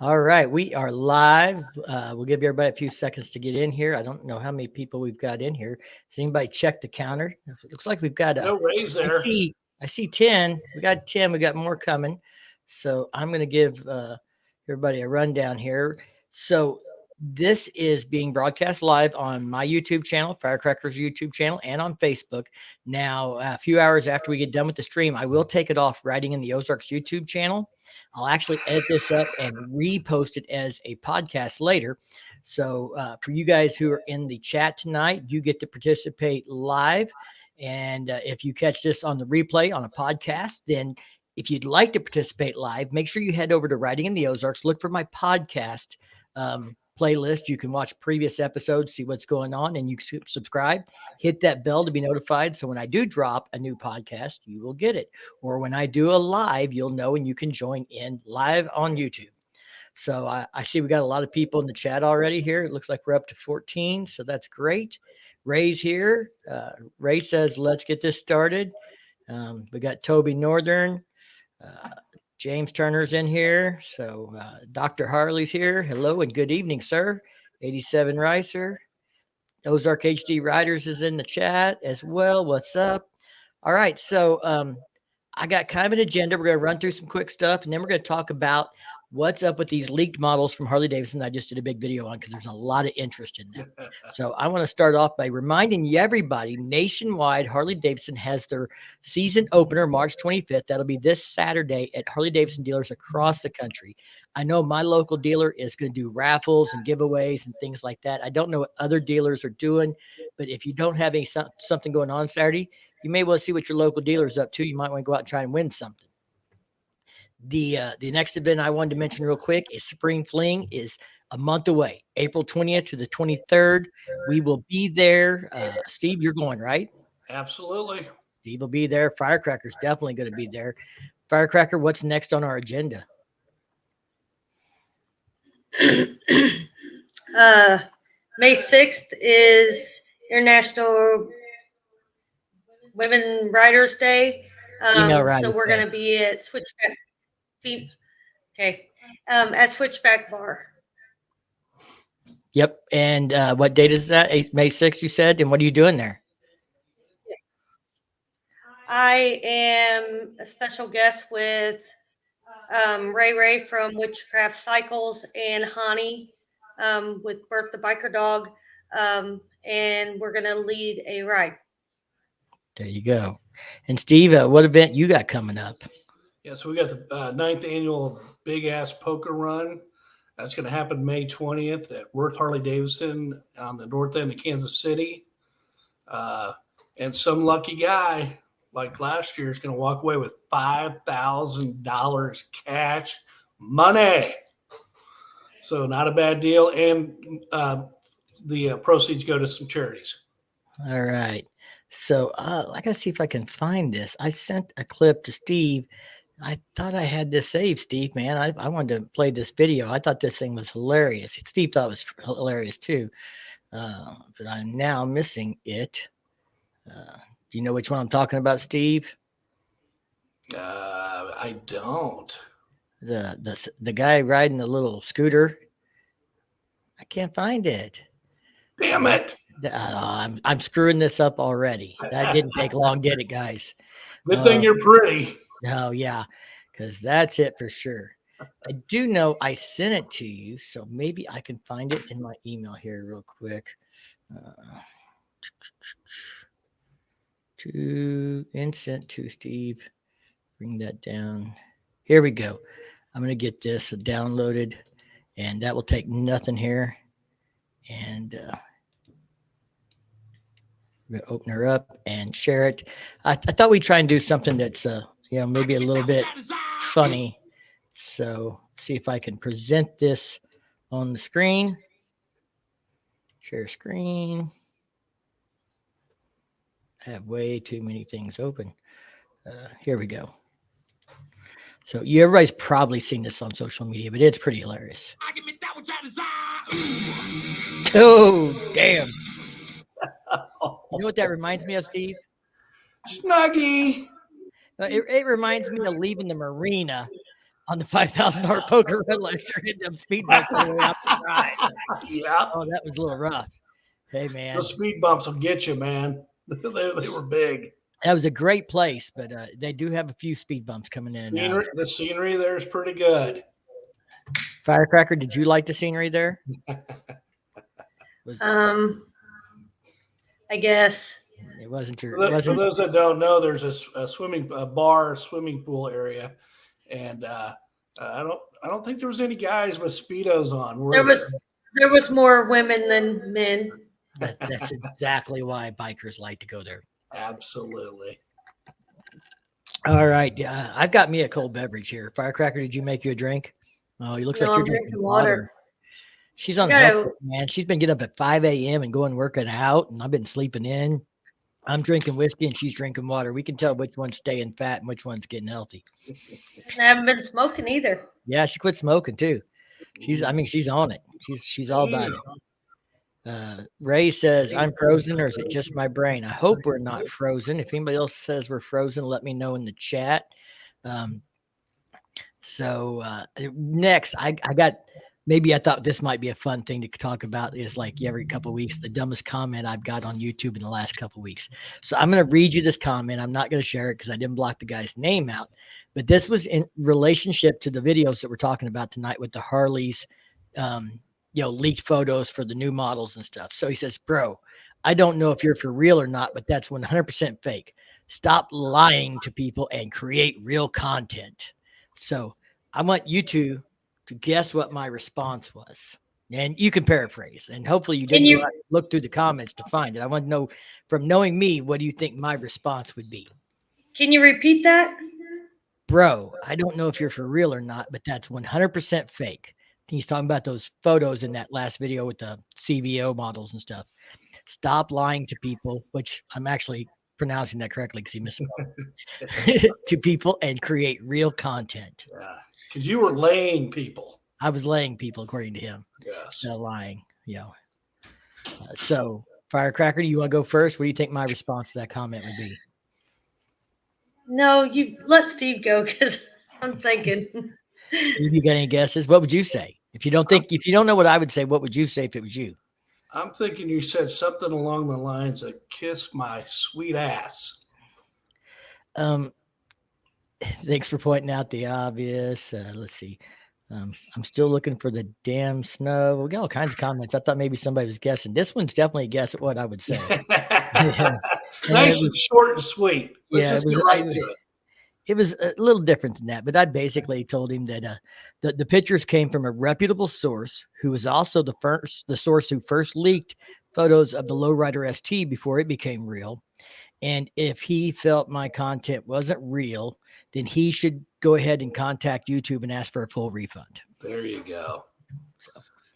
All right, we are live. We'll give everybody a few seconds to get in here. I don't know how many people we've got in here. Does anybody check the counter? It looks like we've got no raise there. I see 10. We got 10. We got more coming. So I'm going to give everybody a rundown here. So this is being broadcast live on my YouTube channel, Firecrackers YouTube channel, and on Facebook. Now, a few hours after we get done with the stream, I will take it off writing in the Ozarks YouTube channel. I'll actually edit this up and repost it as a podcast later. So for you guys who are in the chat tonight, you get to participate live. And if you catch this on the replay on a podcast, then if you'd like to participate live, make sure you head over to Writing in the Ozarks. Look for my podcast playlist. You can watch previous episodes, see what's going on, and you subscribe. Hit that bell to be notified. So when I do drop a new podcast, you will get it. Or when I do a live, you'll know and you can join in live on YouTube. So I see we got a lot of people in the chat already here. It looks like we're up to 14. So that's great. Ray's here. Ray says, let's get this started. We got Toby Northern. James Turner's in here. So Dr. Harley's here. Hello and good evening, sir. 87 Ricer. Ozark HD Riders is in the chat as well. What's up? All right. So I got kind of an agenda. We're going to run through some quick stuff, and then we're going to talk about what's up with these leaked models from Harley Davidson that I just did a big video on because there's a lot of interest in them. So I want to start off by reminding you, everybody, nationwide, Harley Davidson has their season opener March 25th. That'll be this Saturday at Harley Davidson dealers across the country. I know my local dealer is going to do raffles and giveaways and things like that. I don't know what other dealers are doing, but if you don't have something going on Saturday, you may want to see what your local dealer is up to. You might want to go out and try and win something. The next event I wanted to mention real quick is Spring Fling is a month away, April 20th to the 23rd. We will be there. Steve, you're going, right? Absolutely. Steve will be there. Firecracker's definitely going to be there. Firecracker, what's next on our agenda? May 6th is International Women Riders Day. So we're going to be at Switchback. Okay. At Switchback Bar. Yep. And what date is that? May 6th, you said? And what are you doing there? I am a special guest with Ray from Witchcraft Cycles and Hani with Bert the Biker Dog. And we're going to lead a ride. There you go. And Steve, what event you got coming up? Yeah, so we got the 9th annual Big Ass Poker Run. That's going to happen May 20th at Worth Harley Davidson on the north end of Kansas City. And some lucky guy, like last year, is going to walk away with $5,000 cash money. So not a bad deal. And the proceeds go to some charities. All right. So I got to see if I can find this. I sent a clip to Steve. I thought I had this saved, Steve, man. I wanted to play this video. I thought this thing was hilarious. Steve thought it was hilarious too. But I'm now missing it. Do you know which one I'm talking about, Steve? I don't. The guy riding the little scooter. I can't find it. Damn it. I'm screwing this up already. That didn't take long, did it, guys? Good thing you're pretty. Oh, yeah, because that's it for sure. I do know I sent it to you, so maybe I can find it in my email here real quick. Sent to Steve. Bring that down. Here we go. I'm going to get this downloaded, and that will take nothing here. And we're going to open her up and share it. I thought we'd try and do something that's maybe a little bit funny. So see if I can present this on the screen. Share screen. I have way too many things open. Here we go. So everybody's probably seen this on social media, but it's pretty hilarious. Oh, damn. You know what that reminds me of, Steve? Snuggie. It reminds me of leaving the marina on the $5,000 poker run last year, hitting them speed bumps on the way up the ride. Yeah. Oh, that was a little rough. Hey, man. The speed bumps will get you, man. They were big. That was a great place, but they do have a few speed bumps coming in and out. The scenery there is pretty good. Firecracker, did you like the scenery there? I guess It wasn't your. For those that don't know, there's a swimming pool area, and I don't think there was any guys with speedos on. There was more women than men. That's exactly why bikers like to go there. Absolutely. All right, I've got me a cold beverage here. Firecracker, did you make you a drink? Oh, you looks like you're drinking water. She's on the health, man. She's been getting up at 5 a.m. and going working out, and I've been sleeping in. I'm drinking whiskey and she's drinking water. We can tell which one's staying fat and which one's getting healthy. I haven't been smoking either. Yeah, she quit smoking too. She's on it. She's all about it. Ray says, I'm frozen, or is it just my brain? I hope we're not frozen. If anybody else says we're frozen, let me know in the chat. Next, I got, maybe I thought this might be a fun thing to talk about, is like every couple of weeks, the dumbest comment I've got on YouTube in the last couple of weeks. So I'm going to read you this comment. I'm not going to share it because I didn't block the guy's name out, but this was in relationship to the videos that we're talking about tonight with the Harleys, leaked photos for the new models and stuff. So he says, bro, I don't know if you're for real or not, but that's 100% fake. Stop lying to people and create real content. So I want you to guess what my response was. And you can paraphrase, and hopefully you didn't look through the comments to find it. I want to know, from knowing me, what do you think my response would be? Can you repeat that? Bro, I don't know if you're for real or not, but that's 100% fake. He's talking about those photos in that last video with the CVO models and stuff. Stop lying to people, which I'm actually pronouncing that correctly because he misspoke, to people, and create real content. Yeah, because you were laying people. I was laying people, according to him. Yes. Not lying. So, Firecracker, do you want to go first? What do you think my response to that comment would be? No, you let Steve go because I'm thinking. Steve, you got any guesses? What would you say? If you don't know what I would say, what would you say if it was you? I'm thinking you said something along the lines of "kiss my sweet ass." Thanks for pointing out the obvious. Let's see. I'm still looking for the damn snow. We got all kinds of comments. I thought maybe somebody was guessing. This one's definitely a guess at what I would say. Nice and short and sweet. Let's just get right to it. It was a little different than that, but I basically told him that the pictures came from a reputable source who was also the source who first leaked photos of the Lowrider ST before it became real. And if he felt my content wasn't real, then he should go ahead and contact YouTube and ask for a full refund. There you go. So.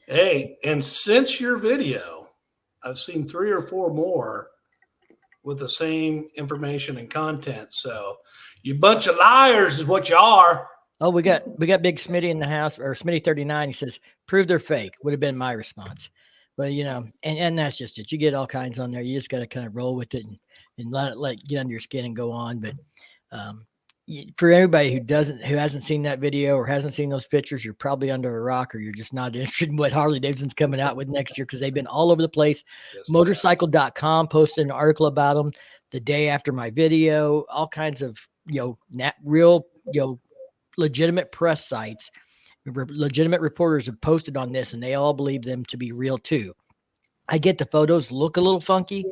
Hey, and since your video, I've seen 3 or 4 more with the same information and content. So you bunch of liars is what you are. Oh, we got Big Smitty in the house, or Smitty 39. He says, prove they're fake, would have been my response. But, and that's just it. You get all kinds on there. You just got to kind of roll with it and let it get under your skin and go on. But for everybody who hasn't seen that video or hasn't seen those pictures, you're probably under a rock, or you're just not interested in what Harley Davidson's coming out with next year, because they've been all over the place. Yes, motorcycle.com posted an article about them the day after my video. All kinds of real legitimate press sites, legitimate reporters have posted on this, and they all believe them to be real too. I get the photos look a little funky.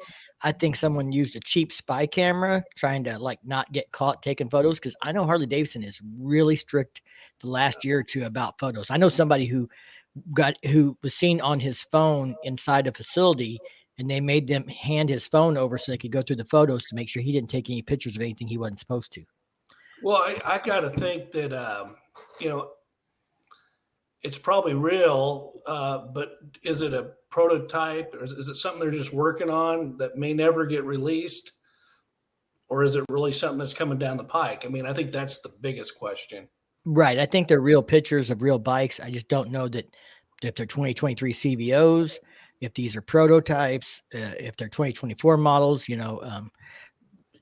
I think someone used a cheap spy camera trying to not get caught taking photos, because I know Harley Davidson is really strict the last year or two about photos. I know somebody who was seen on his phone inside a facility, and they made them hand his phone over so they could go through the photos to make sure he didn't take any pictures of anything he wasn't supposed to. Well, I got to think that, it's probably real, but is it a prototype, or is it something they're just working on that may never get released? Or is it really something that's coming down the pike? I mean, I think that's the biggest question. Right. I think they're real pictures of real bikes. I just don't know that if they're 2023 CVOs, if these are prototypes, if they're 2024 models.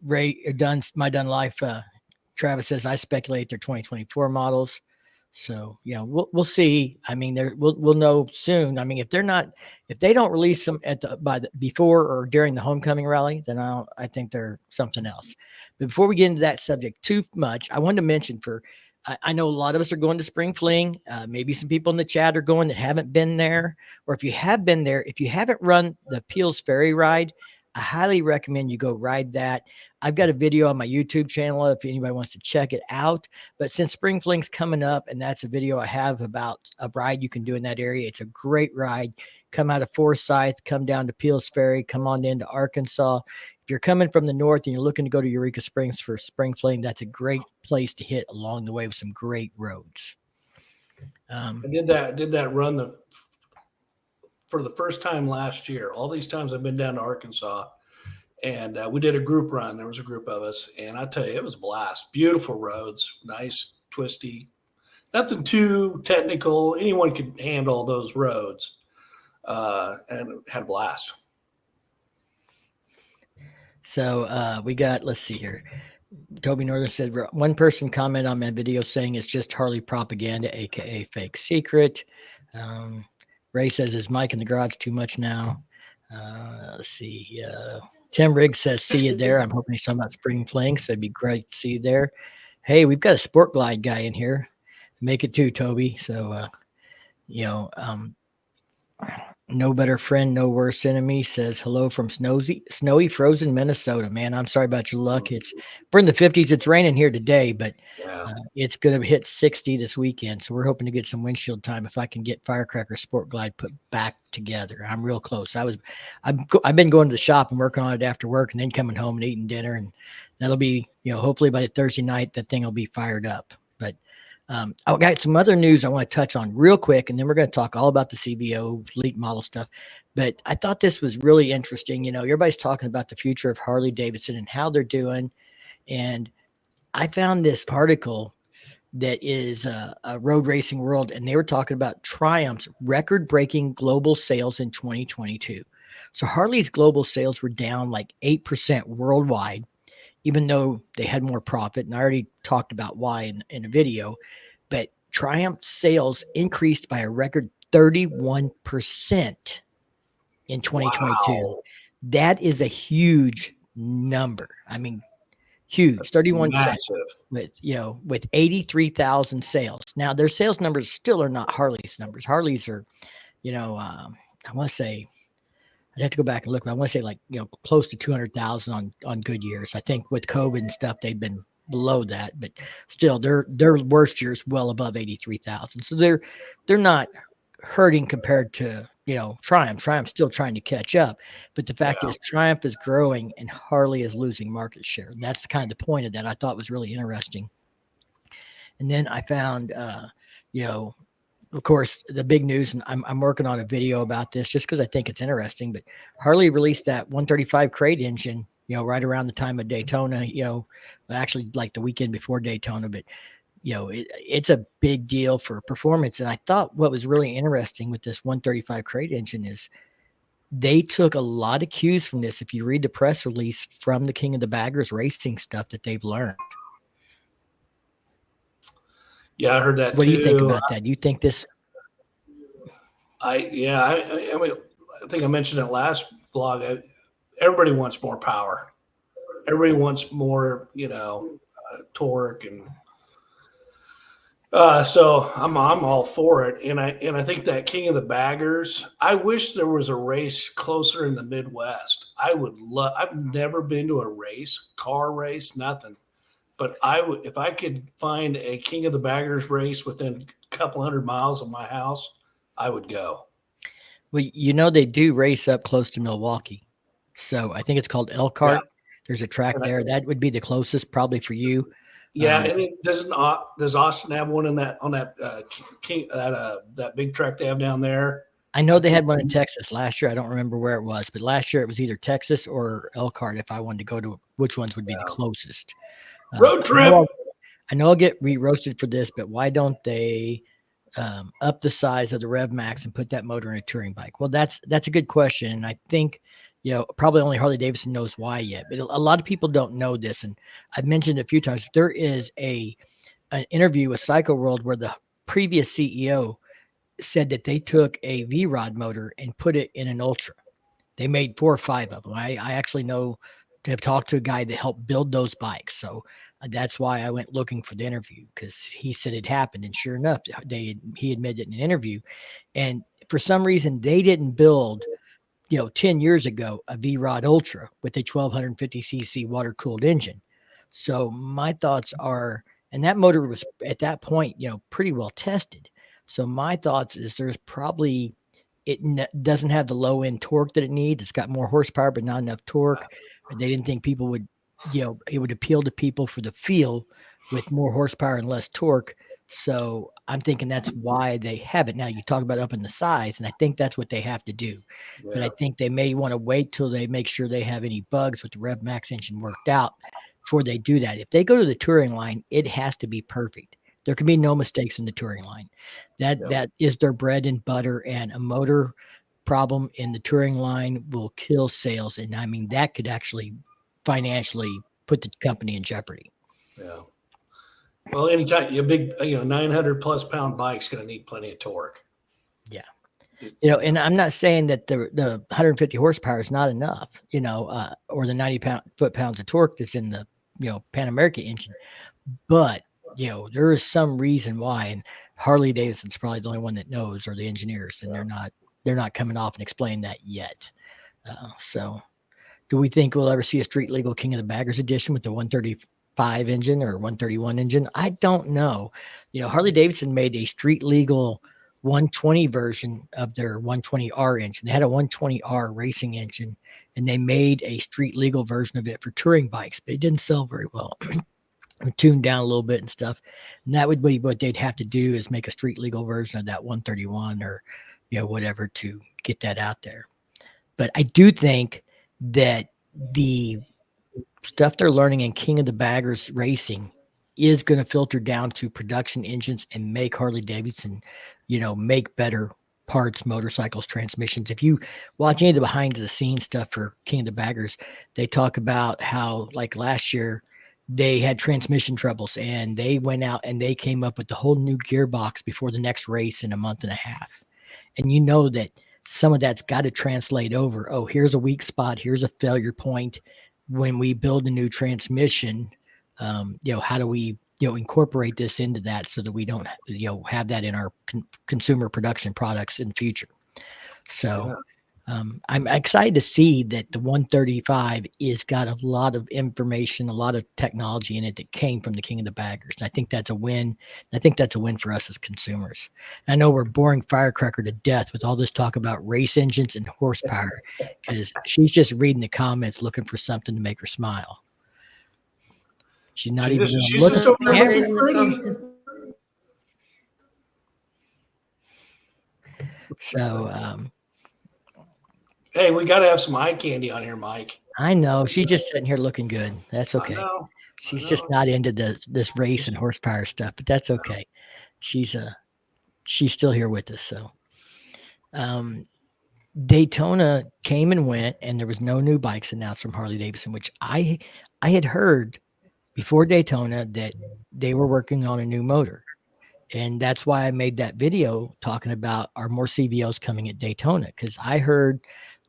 Ray Dunn, my Dunn Life, Travis says, I speculate they're 2024 models. So yeah, we'll see. I mean, we'll know soon. I mean, if they don't release them before or during the homecoming rally, then I think they're something else. But before we get into that subject too much, I wanted to mention I know a lot of us are going to Spring Fling. Maybe some people in the chat are going that haven't been there, or if you have been there, if you haven't run the Peels Ferry ride, I highly recommend you go ride that. I've got a video on my YouTube channel if anybody wants to check it out. But since Spring Fling's coming up, and that's a video I have about a ride you can do in that area, it's a great ride. Come out of Forsyth, come down to Peels Ferry, come on into Arkansas. If you're coming from the north and you're looking to go to Eureka Springs for Spring Fling, that's a great place to hit along the way with some great roads. I did that run for the first time last year. All these times I've been down to Arkansas, and we did a group run. There was a group of us, and I tell you, it was a blast. Beautiful roads, nice, twisty, nothing too technical. Anyone could handle those roads, and had a blast. So we got, let's see here. Toby Northern said one person commented on my video saying it's just Harley propaganda, aka fake secret. Ray says, is Mike in the garage too much now? Let's see. Tim Riggs says, see you there. I'm hoping he's talking about Spring Fling, so it'd be great to see you there. Hey, we've got a Sport Glide guy in here. Make it too, Toby. So, no better friend, no worse enemy says hello from snowy frozen Minnesota. Man, I'm sorry about your luck. We're in the 50s. It's raining here today, but it's going to hit 60 this weekend. So we're hoping to get some windshield time if I can get Firecracker Sport Glide put back together. I'm real close. I've been going to the shop and working on it after work, and then coming home and eating dinner, and that'll be, hopefully by Thursday night that thing will be fired up. But I got some other news I want to touch on real quick, and then we're going to talk all about the CVO leak model stuff. But I thought this was really interesting. Everybody's talking about the future of Harley Davidson and how they're doing. And I found this article that is a road racing world, and they were talking about Triumph's record-breaking global sales in 2022. So Harley's global sales were down like 8% worldwide, even though they had more profit. And I already talked about why in a video, but Triumph sales increased by a record 31% in 2022. Wow. That is a huge number. I mean, huge, 31%. With 83,000 sales. Now their sales numbers still are not Harley's numbers. Harley's are, I want to say, I'd have to go back and look. I want to say close to 200,000 on good years. I think with COVID and stuff, they've been below that, but still their worst years well above 83,000. So they're not hurting compared to, Triumph. Triumph's still trying to catch up. But the fact is Triumph is growing and Harley is losing market share. And that's kind of the point of that I thought was really interesting. And then I found, of course, the big news, and I'm working on a video about this just because I think it's interesting, but Harley released that 135 crate engine, right around the time of Daytona, actually like the weekend before Daytona, but, it's a big deal for performance. And I thought what was really interesting with this 135 crate engine is they took a lot of cues from this. If you read the press release from the King of the Baggers racing stuff that they've learned. Yeah, I heard that. What do you think about that? Do you think this? I think I mentioned it last vlog. Everybody wants more power. Everybody wants more, torque, and so I'm all for it. And I think that King of the Baggers. I wish there was a race closer in the Midwest. I would love. I've never been to a car race, nothing. But if I could find a King of the Baggers race within a couple 100 miles of my house, I would go. Well, they do race up close to Milwaukee. So I think it's called Elkhart. Yeah. There's a track there. That would be the closest probably for you. Yeah. And does Austin have one on that big track they have down there? I know they had one in Texas last year. I don't remember where it was, but last year it was either Texas or Elkhart. If I wanted to go to which ones would be the closest. Road trip. I know I'll get re-roasted for this, but why don't they up the size of the Rev Max and put that motor in a touring bike? Well, that's a good question. And I think, probably only Harley Davidson knows why yet, but a lot of people don't know this. And I've mentioned it a few times. There is an interview with Cycle World where the previous CEO said that they took a V-Rod motor and put it in an Ultra. They made 4 or 5 of them. I actually know to have talked to a guy that helped build those bikes. So that's why I went looking for the interview, because he said it happened. And sure enough, he admitted in an interview. And for some reason, they didn't build, 10 years ago, a V-Rod Ultra with a 1250cc water-cooled engine. So my thoughts are, and that motor was at that point, pretty well tested. So my thoughts is there's probably, doesn't have the low end torque that it needs. It's got more horsepower, but not enough torque. They didn't think people would, it would appeal to people for the feel with more horsepower and less torque. So I'm thinking that's why they have it. Now you talk about up in the size, and I think that's what they have to do. Yeah. But I think they may want to wait till they make sure they have any bugs with the Rev Max engine worked out before they do that. If they go to the touring line, it has to be perfect. There can be no mistakes in the touring line. That is their bread and butter, and a motor problem in the touring line will kill sales. And I mean, that could actually financially put the company in jeopardy. Yeah. Well, anytime a big, 900 plus pound bike's going to need plenty of torque. Yeah. And I'm not saying that the 150 horsepower is not enough, or the 90 foot-pounds of torque that's in the, Pan America engine. But, there is some reason why, and Harley Davidson's probably the only one that knows, or the engineers, and they're not coming off and explaining that yet. So do we think we'll ever see a street legal King of the Baggers edition with the 135 engine or 131 engine? I don't know. Harley Davidson made a street legal 120 version of their 120R engine. They had a 120R racing engine, and they made a street legal version of it for touring bikes, but it didn't sell very well. Tuned down a little bit and stuff. And that would be what they'd have to do, is make a street legal version of that 131 or, whatever, to get that out there. But I do think that the stuff they're learning in King of the Baggers racing is going to filter down to production engines and make Harley Davidson, make better parts, motorcycles, transmissions. If you watch any of the behind the scenes stuff for King of the Baggers, they talk about how, like last year, they had transmission troubles, and they went out and they came up with the whole new gearbox before the next race in a month and a half. And that some of that's got to translate over. Oh, here's a weak spot. Here's a failure point. When we build a new transmission, how do we, incorporate this into that so that we don't, have that in our consumer production products in the future. So I'm excited to see that the 135 is got a lot of information, a lot of technology in it that came from the King of the Baggers. And I think that's a win. I think that's a win for us as consumers. And I know we're boring Firecracker to death with all this talk about race engines and horsepower, because she's just reading the comments looking for something to make her smile. She's not even looking at the camera. So, hey, we got to have some eye candy on here, Mike. I know she's just sitting here looking good. That's okay. She's just not into this race and horsepower stuff, but that's okay. She's still here with us. So, Daytona came and went, and there was no new bikes announced from Harley Davidson, which I had heard before Daytona that they were working on a new motor. And that's why I made that video talking about, are more CVOs coming at Daytona? Because I heard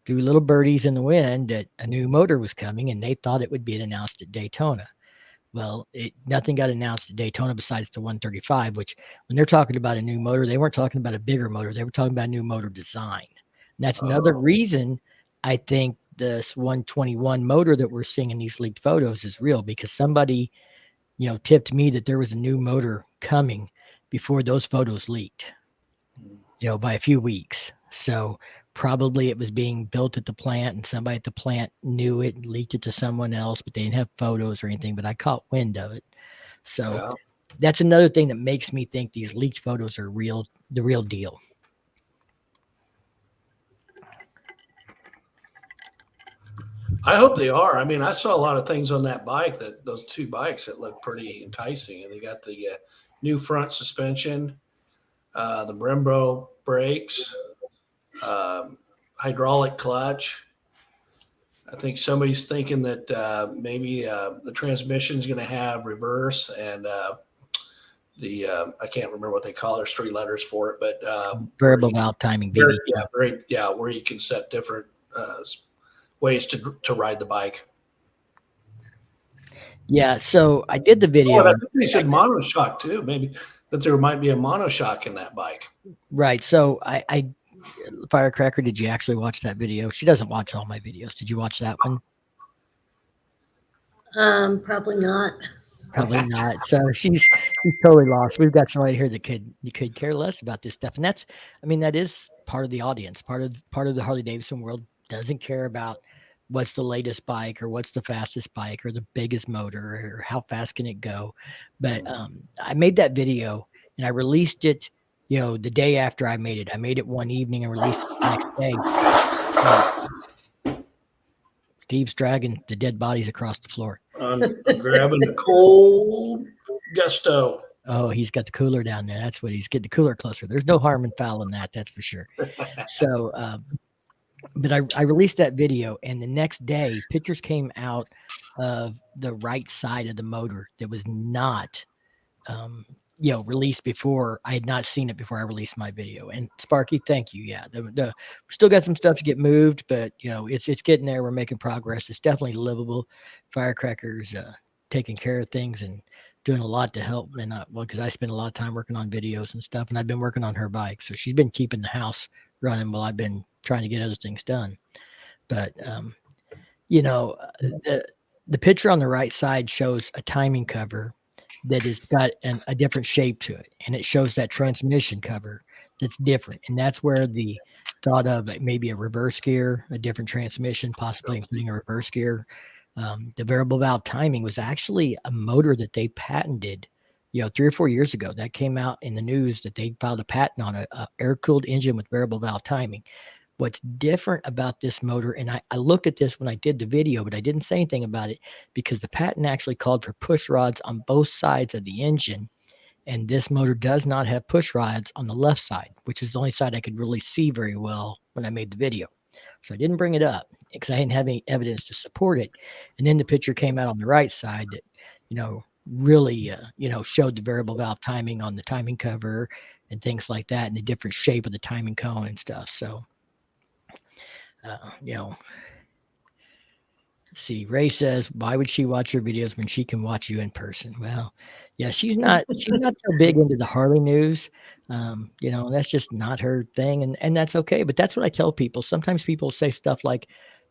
through little birdies in the wind that a new motor was coming, and they thought it would be announced at Daytona. Well, nothing got announced at Daytona besides the 135, which when they're talking about a new motor, they weren't talking about a bigger motor. They were talking about a new motor design. And that's another reason I think this 121 motor that we're seeing in these leaked photos is real, because somebody, tipped me that there was a new motor coming before those photos leaked, by a few weeks. So probably it was being built at the plant, and somebody at the plant knew it and leaked it to someone else, but they didn't have photos or anything, but I caught wind of it. So that's another thing that makes me think these leaked photos are the real deal. I hope they are. I mean, I saw a lot of things on that bike, those two bikes that look pretty enticing. And they got the new front suspension, the Brembo brakes, hydraulic clutch. I think somebody's thinking that maybe the transmission is going to have reverse and I can't remember what they call it. There's 3 letters for it, but Variable valve timing, baby. Where you can set different ways to ride the bike. Yeah, so I did the video. Oh, I think they said monoshock too. Maybe that there might be a monoshock in that bike. Right. So I Firecracker, did you actually watch that video? She doesn't watch all my videos. Did you watch that one? Probably not. Probably not. So she's totally lost. We've got somebody here that could care less about this stuff, and that's, I mean, that is part of the audience. Part of the Harley Davidson world doesn't care about what's the latest bike or what's the fastest bike or the biggest motor or how fast can it go. But I made that video and I released it, the day after I made it. I made it one evening and released it the next day. Steve's dragging the dead bodies across the floor. I'm grabbing a cold gusto. Oh, he's got the cooler down there. That's what he's getting, the cooler closer. There's no harm and foul in that. That's for sure. So, but I released that video, and the next day pictures came out of the right side of the motor that was not, released before. I had not seen it before I released my video. And Sparky, thank you. Yeah, we still got some stuff to get moved, but it's getting there. We're making progress. It's definitely livable. Firecrackers taking care of things and doing a lot to help. And because I spend a lot of time working on videos and stuff, and I've been working on her bike, so she's been keeping the house running while I've been trying to get other things done. But the picture on the right side shows a timing cover that has got a different shape to it, and it shows that transmission cover that's different, and that's where the thought of maybe a reverse gear, a different transmission, possibly including a reverse gear. The variable valve timing was actually a motor that they patented 3 or 4 years ago. That came out in the news that they filed a patent on a air-cooled engine with variable valve timing. What's different about this motor, and I looked at this when I did the video, but I didn't say anything about it because the patent actually called for push rods on both sides of the engine. And this motor does not have push rods on the left side, which is the only side I could really see very well when I made the video. So I didn't bring it up because I didn't have any evidence to support it. And then the picture came out on the right side that, really, showed the variable valve timing on the timing cover and things like that, and the different shape of the timing cone and stuff. So, see, Ray says, why would she watch your videos when she can watch you in person? Well, yeah, she's not so big into the Harley news. That's just not her thing. And that's okay. But that's what I tell people. Sometimes people say stuff like,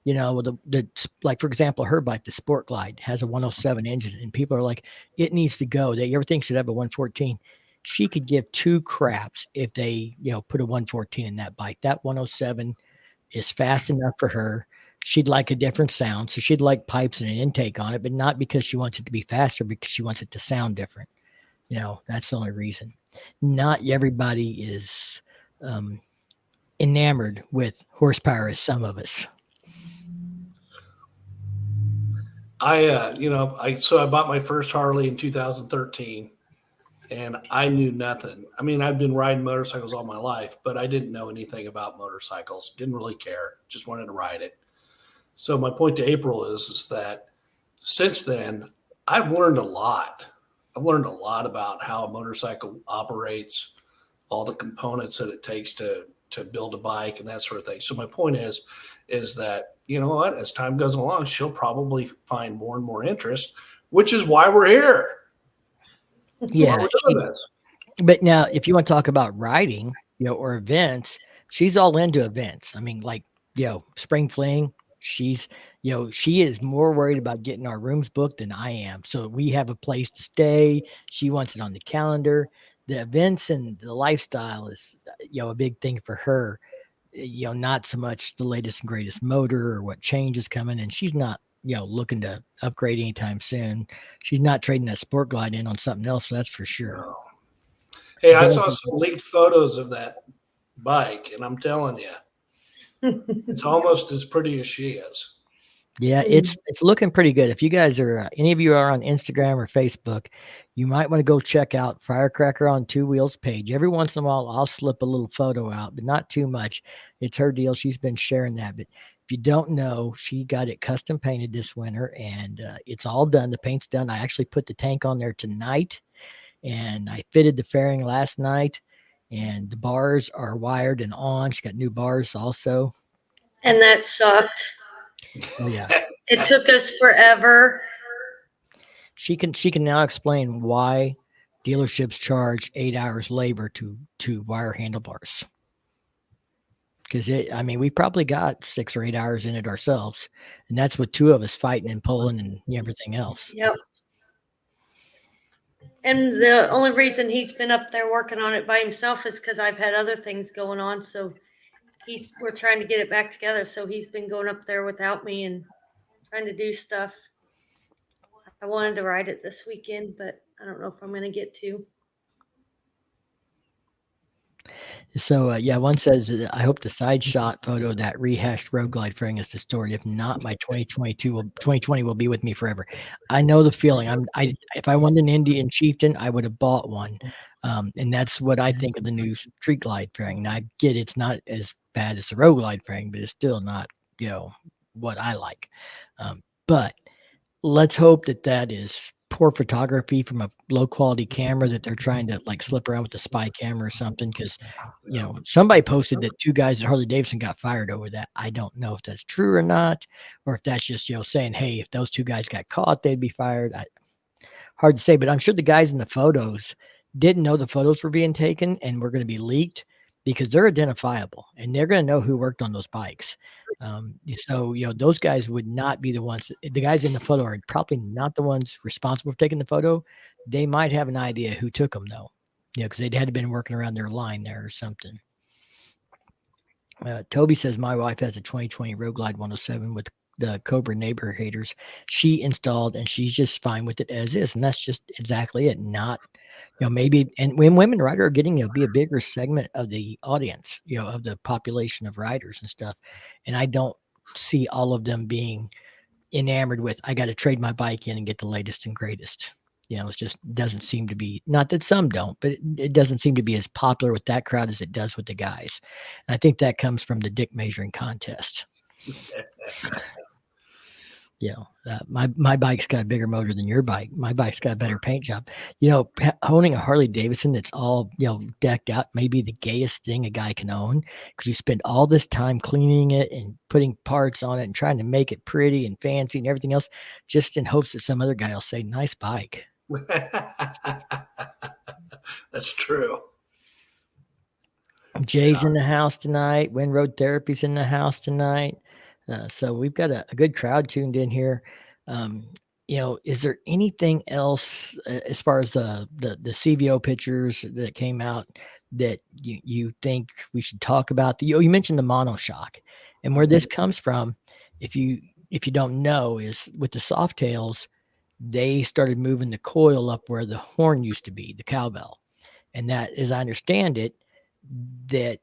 like, for example, her bike, the Sport Glide, has a 107 engine, and people are like, it needs to go. Everything should have a 114. She could give 2 craps if they, put a 114 in that bike. That 107 is fast enough for her. She'd like a different sound. So she'd like pipes and an intake on it, but not because she wants it to be faster, because she wants it to sound different. That's the only reason. Not everybody is enamored with horsepower as some of us. I bought my first Harley in 2013, and I knew nothing. I mean, I've been riding motorcycles all my life, but I didn't know anything about motorcycles. Didn't really care. Just wanted to ride it. So my point to April is that since then, I've learned a lot. I've learned a lot about how a motorcycle operates, all the components that it takes to build a bike and that sort of thing. So my point is that, you know what, as time goes along, she'll probably find more and more interest, which is why we're here. Yeah. But now, if you want to talk about riding, or events, she's all into events. I mean, like, Spring Fling, she is more worried about getting our rooms booked than I am. So we have a place to stay. She wants it on the calendar. The events and the lifestyle is, a big thing for her. Not so much the latest and greatest motor or what change is coming. And she's not, looking to upgrade anytime soon. She's not trading that Sport Glide in on something else. So that's for sure. Hey, I saw some leaked photos of that bike, and I'm telling you, it's almost as pretty as she is. Yeah, it's looking pretty good. If you guys are, any of you are on Instagram or Facebook, you might want to go check out Firecracker on Two Wheels page. Every once in a while, I'll slip a little photo out, but not too much. It's her deal. She's been sharing that. But if you don't know, she got it custom painted this winter, and it's all done. The paint's done. I actually put the tank on there tonight, and I fitted the fairing last night, and the bars are wired and on. She got new bars also. And that sucked. Oh yeah, It took us forever. she can now explain why dealerships charge 8 hours labor to wire handlebars. Because we probably got 6 or 8 hours in it ourselves, and that's with two of us fighting and pulling and everything else. Yep. And the only reason he's been up there working on it by himself is because I've had other things going on. So we're trying to get it back together. So he's been going up there without me and trying to do stuff. I wanted to ride it this weekend, but I don't know if I'm going to get to. So yeah, one says, I hope the side shot photo of that rehashed road glide fairing is distorted. If not, my 2020 will be with me forever. I know the feeling. If I wanted an Indian chieftain, I would have bought one, and that's what I think of the new street glide fairing. Now I get it's not as bad as the road glide fairing, but it's still not what I like. But let's hope that is poor photography from a low quality camera that they're trying to like slip around with the spy camera or something. Because somebody posted that 2 guys at Harley Davidson got fired over that. I don't know if that's true or not, or if that's just saying, hey, if those 2 guys got caught, they'd be fired. Hard to say, but I'm sure the guys in the photos didn't know the photos were being taken and were going to be leaked, because they're identifiable and they're going to know who worked on those bikes. So those guys would not be the ones. The guys in the photo are probably not the ones responsible for taking the photo. They might have an idea who took them though, because they'd had to been working around their line there or something. Toby says my wife has a 2020 Road Glide 107 with the Cobra neighbor haters. She installed and she's just fine with it as is, and that's just exactly it. Not maybe, and when women rider are getting be a bigger segment of the audience, of the population of riders and stuff, and I don't see all of them being enamored with, I got to trade my bike in and get the latest and greatest. It just doesn't seem to be, not that some don't, but it doesn't seem to be as popular with that crowd as it does with the guys. And I think that comes from the dick measuring contest. My bike's got a bigger motor than your bike. My bike's got a better paint job. Owning a Harley Davidson that's all decked out may be the gayest thing a guy can own, because you spend all this time cleaning it and putting parts on it and trying to make it pretty and fancy and everything else, just in hopes that some other guy will say, nice bike. That's true. Jay's in the house tonight. Wind Road Therapy's in the house tonight. So we've got a good crowd tuned in here. Is there anything else as far as the CVO pictures that came out that you think we should talk about? You mentioned the monoshock, and where this comes from, if you don't know, is with the soft tails, they started moving the coil up where the horn used to be, the cowbell, and that, as I understand it, that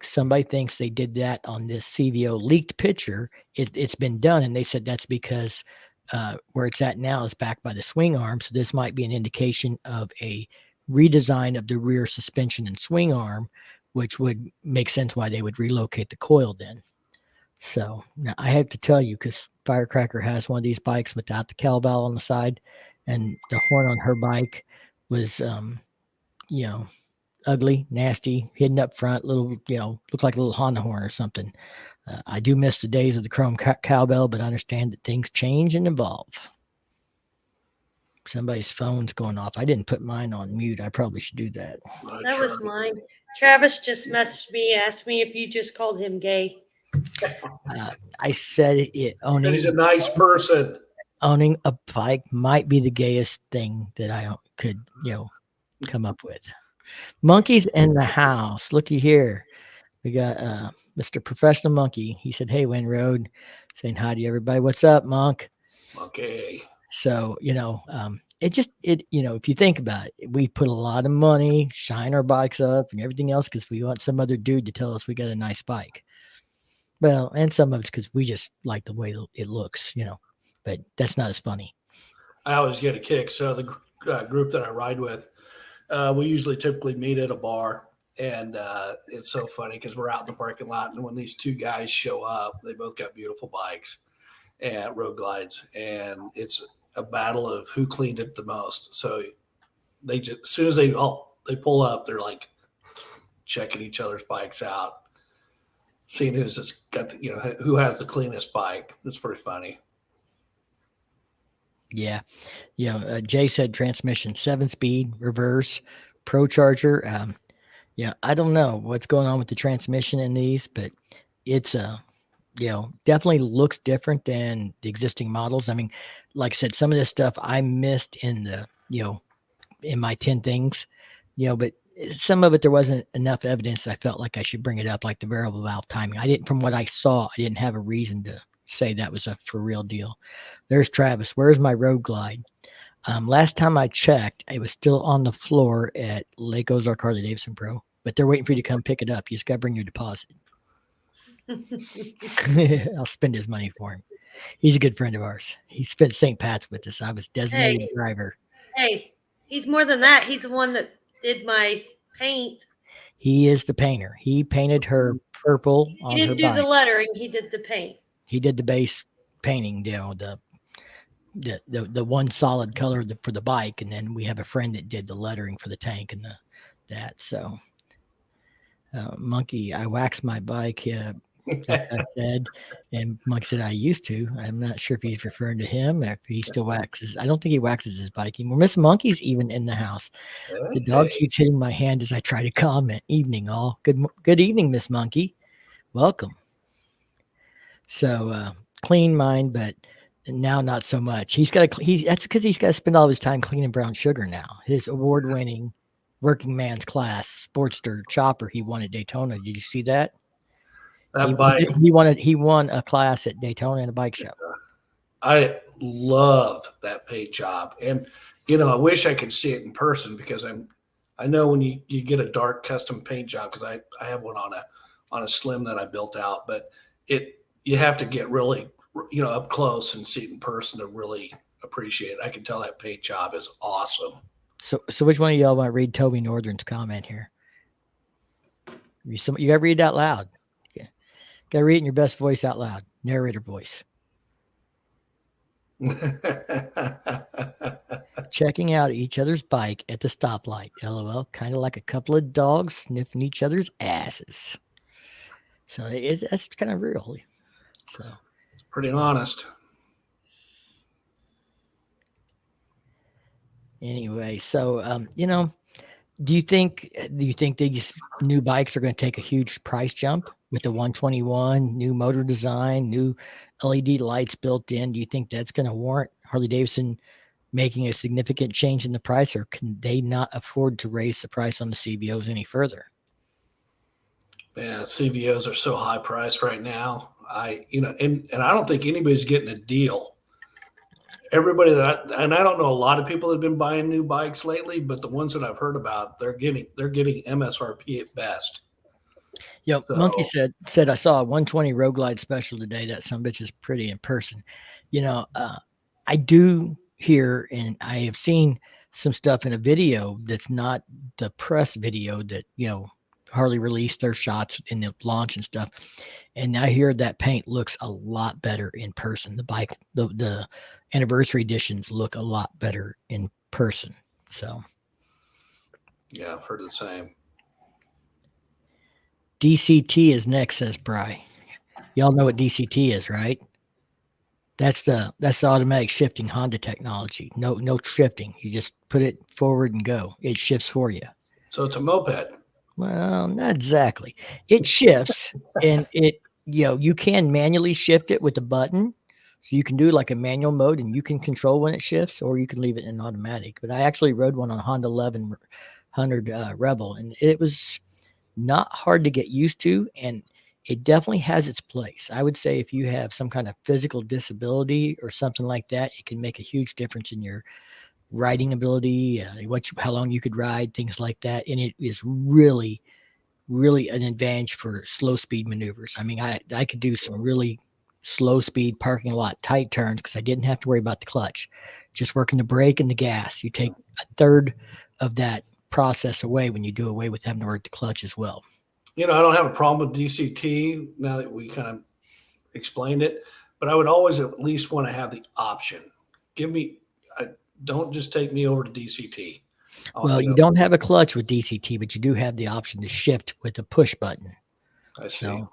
somebody thinks they did that on this CVO leaked picture. It's been done, and they said that's because where it's at now is backed by the swing arm. So this might be an indication of a redesign of the rear suspension and swing arm, which would make sense why they would relocate the coil then. So now I have to tell you, because Firecracker has one of these bikes without the cowbell on the side, and the horn on her bike was, ugly, nasty, hidden up front, little, looked like a little Honda horn or something. I do miss the days of the chrome cowbell, but I understand that things change and evolve. Somebody's phone's going off. I didn't put mine on mute. I probably should do that. That was mine. Travis just messaged me, asked me if you just called him gay. I said it. He's a nice person. Owning a bike might be the gayest thing that I could, come up with. Monkey's in the house. Looky here. We got Mr. Professional Monkey. He said, hey, Wind Road, saying hi to everybody. What's up, Monk? Okay. So, if you think about it, we put a lot of money, shine our bikes up and everything else because we want some other dude to tell us we got a nice bike. Well, and some of it's because we just like the way it looks, but that's not as funny. I always get a kick. So the group that I ride with, we typically meet at a bar, and it's so funny because we're out in the parking lot, and when these 2 guys show up, they both got beautiful bikes and road glides, and it's a battle of who cleaned it the most. So they just, as soon as they pull up, they're like checking each other's bikes out, seeing who's just got the, who has the cleanest bike. It's pretty funny. Yeah. Jay said transmission, 7-speed, reverse, pro charger. Yeah, I don't know what's going on with the transmission in these, but it's definitely looks different than the existing models. I mean, like I said, some of this stuff I missed in the in my 10 things, but some of it there wasn't enough evidence. I felt like I should bring it up, like the variable valve timing. I didn't, from what I saw, I didn't have a reason to say that was a for real deal. There's Travis. Where's my Road Glide? Last time I checked, it was still on the floor at Lake Ozark Harley Davidson Pro, but they're waiting for you to come pick it up. You just got to bring your deposit. I'll spend his money for him. He's a good friend of ours. He spent St. Pat's with us. I was designated driver. Hey, he's more than that. He's the one that did my paint. He is the painter. He painted her purple on her bike. He didn't do the lettering. He did the paint. He did the base painting, the one solid color for the bike, and then we have a friend that did the lettering for the tank and that. So, Monkey, I waxed my bike. I said, and Monkey said I used to. I'm not sure if he's referring to him, if he still waxes. I don't think he waxes his bike anymore. Miss Monkey's even in the house. Okay. The dog keeps hitting my hand as I try to comment. Evening, all. Good evening, Miss Monkey. Welcome. So clean mind, but now not so much. That's because he's got to spend all his time cleaning brown sugar now. His award-winning working man's class Sportster chopper he won at Daytona. Did you see that? He won a class at Daytona in a bike show. I love that paint job, and I wish I could see it in person because I know when you get a dark custom paint job, because I have one on a Slim that I built out, but you have to get really up close and see it in person to really appreciate it. I can tell that paint job is awesome. So which one of y'all want to read Toby Northern's comment here? You got to read it out loud. Got to read it in your best voice out loud. Narrator voice. Checking out each other's bike at the stoplight. LOL. Kind of like a couple of dogs sniffing each other's asses. So that's kind of real. So it's pretty honest. Anyway, so do you think these new bikes are going to take a huge price jump with the 121, new motor design, new LED lights built in? Do you think that's going to warrant Harley Davidson making a significant change in the price, or can they not afford to raise the price on the CVOs any further? Yeah, CVOs are so high priced right now. And I don't think anybody's getting a deal. Everybody I don't know a lot of people that have been buying new bikes lately, but the ones that I've heard about, they're getting MSRP at best. So, Monkey said I saw a 120 Road Glide special today. That some bitch is pretty in person. I do hear, and I have seen some stuff in a video that's not the press video that Harley released their shots in the launch and stuff. And I hear that paint looks a lot better in person. The bike, the anniversary editions look a lot better in person. So, yeah, I've heard the same. DCT is next, says Bry. Y'all know what DCT is, right? That's the automatic shifting Honda technology. No shifting. You just put it forward and go. It shifts for you. So it's a moped. Well, not exactly. It shifts, and you can manually shift it with a button. So you can do like a manual mode, and you can control when it shifts, or you can leave it in automatic. But I actually rode one on a Honda 1100 Rebel, and it was not hard to get used to, and it definitely has its place. I would say if you have some kind of physical disability or something like that, it can make a huge difference in your riding ability, how long you could ride, things like that. And it is really, really an advantage for slow speed maneuvers. I mean, I could do some really slow speed parking lot tight turns because I didn't have to worry about the clutch. Just working the brake and the gas. You take a third of that process away when you do away with having to work the clutch as well. I don't have a problem with DCT now that we kind of explained it, but I would always at least want to have the option. Don't just take me over to DCT. I'll have Well, to you go. don't have a clutch with DCT, but you do have the option to shift with a push button. I see. So,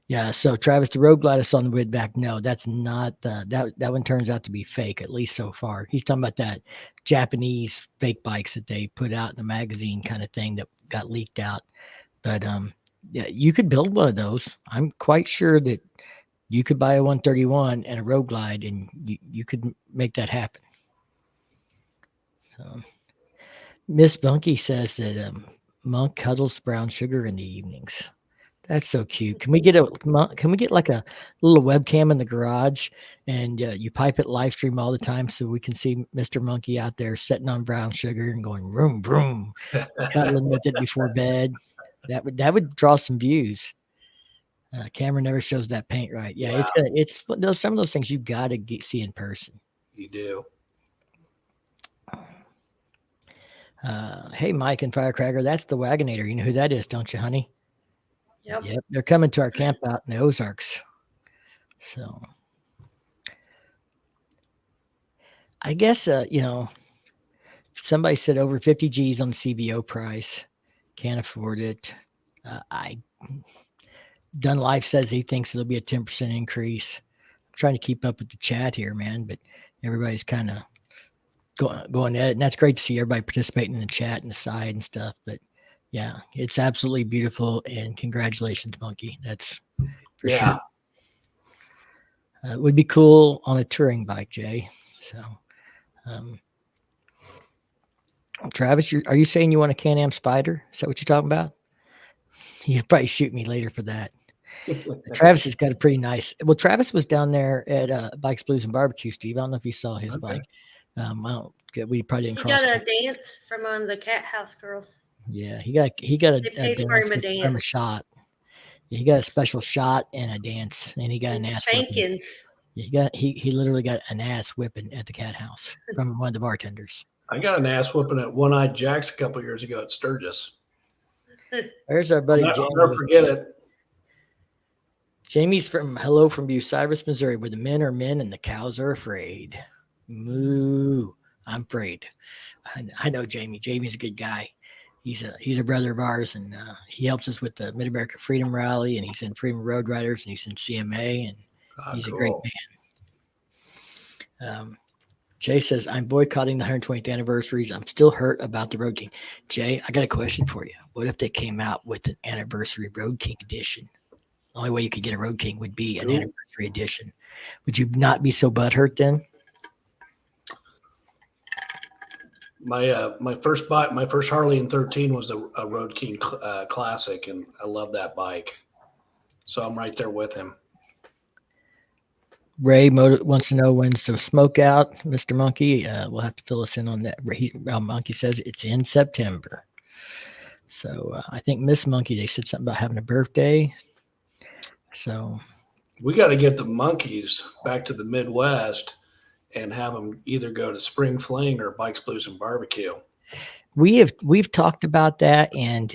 yeah. So, Travis, the Road Glide I saw on the way back. No, that's not that one turns out to be fake, at least so far. He's talking about that Japanese fake bikes that they put out in the magazine kind of thing that got leaked out. But yeah, you could build one of those. I'm quite sure that you could buy a 131 and a Road Glide, and you could make that happen. So, Miss Bunky says that Monk cuddles brown sugar in the evenings. That's so cute. Can we get like a little webcam in the garage, and you pipe it live stream all the time so we can see Mr. Monkey out there sitting on brown sugar and going vroom vroom, cuddling with it before bed. That would draw some views. Camera never shows that paint right. Yeah, Yeah. it's some of those things you got to see in person. You do. Hey, Mike and Firecracker, that's the Wagonator. You know who that is, don't you, honey? Yep. Yep, they're coming to our camp out in the Ozarks. So, I guess somebody said over 50 G's on the CVO price, can't afford it. I Dun Life says he thinks it'll be a 10% increase. I'm trying to keep up with the chat here, man, but everybody's kind of going at it, and that's great to see everybody participating in the chat and the side and stuff. But yeah, it's absolutely beautiful, and congratulations, Monkey. That's for sure. It would be cool on a touring bike, Jay. So, Travis, are you saying you want a Can-Am Spider? Is that what you're talking about? You'll probably shoot me later for that. Travis has got a pretty nice. Well, Travis was down there at Bikes, Blues, and Barbecue, Steve. I don't know if you saw his bike. We probably didn't He cross. got a dance from one of the Cat House girls. Yeah, he got a They paid for him a from a dance. shot. Yeah, he got a special shot and a dance, and he got And an ass whipping. spankings. Yeah, he literally got an ass whipping at the Cat House from one of the bartenders. I got an ass whooping at One Eyed Jack's a couple years ago at Sturgis. There's our buddy I'll Jamie. never forget it. Jamie's from Bucyrus, Missouri, where the men are men and the cows are afraid. Moo. I'm afraid. I know Jamie. Jamie's a good guy. He's a brother of ours, and he helps us with the Mid America Freedom Rally, and he's in Freedom Road Riders, and he's in CMA, and he's Cool. a great man. Jay says, I'm boycotting the 120th anniversaries. I'm still hurt about the Road King. Jay, I got a question for you. What if they came out with an anniversary Road King edition? The only way you could get a Road King would be an anniversary edition. Would you not be so butthurt then? My first bike, my first Harley in 13 was a Road King Classic, and I love that bike. So I'm right there with him. Ray wants to know when's the smoke out, Mr. Monkey. We'll have to fill us in on that. Monkey says it's in September. So I think Miss Monkey, they said something about having a birthday. So we got to get the monkeys back to the Midwest and have them either go to Spring Fling or Bikes, Blues, and Barbecue. We've talked about that, and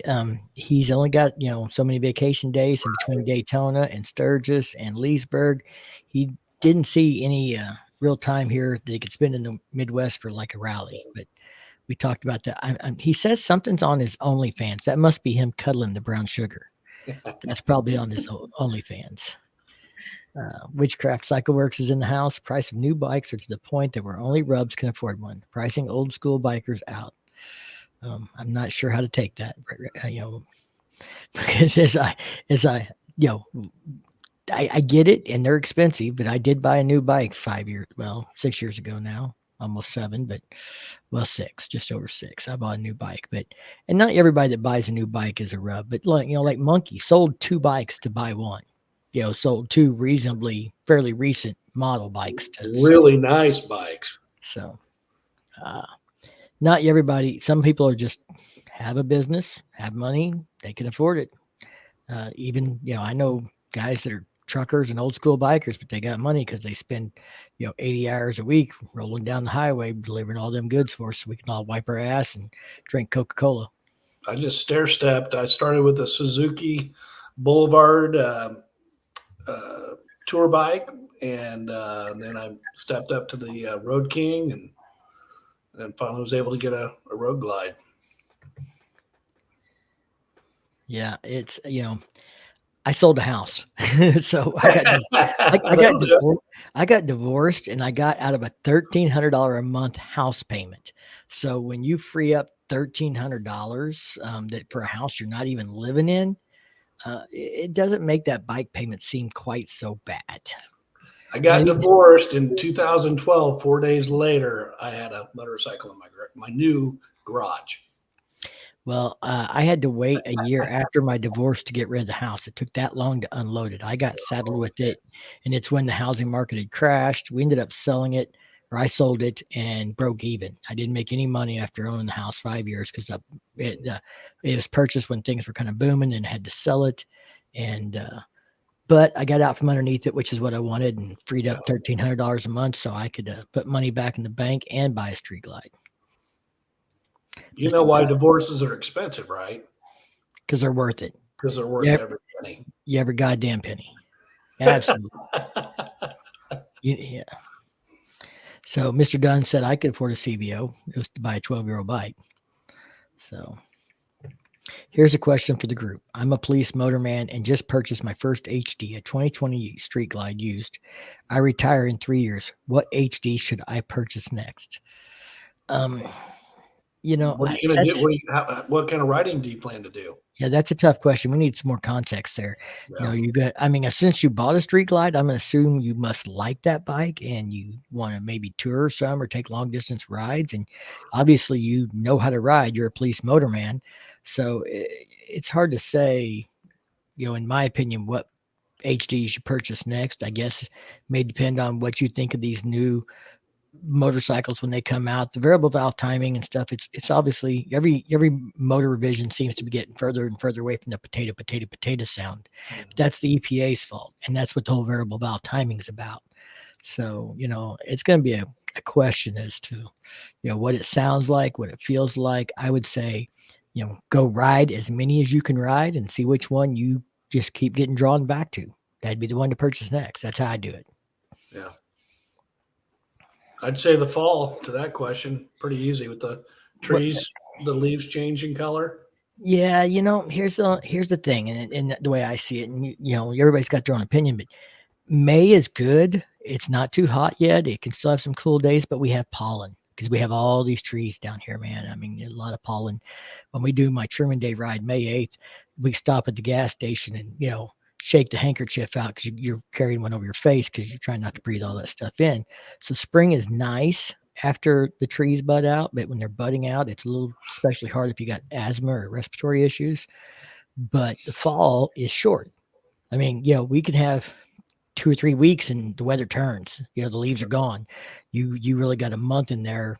he's only got so many vacation days in between Daytona and Sturgis and Leesburg. He didn't see any real time here that he could spend in the Midwest for like a rally, but we talked about that. He says something's on his OnlyFans. That must be him cuddling the brown sugar. That's probably on his OnlyFans. Witchcraft Cycle Works is in the house. Price of new bikes are to the point that where only rubs can afford one. Pricing old school bikers out. I'm not sure how to take that, because I get it, and they're expensive, but I did buy a new bike 6 years ago now, almost 7, but 6, just over 6. I bought a new bike, and not everybody that buys a new bike is a rub, but like Monkey sold 2 bikes to buy one, sold 2 fairly recent model bikes. Really nice bikes. So, not everybody, some people are just have a business, have money, they can afford it. Even, I know guys that are truckers and old school bikers, but they got money because they spend 80 hours a week rolling down the highway delivering all them goods for us so we can all wipe our ass and drink Coca-Cola. I just stair stepped. I started with a Suzuki Boulevard tour bike, and then I stepped up to the Road King, and and finally was able to get a road glide. Yeah, it's I sold a house, so I got divorced, and I got out of a $1,300 a month house payment. So when you free up $1,300 that for a house you're not even living in, it doesn't make that bike payment seem quite so bad. I got divorced in 2012. 4 days later, I had a motorcycle in my new garage. Well, I had to wait a year after my divorce to get rid of the house. It took that long to unload it. I got saddled with it, and it's when the housing market had crashed. We ended up selling it, or I sold it and broke even. I didn't make any money after owning the house 5 years because it was purchased when things were kind of booming and had to sell it. And but I got out from underneath it, which is what I wanted, and freed up $1,300 a month so I could put money back in the bank and buy a Street Glide. You know why divorces are expensive, right? Because they're worth it. Because they're worth every penny. Every goddamn penny. Absolutely. Yeah. So Mr. Dunn said I could afford a CVO. It was to buy a 12-year-old bike. So here's a question for the group. I'm a police motorman and just purchased my first HD, a 2020 Street Glide used. I retire in 3 years. What HD should I purchase next? What are you going to do? What kind of riding do you plan to do? Yeah, that's a tough question. We need some more context there. Yeah. Since you bought a Street Glide, I'm going to assume you must like that bike and you want to maybe tour some or take long distance rides. And obviously you know how to ride. You're a police motorman. So it's hard to say, in my opinion, what HD you should purchase next. I guess it may depend on what you think of these new motorcycles when they come out, the variable valve timing and stuff. It's obviously every motor revision seems to be getting further and further away from the potato sound. But that's the EPA's fault, and that's what the whole variable valve timing is about. So it's going to be a question as to what it sounds like, what it feels like. I would say go ride as many as you can ride and see which one you just keep getting drawn back to. That'd be the one to purchase next. That's how I do it. Yeah. I'd say the fall to that question. Pretty easy with the trees, the leaves changing color. Yeah, here's the thing, and the way I see it, and everybody's got their own opinion, but May is good. It's not too hot yet. It can still have some cool days, but we have pollen because we have all these trees down here, man. I mean, a lot of pollen. When we do my Truman Day ride, May 8th, we stop at the gas station and shake the handkerchief out because you're carrying one over your face because you're trying not to breathe all that stuff in. So spring is nice after the trees bud out, but when they're budding out, it's a little especially hard if you got asthma or respiratory issues. But the fall is short. I mean, we could have 2 or 3 weeks and the weather turns. The leaves are gone. You really got a month in there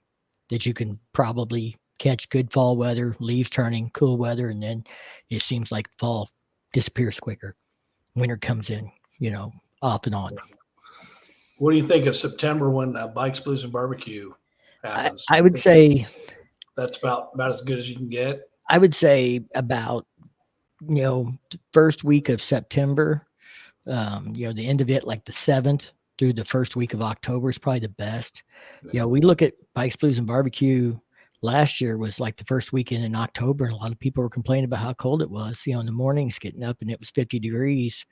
that you can probably catch good fall weather, leaves turning, cool weather, and then it seems like fall disappears quicker. Winter comes in, off and on. What do you think of September when Bikes, Blues, and Barbecue happens? I would say that's about as good as you can get. I would say about, the first week of September, the end of it, like the 7th through the first week of October is probably the best. We look at Bikes, Blues, and Barbecue last year was like the first weekend in October, and a lot of people were complaining about how cold it was, in the mornings getting up and it was 50 degrees,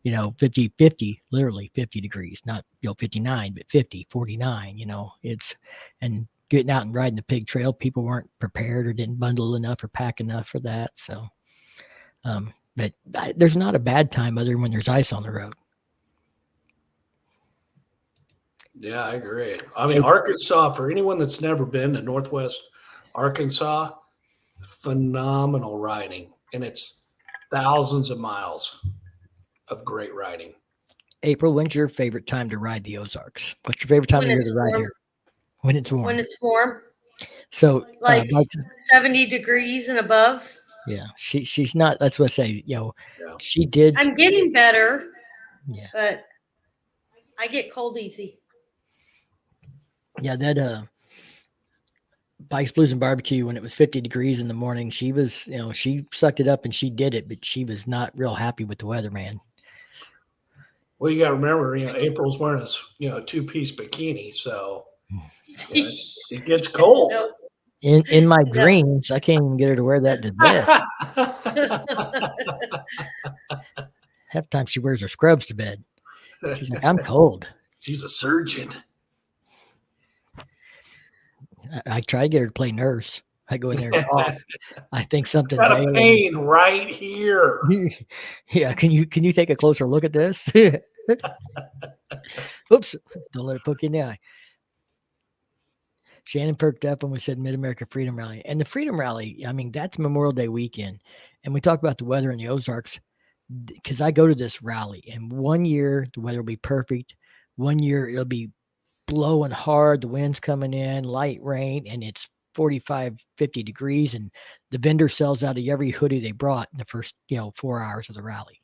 50, literally 50 degrees, not, 59, but 50, 49, and getting out and riding the pig trail. People weren't prepared or didn't bundle enough or pack enough for that. So, but there's not a bad time other than when there's ice on the road. Yeah, I agree. I mean, Arkansas, for anyone that's never been to Northwest Arkansas, phenomenal riding. And it's thousands of miles of great riding. April, when's your favorite time to ride the Ozarks? What's your favorite time of year to ride here? When it's warm. When it's warm. So like 70 degrees and above. Yeah, she's not. That's what I say. She did. I'm getting better. Yeah, but I get cold easy. Yeah, that Bikes, Blues, and Barbecue, when it was 50 degrees in the morning, she was, she sucked it up and she did it, but she was not real happy with the weather, man. Well, you got to remember, April's wearing a 2-piece bikini, so It gets cold. No. In my No. dreams, I can't even get her to wear that to bed. Half the time she wears her scrubs to bed. She's like, I'm cold. She's a surgeon. I try to get her to play nurse. I go in there and cough. I think something's Got a ailing. pain right here. Yeah, can you take a closer look at this? Oops, don't let it poke you in the eye. Shannon perked up when we said Mid-America Freedom Rally. And the Freedom Rally, I mean, that's Memorial Day weekend. And we talk about the weather in the Ozarks because I go to this rally. And one year, the weather will be perfect. One year, it'll be blowing hard. The wind's coming in, light rain, and it's 45, 50 degrees. And the vendor sells out of every hoodie they brought in the first, 4 hours of the rally.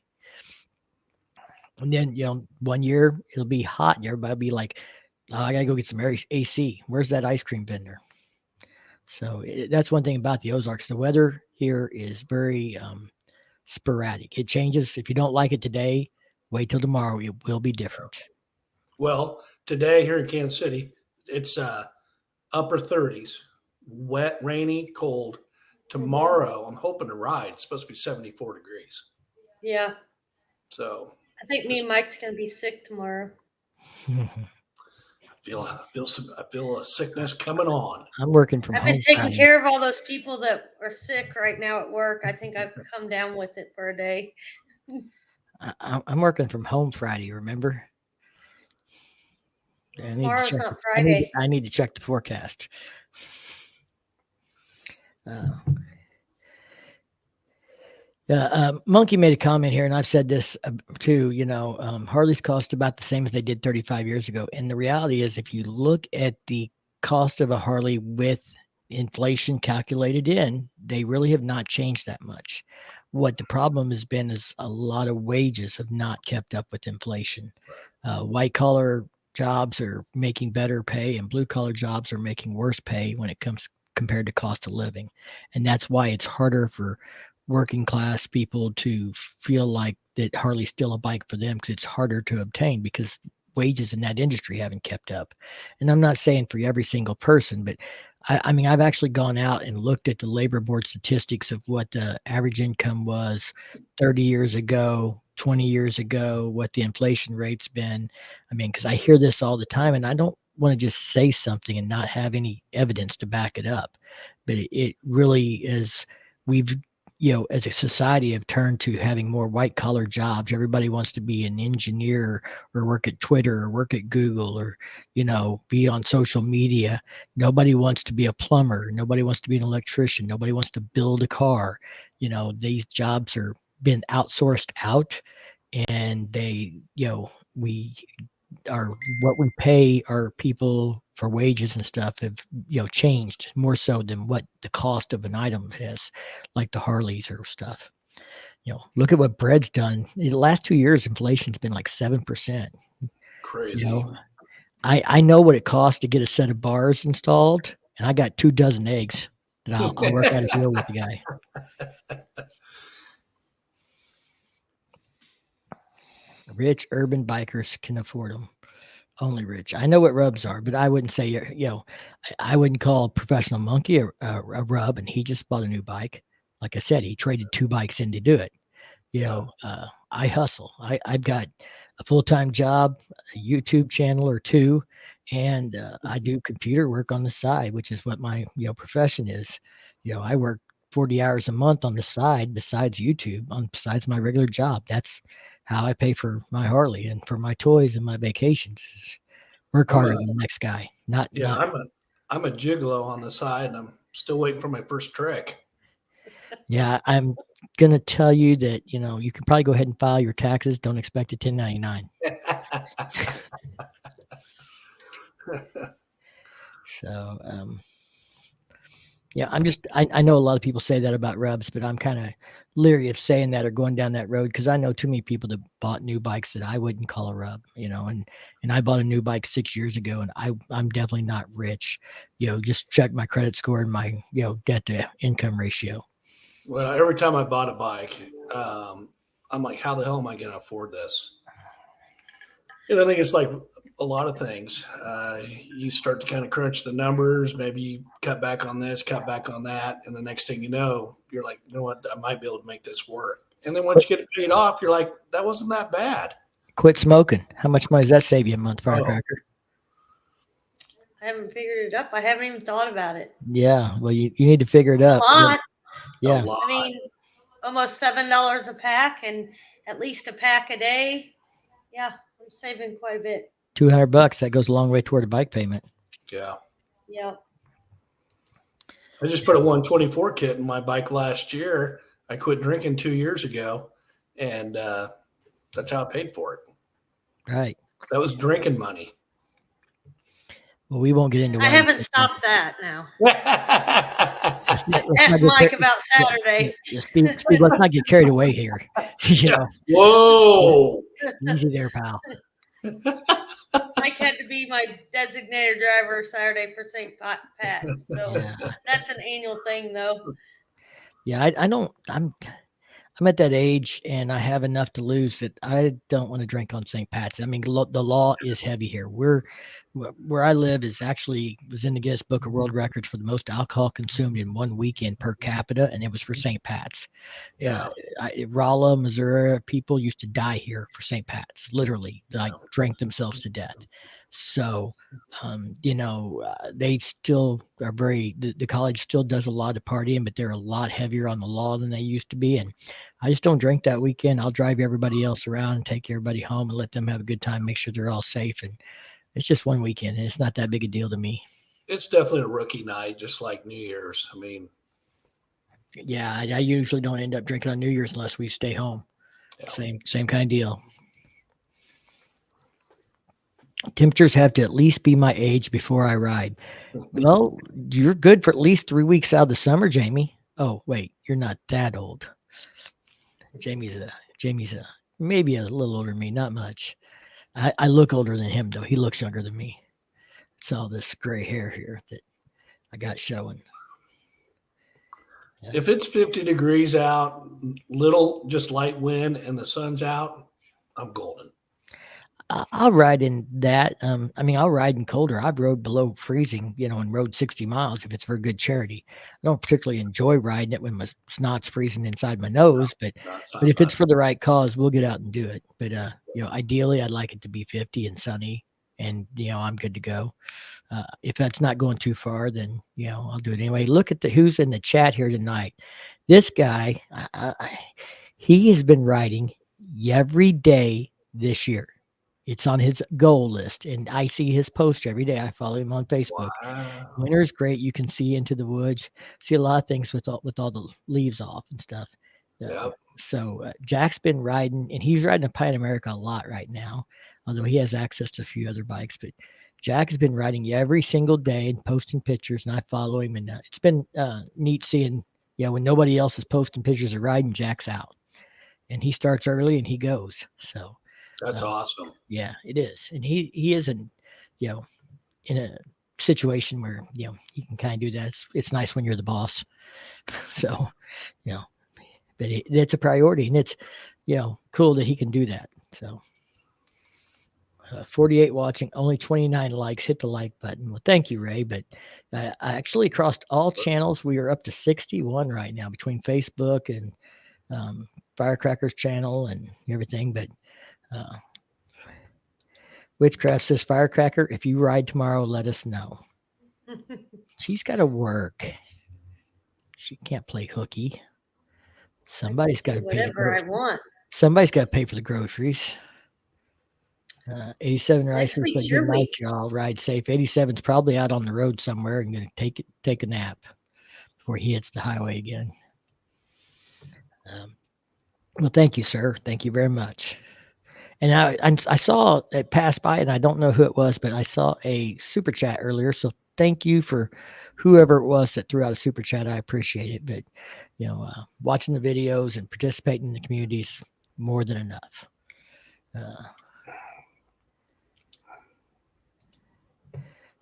And then, 1 year, it'll be hot. And everybody will be like, oh, I got to go get some AC. Where's that ice cream vendor? So that's one thing about the Ozarks. The weather here is very sporadic. It changes. If you don't like it today, wait till tomorrow. It will be different. Well, today here in Kansas City, it's upper 30s, wet, rainy, cold. Tomorrow, I'm hoping to ride. It's supposed to be 74 degrees. Yeah. So I think me and Mike's going to be sick tomorrow. I feel a sickness coming on. I'm working from I've home. been taking care of all those people that are sick right now at work. I think I've come down with it for a day. I'm working from home Friday, remember? Tomorrow's not Friday. I need to check the forecast. Monkey made a comment here, and I've said this too. Harleys cost about the same as they did 35 years ago. And the reality is, if you look at the cost of a Harley with inflation calculated in, they really have not changed that much. What the problem has been is a lot of wages have not kept up with inflation. White collar jobs are making better pay, and blue collar jobs are making worse pay when it comes compared to cost of living. And that's why it's harder for working class people to feel like that Harley's still a bike for them, because it's harder to obtain because wages in that industry haven't kept up. And I'm not saying for every single person, but I mean, I've actually gone out and looked at the labor board statistics of what the average income was 30 years ago, 20 years ago, what the inflation rate's been. I mean, because I hear this all the time, and I don't want to just say something and not have any evidence to back it up. But it really is, we've, as a society have turned to having more white collar jobs. Everybody wants to be an engineer or work at Twitter or work at Google or, be on social media. Nobody wants to be a plumber. Nobody wants to be an electrician. Nobody wants to build a car. These jobs are been outsourced out, and they, what we pay our people for wages and stuff have changed more so than what the cost of an item is, like the Harleys or stuff. Look at what bread's done in the last 2 years. Inflation's been like 7%. Crazy. I know what it costs to get a set of bars installed, and I got 2 dozen eggs that I'll work out a deal with the guy. Rich urban bikers can afford them. Only rich. I know what rubs are, but I wouldn't say, I wouldn't call Professional Monkey a rub, and he just bought a new bike. Like I said, he traded 2 bikes in to do it. I hustle. I've got a full-time job, a YouTube channel or 2, and I do computer work on the side, which is what my, profession is. I work 40 hours a month on the side besides YouTube, besides my regular job. That's how I pay for my Harley and for my toys and my vacations. Work harder than the next guy. I'm a gigolo on the side, and I'm still waiting for my first trick. Yeah, I'm going to tell you that, you can probably go ahead and file your taxes. Don't expect a 1099. So, I know a lot of people say that about rubs, but I'm kind of leery of saying that or going down that road, because I know too many people that bought new bikes that I wouldn't call a rub, and I bought a new bike 6 years ago, and I'm definitely not rich. Just check my credit score and my, debt to income ratio. Well, every time I bought a bike, I'm like, how the hell am I going to afford this? I think it's like a lot of things. You start to kind of crunch the numbers, maybe you cut back on this, cut back on that, and the next thing you know, you're like, you know what, I might be able to make this work. And then once you get it paid off, you're like, that wasn't that bad. Quit smoking. How much money does that save you a month, Firecracker? I haven't figured it up. I haven't even thought about it. Yeah. Well, you need to figure it A up. lot. Yeah. A lot. I mean, almost $7 a pack and at least a pack a day. Yeah, I'm saving quite a bit. $200. That goes a long way toward a bike payment. Yeah. Yep. I just put a 124 kit in my bike last year. I quit drinking 2 years ago, and that's how I paid for it. Right. That was drinking money. Well, we won't get into. I haven't stopped that now. Ask Mike about Saturday. Steve, let's not get carried away here. You know. Whoa. Easy there, pal. Mike had to be my designated driver Saturday for St. Pat's. So that's an annual thing, though. Yeah, I don't. I'm at that age, and I have enough to lose that I don't want to drink on St. Pat's. I mean, the law is heavy here. Where I live was in the Guinness Book of World Records for the most alcohol consumed in one weekend per capita, and it was for St. Pat's. Yeah. Rolla, Missouri, people used to die here for St. Pat's, literally, like drank themselves to death. So, they still are the college still does a lot of partying, but they're a lot heavier on the law than they used to be. And I just don't drink that weekend. I'll drive everybody else around and take everybody home and let them have a good time, make sure they're all safe. And it's just one weekend, and it's not that big a deal to me. It's definitely a rookie night, just like New Year's. I mean, yeah, I usually don't end up drinking on New Year's unless we stay home. Yeah. Same kind of deal. Temperatures have to at least be my age before I ride. Well, you're good for at least 3 weeks out of the summer, Jamie. Oh, wait, you're not that old. Jamie's maybe a little older than me, not much. I look older than him, though. He looks younger than me. It's all this gray hair here that I got showing. Yeah. If it's 50 degrees out, just light wind, and the sun's out, I'm golden. I'll ride in that. I'll ride in colder. I've rode below freezing, and rode 60 miles if it's for good charity. I don't particularly enjoy riding it when my snot's freezing inside my nose, but if it's for the right cause, we'll get out and do it. But, ideally, I'd like it to be 50 and sunny, and, I'm good to go. If that's not going too far, then, I'll do it anyway. Look at who's in the chat here tonight. This guy, he has been riding every day this year. It's on his goal list, and I see his post every day. I follow him on Facebook. Wow. Winter is great. You can see into the woods, see a lot of things with all the leaves off and stuff. So Jack's been riding, and he's riding a Pan America a lot right now, although he has access to a few other bikes. But Jack's been riding every single day and posting pictures, and I follow him. And it's been neat seeing, when nobody else is posting pictures of riding, Jack's out. And he starts early and he goes. So. That's awesome. Yeah, it is. And he is in a situation where, he can kind of do that. It's nice when you're the boss. So, but it's a priority, and it's, cool that he can do that. So 48 watching, only 29 likes, hit the like button. Well, thank you, Ray. But I actually crossed all channels. We are up to 61 right now between Facebook and Firecracker's channel and everything. But Witchcraft says, Firecracker, if you ride tomorrow, let us know. She's got to work. She can't play hooky. Somebody's got to pay. Whatever I want. Somebody's got to pay for the groceries. 87 Rice, good night, y'all. Ride safe. 87's probably out on the road somewhere and going to take a nap before he hits the highway again. Well, thank you, sir. Thank you very much. And I saw it pass by, and I don't know who it was, but I saw a super chat earlier. So thank you for whoever it was that threw out a super chat. I appreciate it. But, watching the videos and participating in the community is more than enough.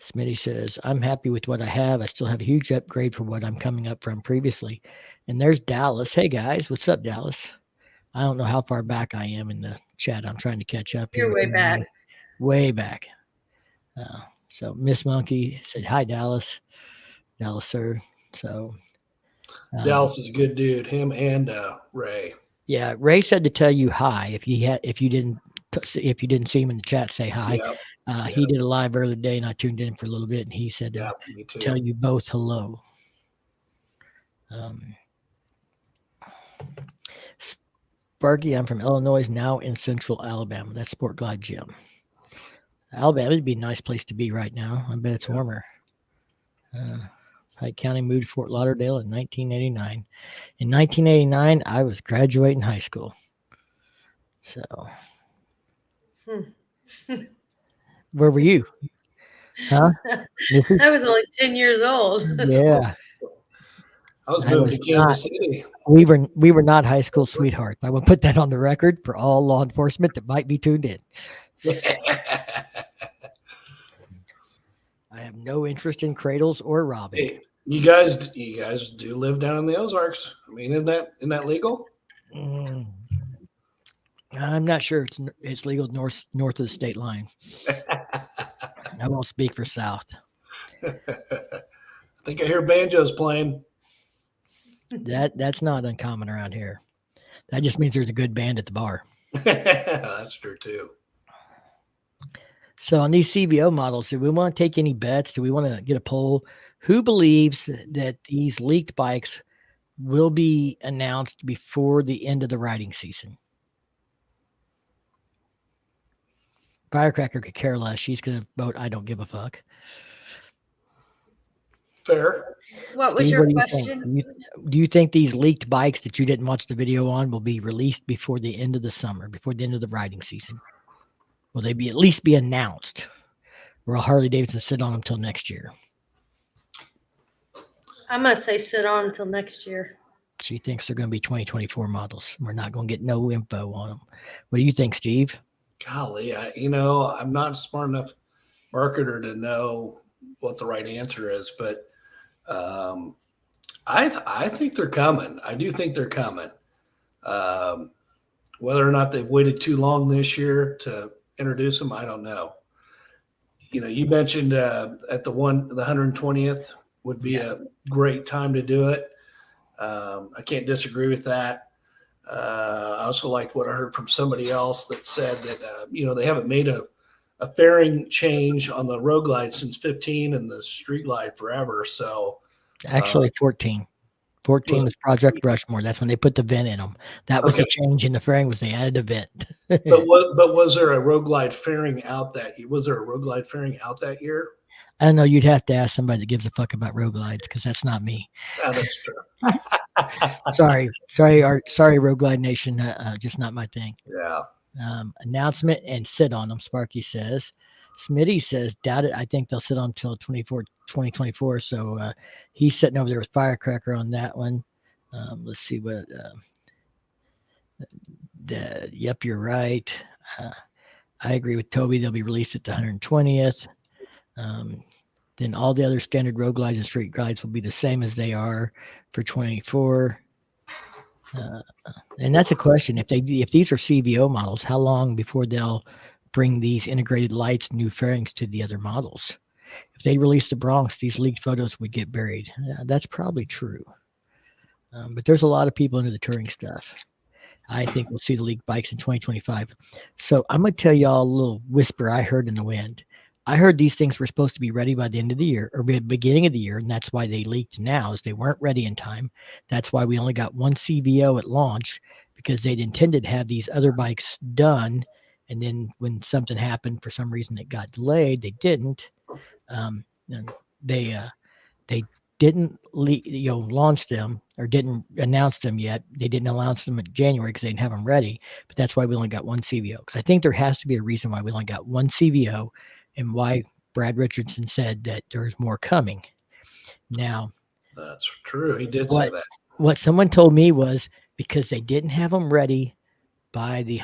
Smitty says, I'm happy with what I have. I still have a huge upgrade for what I'm coming up from previously. And there's Dallas. Hey, guys. What's up, Dallas? I don't know how far back I am in the chat. I'm trying to catch up. You're way back. Way back. So Miss Monkey said, "Hi, Dallas, Dallas, sir." So Dallas is a good dude. Him and Ray. yeah, Ray said to tell you hi if you didn't if you didn't see him in the chat, say hi. Yeah, He did a live earlier today, and I tuned in for a little bit, and he said yeah, me too. tell you both hello. Sparky, I'm from Illinois, now in Central Alabama. That's Sport Glide Gym. Alabama would be a nice place to be right now. I bet it's warmer. Pike County moved to Fort Lauderdale in 1989. In 1989, I was graduating high school. So, where were you? Huh? I was only 10 years old. Yeah. I was moving to Kansas City. We were not high school sweethearts. I will put that on the record for all law enforcement that might be tuned in. I have no interest in cradles or robbing. Hey, you guys do live down in the Ozarks. I mean, isn't that legal? I'm not sure it's legal north of the state line. I won't speak for South. I think I hear banjos playing. That's not uncommon around here. That just means there's a good band at the bar. That's true too. So on these CVO models, do we want to take any bets? Do we want to get a poll? Who believes that these leaked bikes will be announced before the end of the riding season? Firecracker could care less. She's going to vote, I don't give a fuck. Fair. What was your question? Do you think these leaked bikes that you didn't watch the video on will be released before the end of the summer, before the end of the riding season? Will they at least be announced? Or will Harley Davidson sit on them until next year? I'm going to say sit on until next year. She thinks they're going to be 2024 models. We're not going to get no info on them. What do you think, Steve? Golly, I'm not a smart enough marketer to know what the right answer is, but I think they're coming. I do think they're coming. Whether or not they've waited too long this year to introduce them, I don't know. You mentioned at the 120th would be a great time to do it. I can't disagree with that. I also liked what I heard from somebody else that said that they haven't made a fairing change on the road glide since 15 and the street glide forever. So actually 14. 14 was Project Rushmore. That's when they put the vent in them. That was the change in the fairing, was they added a vent. but was there a road glide fairing out that year? Was there a road glide fairing out that year? I don't know. You'd have to ask somebody that gives a fuck about road glides, because that's not me. Yeah, that's true. sorry, Road Glide Nation. Just not my thing. Yeah. Announcement and sit on them, Sparky says. Smitty says, doubt it. I think they'll sit on until 2024. So he's sitting over there with Firecracker on that one. Let's see what. Yep, you're right. I agree with Toby. They'll be released at the 120th. Then all the other standard road glides and street glides will be the same as they are for 24. And that's a question. If these are CVO models, how long before they'll bring these integrated lights, new fairings to the other models? If they release the Bronx, these leaked photos would get buried. That's probably true. But there's a lot of people into the touring stuff. I think we'll see the leaked bikes in 2025. So I'm going to tell y'all a little whisper I heard in the wind. I heard these things were supposed to be ready by the end of the year or beginning of the year, and that's why they leaked now, is they weren't ready in time. That's why we only got one CVO at launch, because they'd intended to have these other bikes done, and then when something happened, for some reason it got delayed, they didn't. They didn't launch them or didn't announce them yet. They didn't announce them in January because they didn't have them ready, but that's why we only got one CVO, because I think there has to be a reason why we only got one CVO, and why Brad Richardson said that there's more coming. Now, that's true. He did say that. What someone told me was because they didn't have them ready by the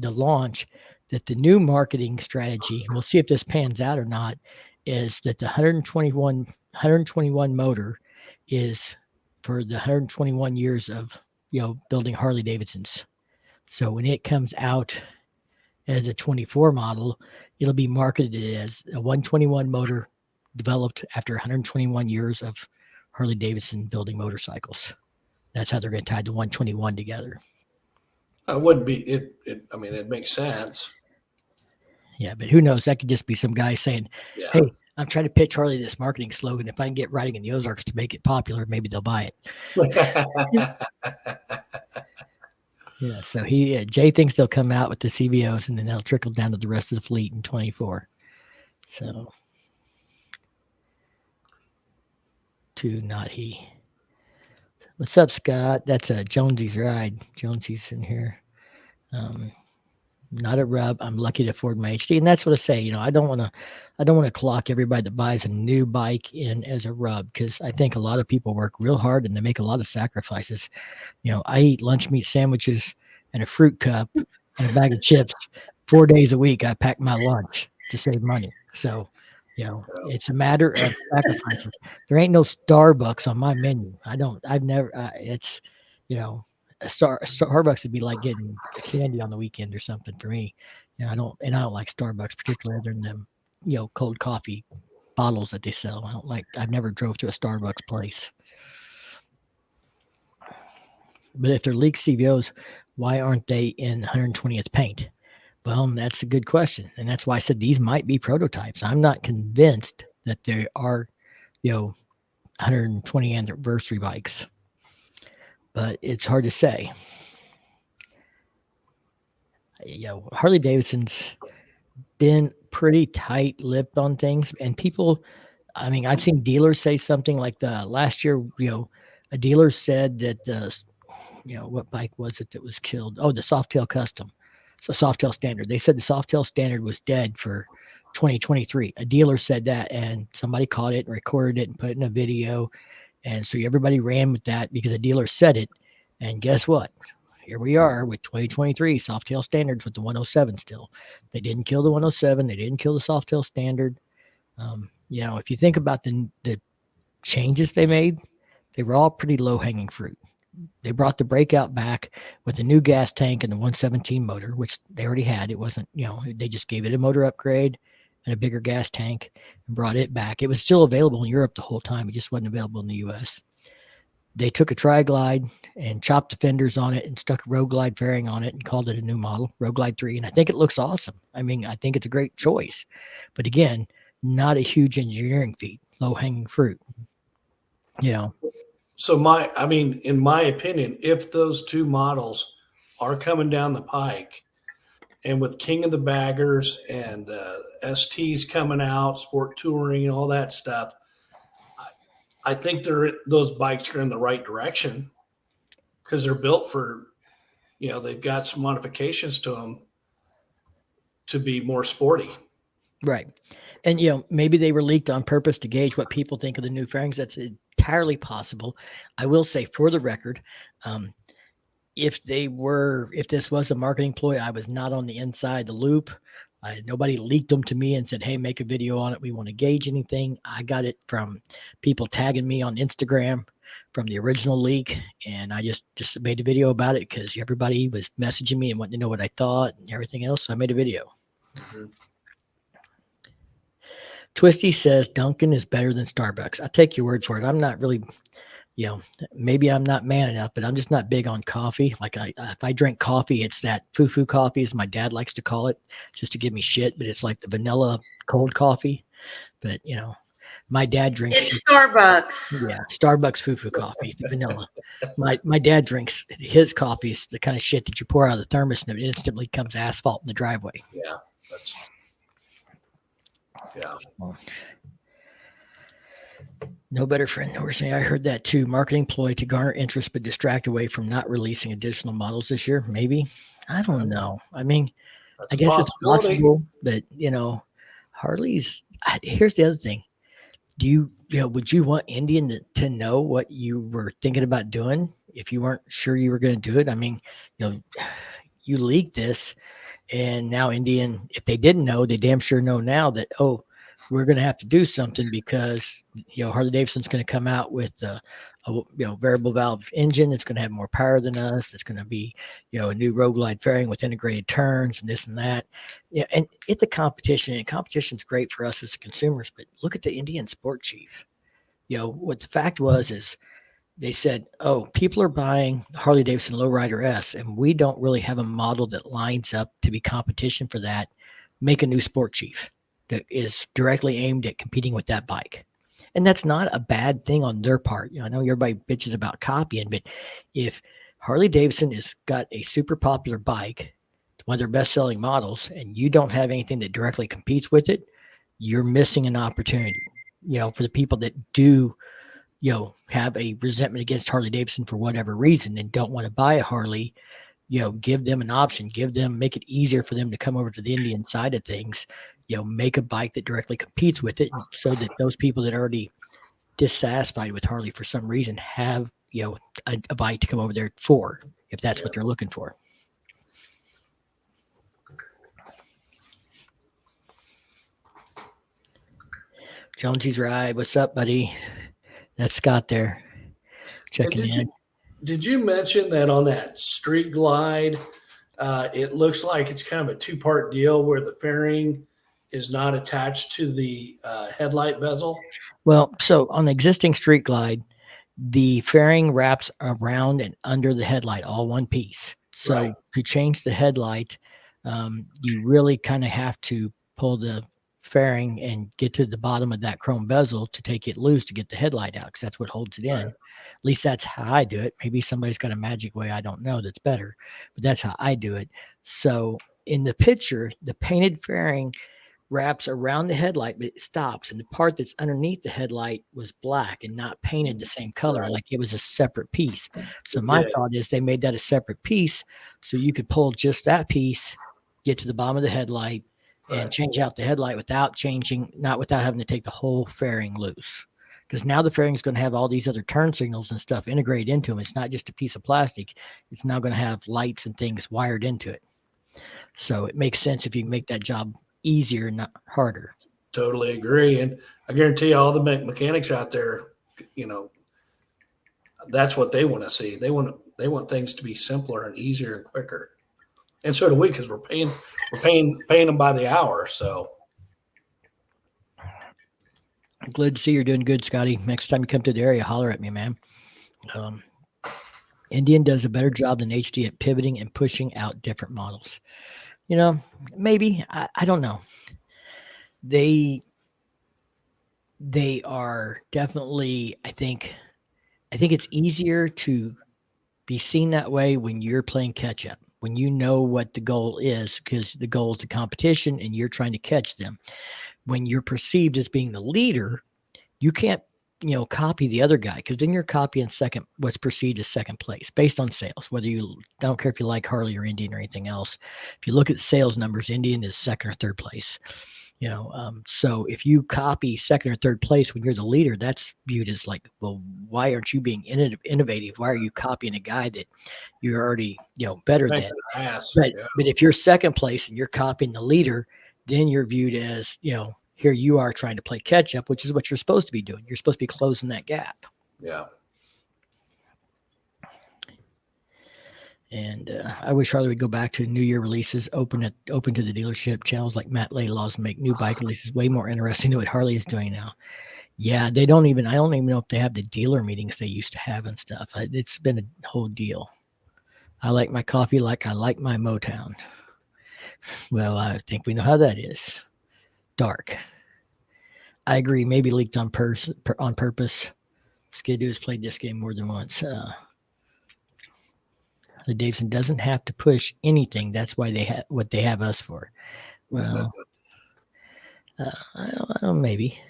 launch, that the new marketing strategy, we'll see if this pans out or not, is that the 121 motor is for the 121 years of building Harley Davidsons. So when it comes out as a 24 model, it'll be marketed as a 121 motor developed after 121 years of Harley Davidson building motorcycles. That's how they're going to tie the 121 together. It wouldn't be it. I mean, it makes sense. Yeah, but who knows? That could just be some guy saying, Yeah. "Hey, I'm trying to pitch Harley this marketing slogan. If I can get riding in the Ozarks to make it popular, maybe they'll buy it." Yeah. So Jay thinks they'll come out with the CVOs, and then they'll trickle down to the rest of the fleet in 24. So, not he. What's up, Scott? That's Jonesy's ride. Jonesy's in here. Not a rub. I'm lucky to afford my HD, and that's what I say. I don't want to clock everybody that buys a new bike in as a rub, because I think a lot of people work real hard and they make a lot of sacrifices. I eat lunch meat sandwiches and a fruit cup and a bag of chips 4 days a week. I pack my lunch to save money. So, it's a matter of sacrifices. There ain't no Starbucks on my menu. I've never, it's, a Starbucks would be like getting a candy on the weekend or something for me. I don't like Starbucks particularly, other than them, cold coffee bottles that they sell. I've never drove to a Starbucks place. But if they're leaked CVOs, why aren't they in 120th paint? Well, that's a good question. And that's why I said these might be prototypes. I'm not convinced that they are, 120th anniversary bikes. But it's hard to say. Harley Davidson's been pretty tight-lipped on things, and people, I've seen dealers say something like last year, a dealer said that, what bike was it that was killed? Oh, the Softail Custom. So Softail Standard. They said the Softail Standard was dead for 2023. A dealer said that, and somebody caught it and recorded it and put it in a video. And so everybody ran with that because a dealer said it. And guess what? Here we are with 2023 Softail Standards with the 107 still. They didn't kill the 107. They didn't kill the Softail Standard. If you think about the changes they made, they were all pretty low-hanging fruit. They brought the breakout back with a new gas tank and the 117 motor, which they already had. It wasn't, they just gave it a motor upgrade and a bigger gas tank and brought it back. It was still available in Europe the whole time. It just wasn't available in the US. They took a Tri-Glide and chopped the fenders on it and stuck a Road Glide fairing on it and called it a new model, Road Glide 3. And I think it looks awesome. I think it's a great choice. But again, not a huge engineering feat, low-hanging fruit. So in my opinion, if those two models are coming down the pike, and with King of the Baggers and STs coming out, sport touring and all that stuff, I think those bikes are in the right direction because they're built for, they've got some modifications to them to be more sporty. Right. And, maybe they were leaked on purpose to gauge what people think of the new fairings. That's entirely possible. I will say, for the record, if this was a marketing ploy, I was not on the inside the loop. Nobody leaked them to me and said, hey, make a video on it. We want to gauge anything. I got it from people tagging me on Instagram from the original leak. And I just made a video about it because everybody was messaging me and wanting to know what I thought and everything else. So I made a video. Mm-hmm. Twisty says Dunkin' is better than Starbucks. I take your word for it. I'm not really, maybe I'm not man enough, but I'm just not big on coffee. Like if I drink coffee, it's that foo-foo coffee, as my dad likes to call it, just to give me shit. But it's like the vanilla cold coffee. But my dad drinks. It's Starbucks. Yeah, Starbucks foo-foo coffee, the vanilla. My dad drinks his coffee is the kind of shit that you pour out of the thermos and it instantly comes asphalt in the driveway. Yeah, No better friend. We're saying I heard that too. Marketing ploy to garner interest but distract away from not releasing additional models this year. Maybe. I don't know. I guess it's possible, but Harley's. Here's the other thing. Would you want Indian to know what you were thinking about doing if you weren't sure you were going to do it? You leaked this, and now Indian, if they didn't know, they damn sure know now that, we're going to have to do something because, Harley Davidson's going to come out with a variable valve engine that's going to have more power than us. That's going to be, a new Road Glide fairing with integrated turns and this and that. Yeah, and it's a competition. And competition's great for us as the consumers. But look at the Indian Sport Chief. What the fact is they said, oh, people are buying Harley Davidson Lowrider S, and we don't really have a model that lines up to be competition for that. Make a new Sport Chief that is directly aimed at competing with that bike. And that's not a bad thing on their part. I know everybody bitches about copying, but if Harley Davidson has got a super popular bike, one of their best-selling models, and you don't have anything that directly competes with it, you're missing an opportunity. For the people that do have a resentment against Harley Davidson for whatever reason and don't want to buy a Harley, give them an option, make it easier for them to come over to the Indian side of things, make a bike that directly competes with it so that those people that are already dissatisfied with Harley for some reason have, a bike to come over there for, if that's what they're looking for. Jonesy's Ride. What's up, buddy? That's Scott there checking in. Did you mention that on that Street Glide, it looks like it's kind of a two-part deal where the fairing is not attached to the headlight bezel? Well, so on the existing Street Glide, the fairing wraps around and under the headlight, all one piece. So to change the headlight, you really kind of have to pull the fairing and get to the bottom of that chrome bezel to take it loose to get the headlight out, because that's what holds it in. At least that's how I do it. Maybe somebody's got a magic way I don't know that's better, but that's how I do it. So in the picture, the painted fairing wraps around the headlight, but it stops, and the part that's underneath the headlight was black and not painted the same color, like it was a separate piece. So my thought is they made that a separate piece so you could pull just that piece, get to the bottom of the headlight, and change out the headlight without having to take the whole fairing loose. Because now the fairing is going to have all these other turn signals and stuff integrated into them. It's not just a piece of plastic. It's now going to have lights and things wired into it. So it makes sense if you can make that job easier, not harder. Totally agree. And I guarantee you all the mechanics out there, that's what they want to see. They want things to be simpler and easier and quicker. And so do we, because we're paying them by the hour. So I'm glad to see you're doing good, Scotty. Next time you come to the area, holler at me, man. Indian does a better job than HD at pivoting and pushing out different models. Maybe, I don't know. They are definitely, I think it's easier to be seen that way when you're playing catch up, when you know what the goal is, because the goal is the competition and you're trying to catch them. When you're perceived as being the leader, you can't, copy the other guy, because then you're copying what's perceived as second place based on sales. I don't care if you like Harley or Indian or anything else. If you look at sales numbers, Indian is second or third place. So if you copy second or third place when you're the leader, that's viewed as like, well, why aren't you being innovative? Why are you copying a guy that you're already, better than? But if you're second place and you're copying the leader, then you're viewed as, here you are trying to play catch up, which is what you're supposed to be doing. You're supposed to be closing that gap. Yeah. And I wish Harley would go back to New Year releases, open to the dealership channels like Matt Laidlaw's, and make new bike releases way more interesting than what Harley is doing now. Yeah, I don't even know if they have the dealer meetings they used to have and stuff. It's been a whole deal. I like my coffee like I like my Motown. Well, I think we know how that is. Dark. I agree. Maybe leaked on purpose. Skidoo has played this game more than once. The Davidson doesn't have to push anything. That's why they have us for. Well, I don't maybe.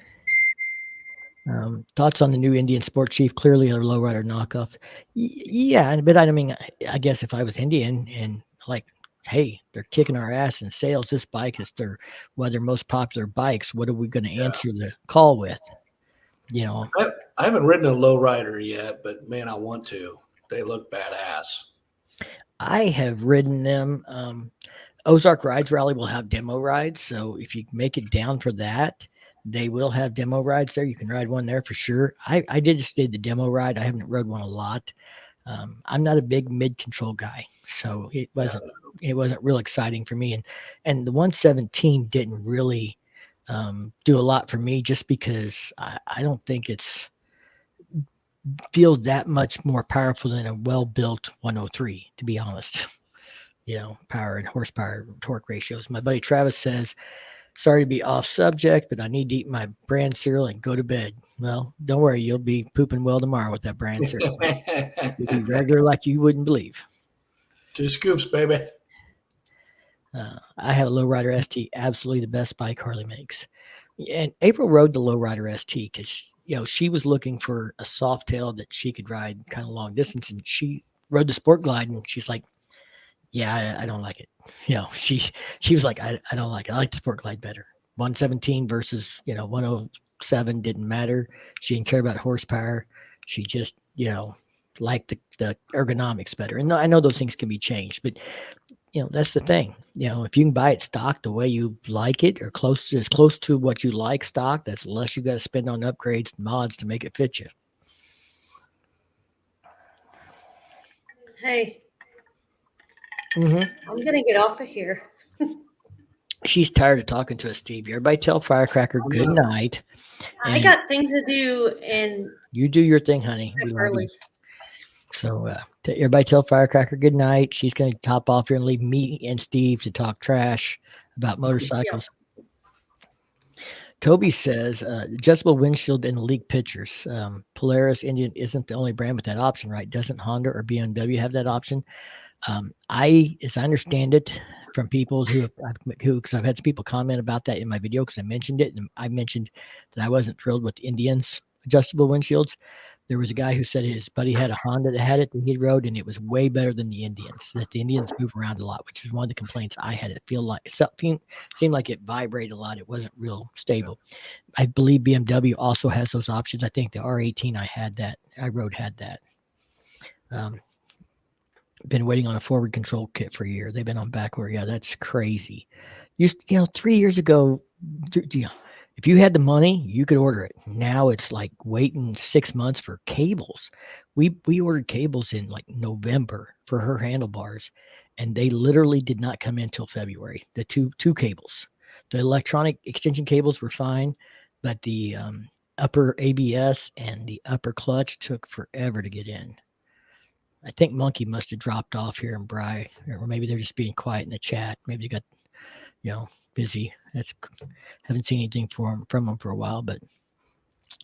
Thoughts on the new Indian Sport Chief? Clearly a lowrider knockoff. Yeah, but I mean, I guess if I was Indian and like, hey, they're kicking our ass in sales. This bike is one of their most popular bikes. What are we going to answer the call with? I haven't ridden a lowrider yet, but man, I want to. They look badass. I have ridden them. Ozark Rides Rally will have demo rides. So if you make it down for that, They will have demo rides there. You can ride one there for sure. I just did the demo ride. I haven't rode one a lot. I'm not a big mid control guy, so it wasn't real exciting for me. And the 117 didn't really do a lot for me, just because I don't think it's feels that much more powerful than a well built 103. To be honest, power and horsepower torque ratios. My buddy Travis says, "Sorry to be off subject, but I need to eat my bran cereal and go to bed." Well, don't worry, you'll be pooping well tomorrow with that bran cereal. You'll be regular like you wouldn't believe. 2 scoops, baby. I have a Lowrider ST, absolutely the best bike Harley makes. And April rode the Lowrider ST because she was looking for a soft tail that she could ride kind of long distance, and she rode the Sport Glide, and she's like, "Yeah, I don't like it." She was like, "I don't like it. I like the Sport Glide better." 117 versus 107 didn't matter. She didn't care about horsepower. She just liked the ergonomics better. And I know those things can be changed, but that's the thing. If you can buy it stock the way you like it, or as close to what you like stock, that's less you got to spend on upgrades and mods to make it fit you. Hey, I'm gonna get off of here. She's tired of talking to us, Steve. Everybody tell Firecracker good night. I got things to do, and you do your thing, honey. We love you. So everybody tell Firecracker good night. She's going to top off here and leave me and Steve to talk trash about motorcycles. Yeah. Toby says, adjustable windshield in leak pictures. Polaris Indian isn't the only brand with that option, right? Doesn't Honda or BMW have that option? As I understand it from people because I've had some people comment about that in my video, because I mentioned it, and I mentioned that I wasn't thrilled with Indian's adjustable windshields. There was a guy who said his buddy had a Honda that had it that he rode, and it was way better than the Indians. That the Indians move around a lot, which is one of the complaints I had. It seemed like it vibrated a lot. It wasn't real stable. I believe BMW also has those options. I think the R18 I rode had that. Been waiting on a forward control kit for a year. They've been on backward. Yeah, that's crazy. 3 years ago, if you had the money, you could order it. Now it's like waiting 6 months for cables. We ordered cables in like November for her handlebars, and they literally did not come in till February. The two cables, the electronic extension cables were fine, but the upper ABS and the upper clutch took forever to get in. I think Monkey must have dropped off here in Bry, or maybe they're just being quiet in the chat. Maybe they got busy. Haven't seen anything from him for a while, but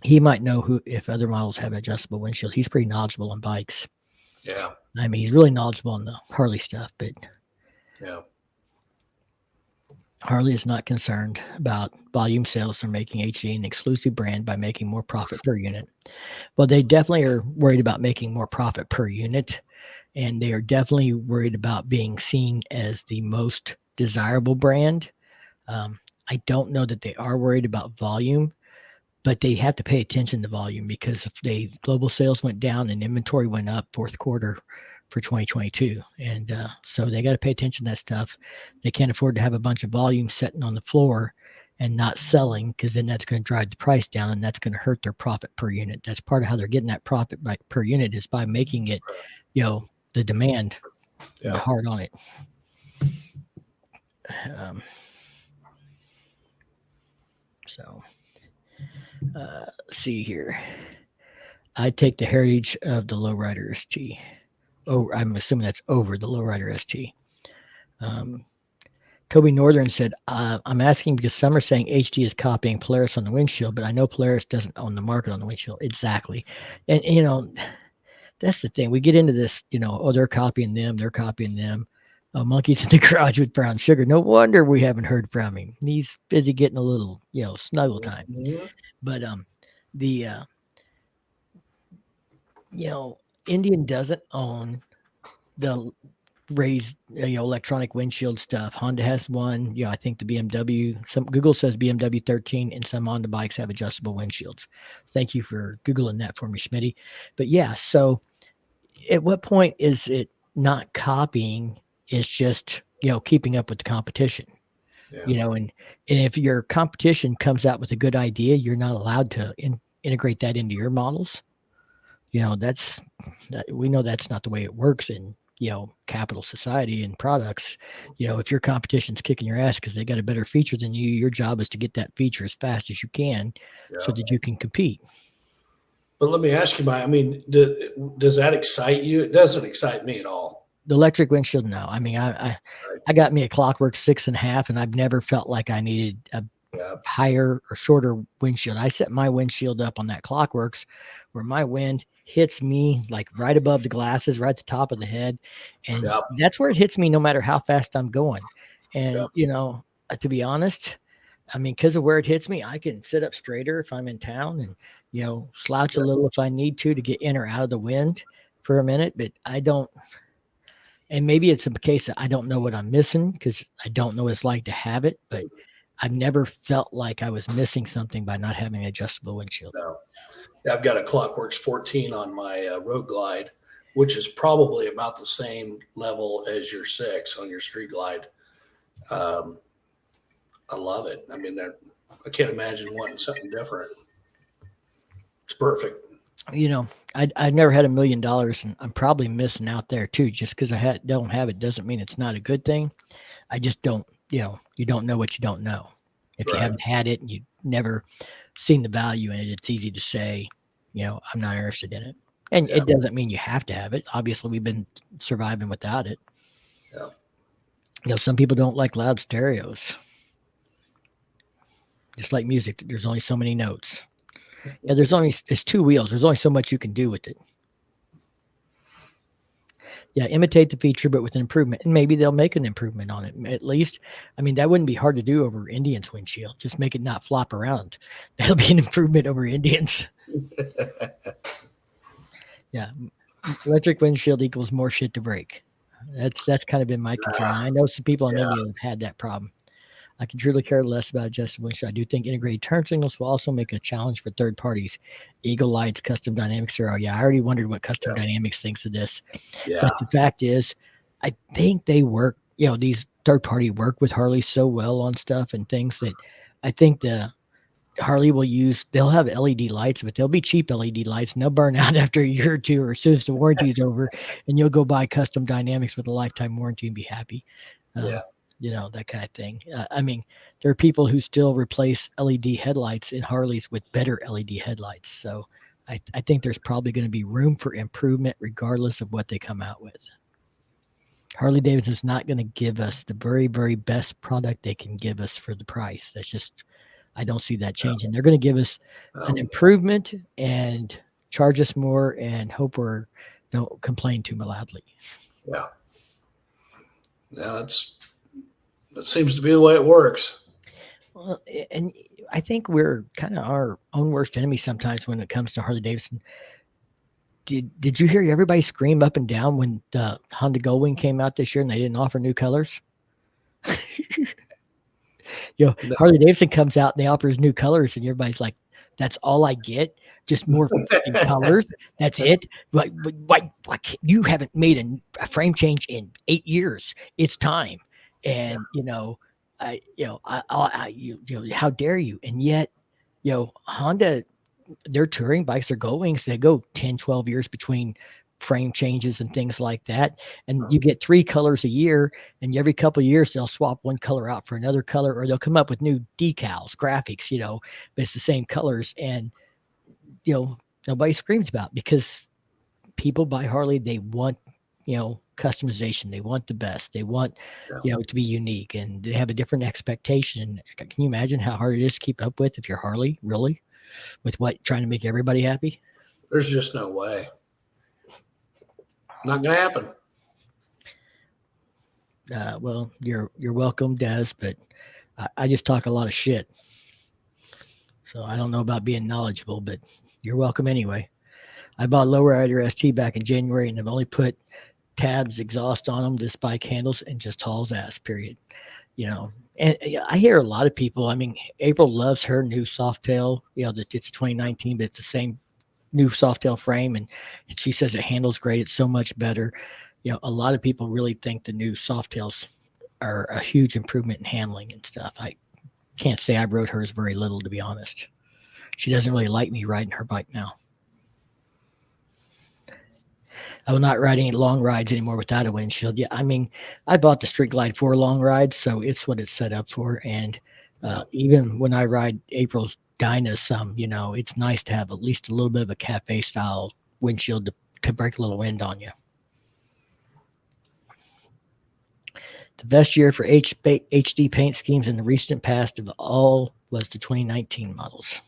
he might know if other models have an adjustable windshield. He's pretty knowledgeable on bikes. Yeah. I mean, he's really knowledgeable on the Harley stuff, but yeah. Harley is not concerned about volume sales. They're making HD an exclusive brand by making more profit per unit. Well, they definitely are worried about making more profit per unit, and they are definitely worried about being seen as the most desirable brand. I don't know that they are worried about volume, but they have to pay attention to volume, because if global sales went down and inventory went up fourth quarter for 2022. And so they got to pay attention to that stuff. They can't afford to have a bunch of volume sitting on the floor and not selling, because then that's going to drive the price down, and that's going to hurt their profit per unit. That's part of how they're getting that profit per unit, is by making it, the demand hard on it. See here. I take the heritage of the Lowrider ST. Oh, I'm assuming that's over the Lowrider ST. Toby Northern said, I'm asking because some are saying HD is copying Polaris on the windshield, but I know Polaris doesn't own the market on the windshield. Exactly. And, that's the thing. We get into this, they're copying them. Monkey's in the garage with brown sugar. No wonder we haven't heard from him. He's busy getting a little, snuggle time. Mm-hmm. But Indian doesn't own the raised electronic windshield stuff. Honda has one. I think the BMW, Google says BMW 13, and some Honda bikes have adjustable windshields. Thank you for Googling that for me, Schmitty. But so at what point is it not copying? It's just keeping up with the competition. And if your competition comes out with a good idea, you're not allowed to integrate that into your models. We know that's not the way it works in capital society and products. If your competition's kicking your ass because they got a better feature than you, your job is to get that feature as fast as you can so that you can compete. But let me ask you, does that excite you? It doesn't excite me at all. The electric windshield, no. I got me a Clockwork 6.5, and I've never felt like I needed a higher or shorter windshield. I set my windshield up on that Clockworks where my wind hits me like right above the glasses, right at the top of the head. And that's where it hits me no matter how fast I'm going. And, to be honest, because of where it hits me, I can sit up straighter if I'm in town and, slouch a little if I need to get in or out of the wind for a minute, but I don't. And maybe it's a case that I don't know what I'm missing because I don't know what it's like to have it, but I've never felt like I was missing something by not having an adjustable windshield. No. I've got a Clockworks 14 on my Road Glide, which is probably about the same level as your 6 on your Street Glide. I love it. I can't imagine wanting something different. It's perfect. I've never had $1 million, and I'm probably missing out there too. Just because I don't have it doesn't mean it's not a good thing. I just don't. You don't know what you don't know. If you haven't had it and you've never seen the value in it, it's easy to say, I'm not interested in it. And it doesn't mean you have to have it. Obviously, we've been surviving without it. Yeah. Some people don't like loud stereos. Just like music, there's only so many notes. Yeah, it's 2 wheels. There's only so much you can do with it. Yeah, imitate the feature, but with an improvement. And maybe they'll make an improvement on it. At least, that wouldn't be hard to do over Indian's windshield. Just make it not flop around. That'll be an improvement over Indian's. Yeah, electric windshield equals more shit to break. That's kind of been my concern. I know some people in India have had that problem. I can truly care less about adjustable windshield. I do think integrated turn signals will also make a challenge for third parties. Eagle Lights, Custom Dynamics. I already wondered what Custom Dynamics thinks of this. Yeah. But the fact is, I think they work, these third party work with Harley so well on stuff and things that I think the Harley they'll have LED lights, but they'll be cheap LED lights and they'll burn out after a year or two or as soon as the warranty is over, and you'll go buy Custom Dynamics with a lifetime warranty and be happy. That kind of thing. There are people who still replace LED headlights in Harleys with better LED headlights. So I think there's probably going to be room for improvement regardless of what they come out with. Harley Davidson's not going to give us the very, very best product they can give us for the price. That's just, I don't see that changing. They're going to give us an improvement and charge us more and hope don't complain too loudly. Yeah. Yeah, that seems to be the way it works. Well, and I think we're kind of our own worst enemy sometimes when it comes to Harley Davidson. Did you hear everybody scream up and down when the Honda Goldwing came out this year and they didn't offer new colors? No. Harley Davidson comes out and they offers new colors and everybody's like, that's all I get? Just more colors? That's it? But why you haven't made a frame change in 8 years? It's time. And how dare you? And yet, Honda, their touring bikes, their Goldwings, they go 10, 12 years between frame changes and things like that. And you get 3 colors a year, and every couple of years they'll swap one color out for another color, or they'll come up with new decals, graphics, but it's the same colors. And, nobody screams about it because people buy Harley, they want, customization. They want the best. They want, to be unique, and they have a different expectation. Can you imagine how hard it is to keep up with if you're Harley, really, with trying to make everybody happy? There's just no way. Not going to happen. Well, you're welcome, Des, but I just talk a lot of shit. So I don't know about being knowledgeable, but you're welcome anyway. I bought Lowrider ST back in January, and I've only put tabs, exhaust on them, this bike handles, and just hauls ass, period. And I hear a lot of people, April loves her new Softail, it's 2019, but it's the same new Softail frame, and she says it handles great. It's so much better. A lot of people really think the new Softails are a huge improvement in handling and stuff. I can't say I rode hers very little, to be honest. She doesn't really like me riding her bike now. I will not ride any long rides anymore without a windshield. Yeah, I mean, I bought the Street Glide for long rides, so it's what it's set up for. And even when I ride April's Dyna some, it's nice to have at least a little bit of a cafe style windshield to break a little wind on you. The best year for HD paint schemes in the recent past of all was the 2019 models.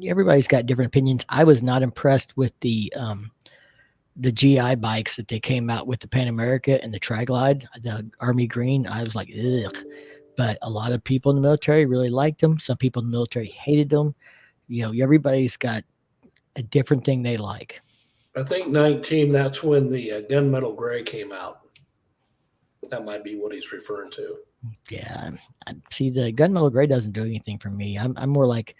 Everybody's got different opinions. I was not impressed with the GI bikes that they came out with, the Pan America and the Tri-Glide, the Army Green. I was like, ugh. But a lot of people in the military really liked them. Some people in the military hated them. Everybody's got a different thing they like. I think 19, that's when the gunmetal gray came out. That might be what he's referring to. Yeah. See, the gunmetal gray doesn't do anything for me. I'm more like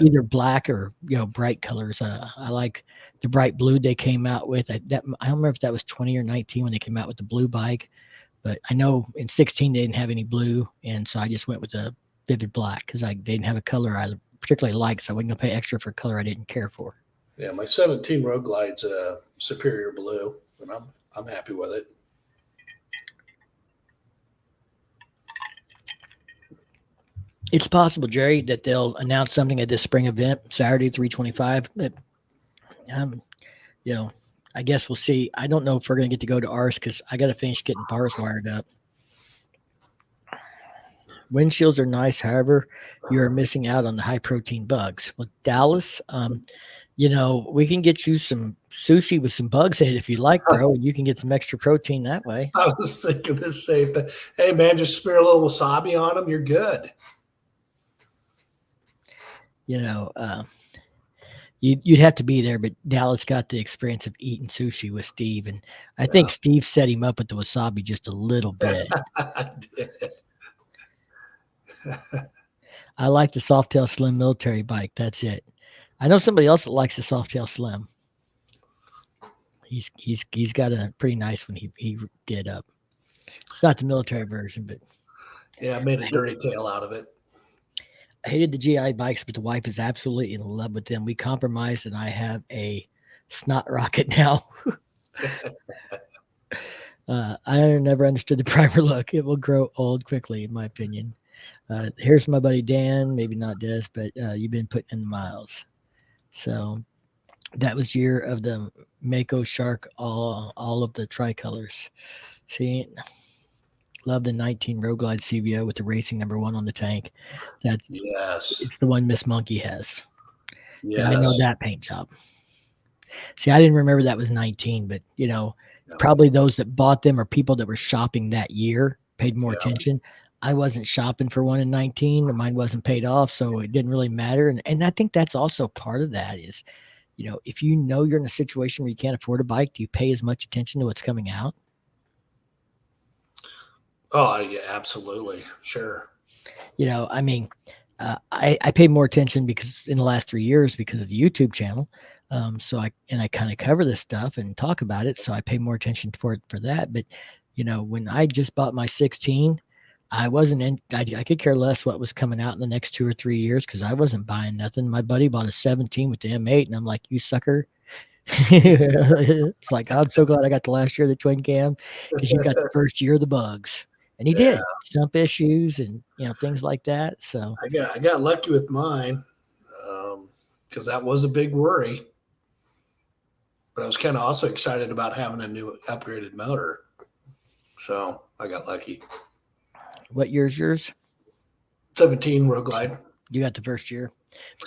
either black or, bright colors. I like the bright blue they came out with. I don't remember if that was 20 or 19 when they came out with the blue bike, but I know in 16 they didn't have any blue, and so I just went with a vivid black because they didn't have a color I particularly liked, so I wasn't going to pay extra for a color I didn't care for. Yeah, my 17 Road Glide's a superior blue, and I'm happy with it. It's possible, Jerry, that they'll announce something at this spring event, Saturday, 325. But, I guess we'll see. I don't know if we're going to get to go to ours because I got to finish getting bars wired up. Windshields are nice. However, you're missing out on the high protein bugs. Well, Dallas, we can get you some sushi with some bugs in it if you like, bro. And you can get some extra protein that way. I was thinking the same thing. Hey, man, just smear a little wasabi on them. You're good. You'd have to be there, but Dallas got the experience of eating sushi with Steve, and I think Steve set him up with the wasabi just a little bit. I did. I like the Softail Slim military bike. That's it. I know somebody else that likes the Softail Slim. He's got a pretty nice one he did up. It's not the military version, but yeah, I made a dirty tail out of it. I hated the GI bikes, but the wife is absolutely in love with them. We compromised, and I have a snot rocket now. I never understood the primer look. It will grow old quickly, in my opinion. Here's my buddy Dan. Maybe not Des, but you've been putting in the miles. So that was year of the Mako Shark, all of the tricolors. See, love the 19 Road Glide CVO with the racing #1 on the tank. It's the one Miss Monkey has. Yes. I know that paint job. See, I didn't remember that was 19, but probably those that bought them or people that were shopping that year paid more attention. I wasn't shopping for one in 19, and mine wasn't paid off, so it didn't really matter. And I think that's also part of that is, if you're in a situation where you can't afford a bike, do you pay as much attention to what's coming out? Oh, yeah, absolutely. Sure. I pay more attention because in the last 3 years because of the YouTube channel. So I kind of cover this stuff and talk about it. So I pay more attention for that. But, when I just bought my 16, I could care less what was coming out in the next 2 or 3 years because I wasn't buying nothing. My buddy bought a 17 with the M8, and I'm like, you sucker. It's like, I'm so glad I got the last year of the twin cam because you got the first year of the bugs. And he did stump issues and things like that. So I got lucky with mine because that was a big worry. But I was kind of also excited about having a new upgraded motor. So I got lucky. What year's yours? 17 Road Glide. You got the first year.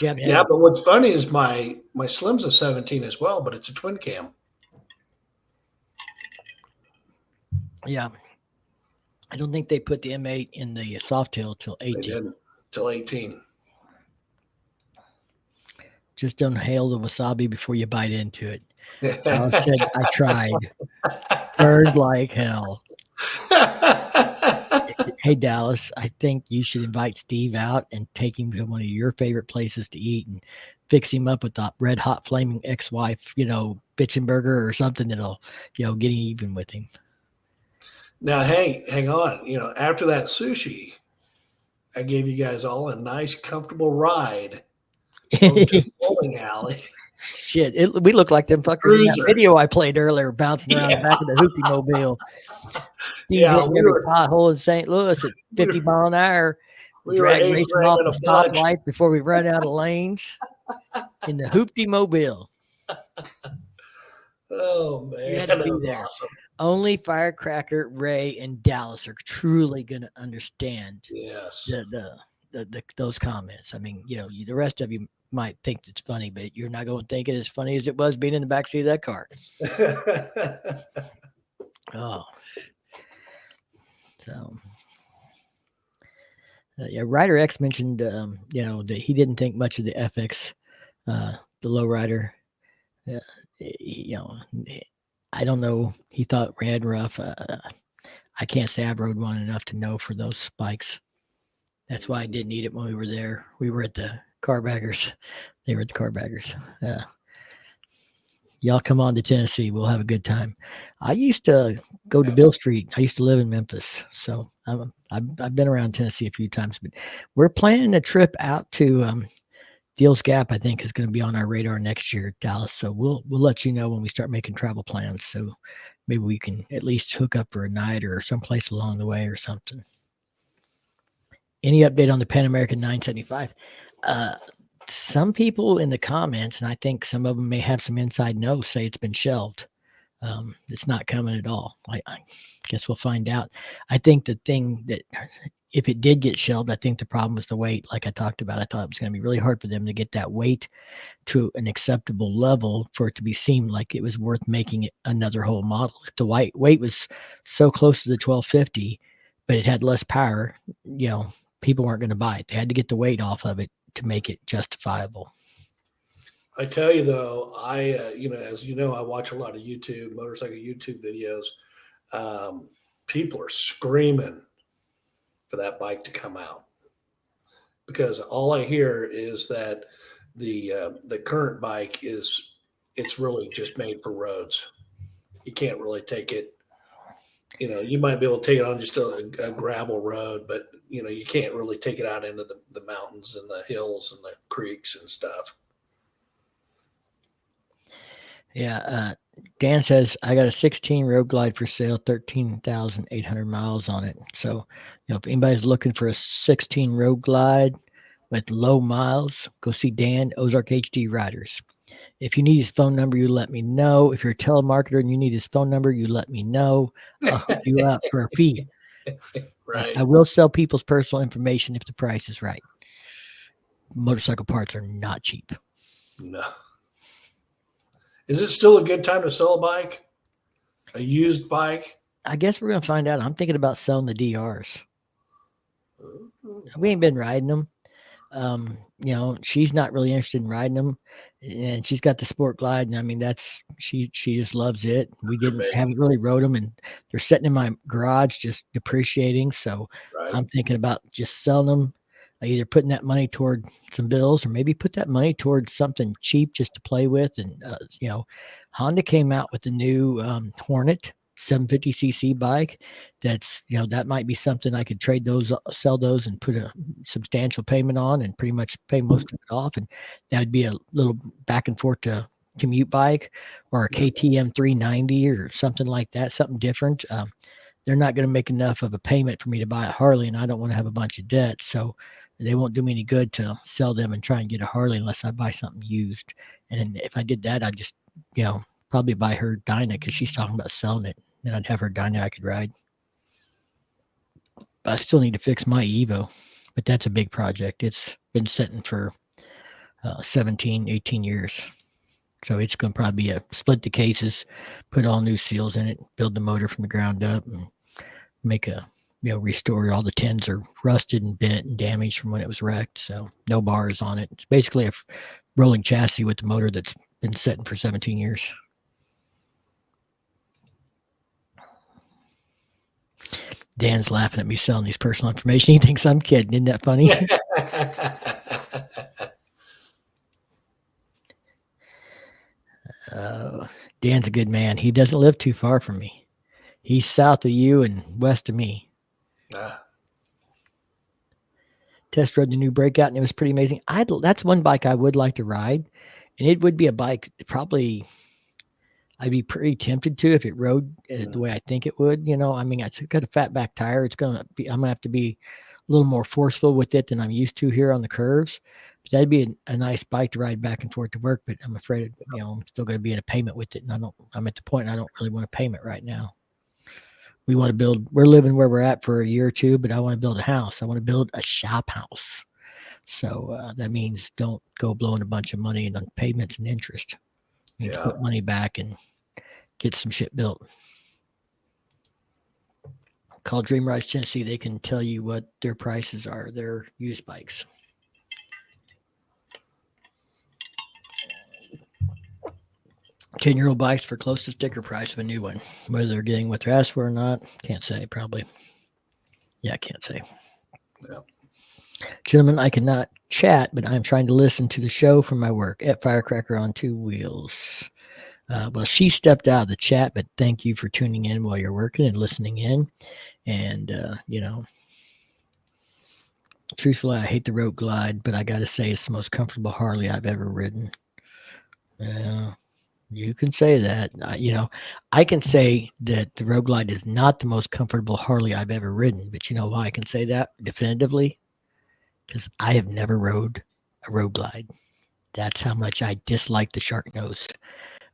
But what's funny is my Slim's a 17 as well, but it's a twin cam. Yeah. I don't think they put the M8 in the Softail till 18. They didn't till 18. Just don't hail the wasabi before you bite into it. I said I tried. Burned like hell. Hey, Dallas, I think you should invite Steve out and take him to one of your favorite places to eat and fix him up with the red hot flaming ex-wife, bitchin' burger or something that'll, get even with him. Now, hang on. You know, after that sushi, I gave you guys all a nice, comfortable ride over to the bowling alley. Shit, we look like them fuckers in that Cruiser. video I played earlier, bouncing around the back of the Hoopty Mobile. Steve Yeah, hitting every pothole in St. Louis at 50 mile an hour. we were Drag racing off A-framing the a bunch. stoplight before we run out of lanes in the Hoopty Mobile. Oh man, You had to that be was there. awesome. Only Firecracker, Ray, and Dallas are truly going to understand Yes. those comments. I mean, you know, the rest of you might think it's funny, but you're not going to think it as funny as it was being in the backseat of that car. Oh, so yeah, Rider X mentioned, you know, that he didn't think much of the FX, the lowrider. You know, I don't know. He thought ran rough. I can't say I've rode one enough to know for those spikes. That's why I didn't need it when we were there. We were at the carbaggers. They were at the carbaggers. Y'all come on to Tennessee. We'll have a good time. I used to go to Bill Street. I used to live in Memphis. So I've been around Tennessee a few times, but we're planning a trip out to Deals Gap. I think is going to be on our radar next year, Dallas. So we'll let you know when we start making travel plans. So maybe we can at least hook up for a night or someplace along the way or something. Any update on the Pan American 975? Some people in the comments, and I think some of them may have some inside notes, say it's been shelved. It's not coming at all. I guess we'll find out. I think the thing that if it did get shelved, I think the problem was the weight. Like I talked about, I thought it was going to be really hard for them to get that weight to an acceptable level for it to be seemed like it was worth making it another whole model. If the weight was so close to the 1250, but it had less power, you know, people weren't going to buy it. They had to get the weight off of it to make it justifiable. I tell you though, you know, as you know, I watch a lot of motorcycle YouTube videos. People are screaming for that bike to come out because all I hear is that the current bike it's really just made for roads. You can't really take it. You know, you might be able to take it on just a gravel road, but you know, you can't really take it out into the mountains and the hills and the creeks and stuff. Yeah. Dan says, I got a 16 Road Glide for sale, 13,800 miles on it. So, you know, if anybody's looking for a 16 Road Glide with low miles, go see Dan, Ozark HD Riders. If you need his phone number, you let me know. If you're a telemarketer and you need his phone number, you let me know. I'll hook you up for a fee. Right. I will sell people's personal information if the price is right. Motorcycle parts are not cheap. No. Is it still a good time to sell a bike? A used bike? I guess we're going to find out. I'm thinking about selling the DRs. We ain't been riding them. You know, she's not really interested in riding them, and she's got the Sport Glide, and I mean she just loves it. We haven't really rode them, and they're sitting in my garage just depreciating. So Right. I'm thinking about just selling them, either putting that money toward some bills, or maybe put that money towards something cheap just to play with. And you know, Honda came out with the new Hornet 750cc bike. That's, you know, that might be something I could sell those and put a substantial payment on and pretty much pay most of it off. And that would be a little back and forth to commute bike, or a KTM 390 or something like that, something different. They're not going to make enough of a payment for me to buy a Harley, and I don't want to have a bunch of debt. So they won't do me any good to sell them and try and get a Harley unless I buy something used. And if I did that, I'd just, you know, probably buy her Dyna because she's talking about selling it. And I'd have her Dyna I could ride. But I still need to fix my Evo, but that's a big project. It's been sitting for 17, 18 years. So it's going to probably be split the cases, put all new seals in it, build the motor from the ground up, and make restore. All the tins are rusted and bent and damaged from when it was wrecked. So no bars on it. It's basically a rolling chassis with the motor that's been sitting for 17 years. Dan's laughing at me selling these personal information. He thinks I'm kidding. Isn't that funny? Dan's a good man. He doesn't live too far from me. He's south of you and west of me. Test rode the new Breakout, and it was pretty amazing. That's one bike I would like to ride, and it would be a bike probably I'd be pretty tempted to if it rode the way I think it would. I mean, it's got a fat back tire. I'm gonna have to be a little more forceful with it than I'm used to here on the curves. But that'd be a nice bike to ride back and forth to work. But I'm afraid, I'm still going to be in a payment with it, and I'm at the point I don't really want a payment right now. We're living where we're at for a year or two, but I want to build a house. I want to build a shop house. So that means don't go blowing a bunch of money on payments and interest. It means put money back and get some shit built. Call Dream Rides Tennessee. They can tell you what their prices are. Their used bikes. $10-year-old bikes for close to sticker price of a new one. Whether they're getting what they're asked for or not, can't say. Probably. Yeah, I can't say. Yeah. Gentlemen, I cannot chat, but I'm trying to listen to the show from my work at Firecracker on Two Wheels. Well, she stepped out of the chat, but thank you for tuning in while you're working and listening in. And, truthfully, I hate the Road Glide, but I got to say it's the most comfortable Harley I've ever ridden. You can say that. I can say that the Road Glide is not the most comfortable Harley I've ever ridden, but you know why I can say that definitively? Because I have never rode a Road Glide. That's how much I dislike the shark nose.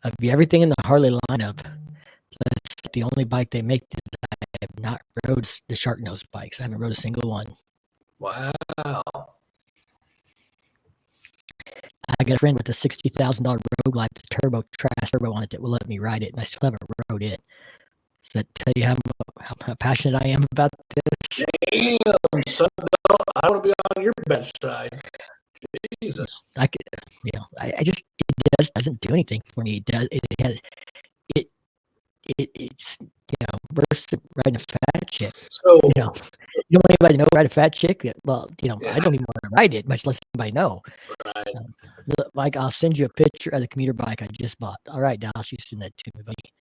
Of everything in the Harley lineup, that's the only bike they make that I have not rode the shark nose bikes. I haven't rode a single one. Wow. I got a friend with a $60,000 Road Glide with trash turbo on it that will let me ride it, and I still haven't rode it. Does that tell you how passionate I am about this? Damn, son, I want to be on your bedside. Jesus. I just it doesn't do anything for me. It's worse than riding a fat chick. So you don't want anybody to know ride a fat chick. Well, I don't even want to ride it, much less anybody know. Right. Mike, I'll send you a picture of the commuter bike I just bought. All right, Dallas, you send that to me, buddy.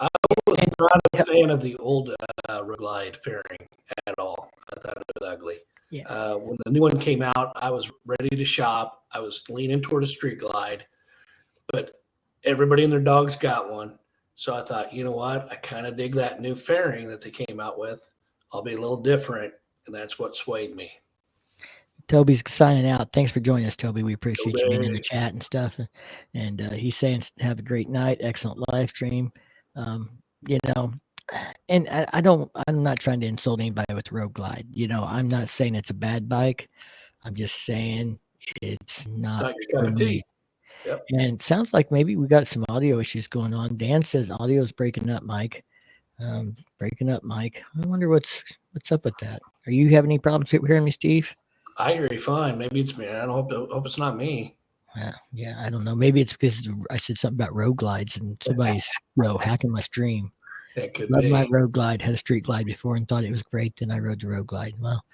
I was not a fan of the old Road Glide fairing at all. I thought it was ugly. Yeah. When the new one came out, I was ready to shop. I was leaning toward a Street Glide, but everybody and their dogs got one. So I thought, you know what? I kind of dig that new fairing that they came out with. I'll be a little different, and that's what swayed me. Toby's signing out. Thanks for joining us, Toby. We appreciate you being in the chat and stuff. And he's saying, have a great night. Excellent live stream. And I'm not trying to insult anybody with the Road Glide. I'm not saying it's a bad bike. I'm just saying it's not your cup of tea. Yep. And it sounds like maybe we got some audio issues going on. Dan says audio is breaking up, Mike. Breaking up, Mike. I wonder what's up with that. Are you having any problems hearing me, Steve? I hear you fine. Maybe it's me. I hope it's not me. Yeah, I don't know. Maybe it's because I said something about Road Glides and somebody's hacking my stream. That could Loved be. my Road Glide. Had a Street Glide before and thought it was great. Then I rode the Road Glide. Well,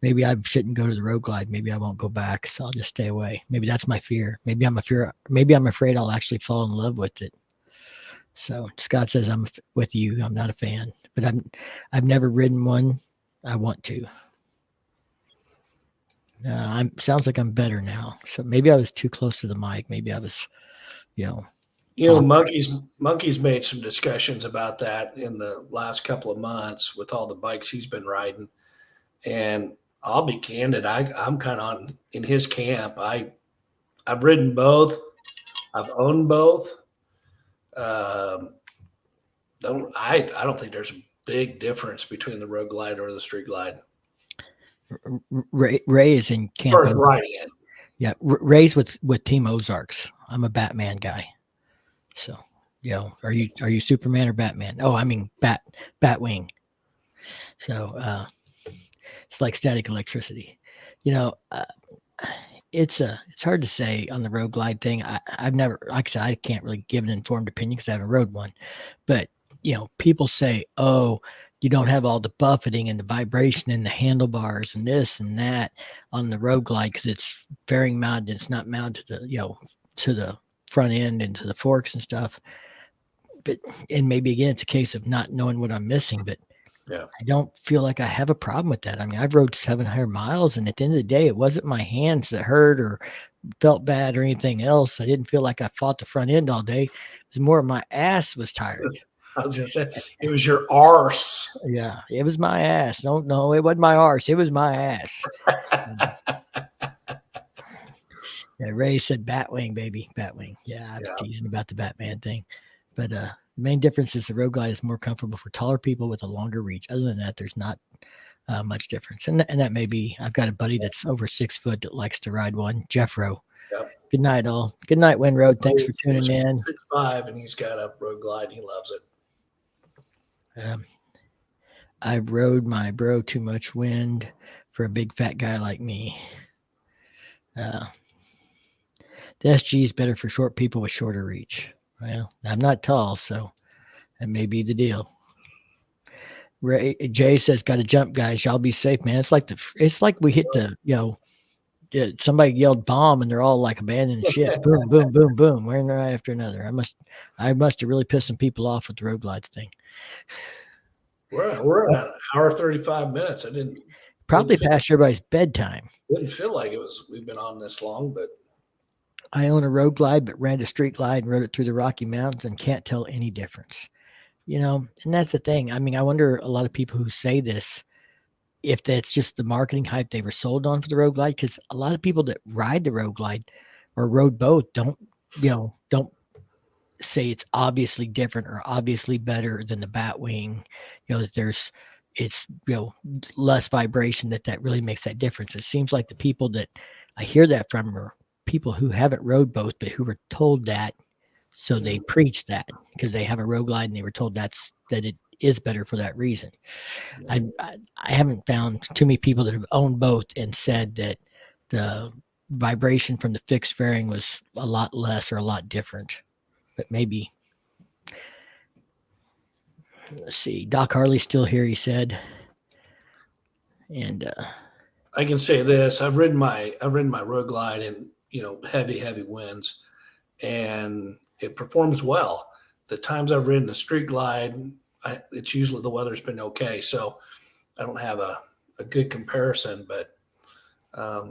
maybe I shouldn't go to the Road Glide. Maybe I won't go back. So I'll just stay away. Maybe that's my fear. Maybe I'm afraid I'll actually fall in love with it. So Scott says I'm with you. I'm not a fan, but I've never ridden one. I want to. Sounds like I'm better now. So maybe I was too close to the mic. Maybe I was, Monkey's made some discussions about that in the last couple of months with all the bikes he's been riding. And I'll be candid. I'm kind of in his camp. I've ridden both. I've owned both. I don't think there's a big difference between the Road Glide or the Street Glide. Ray is in camp. First riding it. Yeah, Ray's with Team Ozarks. I'm a Batman guy. So, are you Superman or Batman? Oh, I mean Batwing. So it's like static electricity. It's hard to say on the Road Glide thing. I've never, like I said, I can't really give an informed opinion because I haven't rode one. But people say, oh, you don't have all the buffeting and the vibration and the handlebars and this and that on the Road Glide because it's fairing mounted. It's not mounted to the front end and to the forks and stuff. and maybe again, it's a case of not knowing what I'm missing, but Yeah. I don't feel like I have a problem with that. I mean, I've rode 700 miles, and at the end of the day, it wasn't my hands that hurt or felt bad or anything else. I didn't feel like I fought the front end all day. It was more my ass was tired. I was going to say, it was your arse. Yeah, it was my ass. No, it wasn't my arse. It was my ass. Yeah, Ray said Batwing, baby. Batwing. Yeah, I was teasing about the Batman thing. But the main difference is the Road Glide is more comfortable for taller people with a longer reach. Other than that, there's not much difference. And that may be, I've got a buddy that's over 6 foot that likes to ride one, Jeff Rowe. Yep. Good night, all. Good night, Windroad. Thanks for tuning in. 6'5", and he's got a Road Glide. He loves it. I rode my bro too much wind for a big fat guy like me. The SG is better for short people with shorter reach. Well, I'm not tall, so that may be the deal. Jay says, "Got to jump, guys. Y'all be safe, man." It's like we hit the, somebody yelled bomb and they're all like abandoning ship. Boom, boom, boom, boom. One right after another. I must have really pissed some people off with the Road Glides thing. We're at an hour 35 minutes. I didn't probably past everybody's bedtime. Didn't feel like we've been on this long, but I own a Road Glide, but ran a street glide and rode it through the Rocky Mountains and can't tell any difference. And that's the thing. I mean, I wonder a lot of people who say this, if that's just the marketing hype they were sold on for the Road Glide, because a lot of people that ride the Road Glide or rode both don't say it's obviously different or obviously better than the Batwing. It's less vibration that really makes that difference. It seems like the people that I hear that from are people who haven't rode both, but who were told that. So they preach that because they have a Road Glide and they were told that it is better for that reason. I haven't found too many people that have owned both and said that the vibration from the fixed fairing was a lot less or a lot different, but maybe. Let's see. Doc Harley's still here, he said. And I can say this: I've ridden my Road Glide in heavy winds, and it performs well. The times I've ridden a street glide, it's usually the weather's been okay, so I don't have a good comparison. But I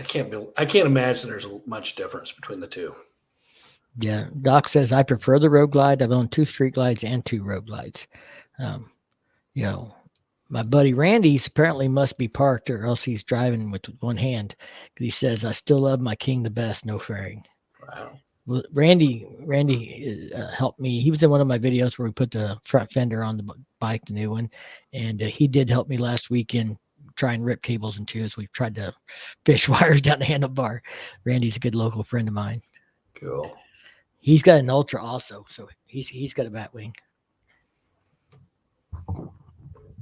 can't imagine there's much difference between the two. Yeah, Doc says I prefer the Road Glide. I've owned 2 street glides and 2 Road Glides. My buddy Randy's apparently must be parked, or else he's driving with one hand. Because he says I still love my King the best, no fairing. Wow. Well, Randy helped me. He was in one of my videos where we put the front fender on the bike, the new one, and he did help me last weekend try and rip cables in two as we tried to fish wires down the handlebar. Randy's a good local friend of mine. Cool. He's got an Ultra also, so he's got a Batwing.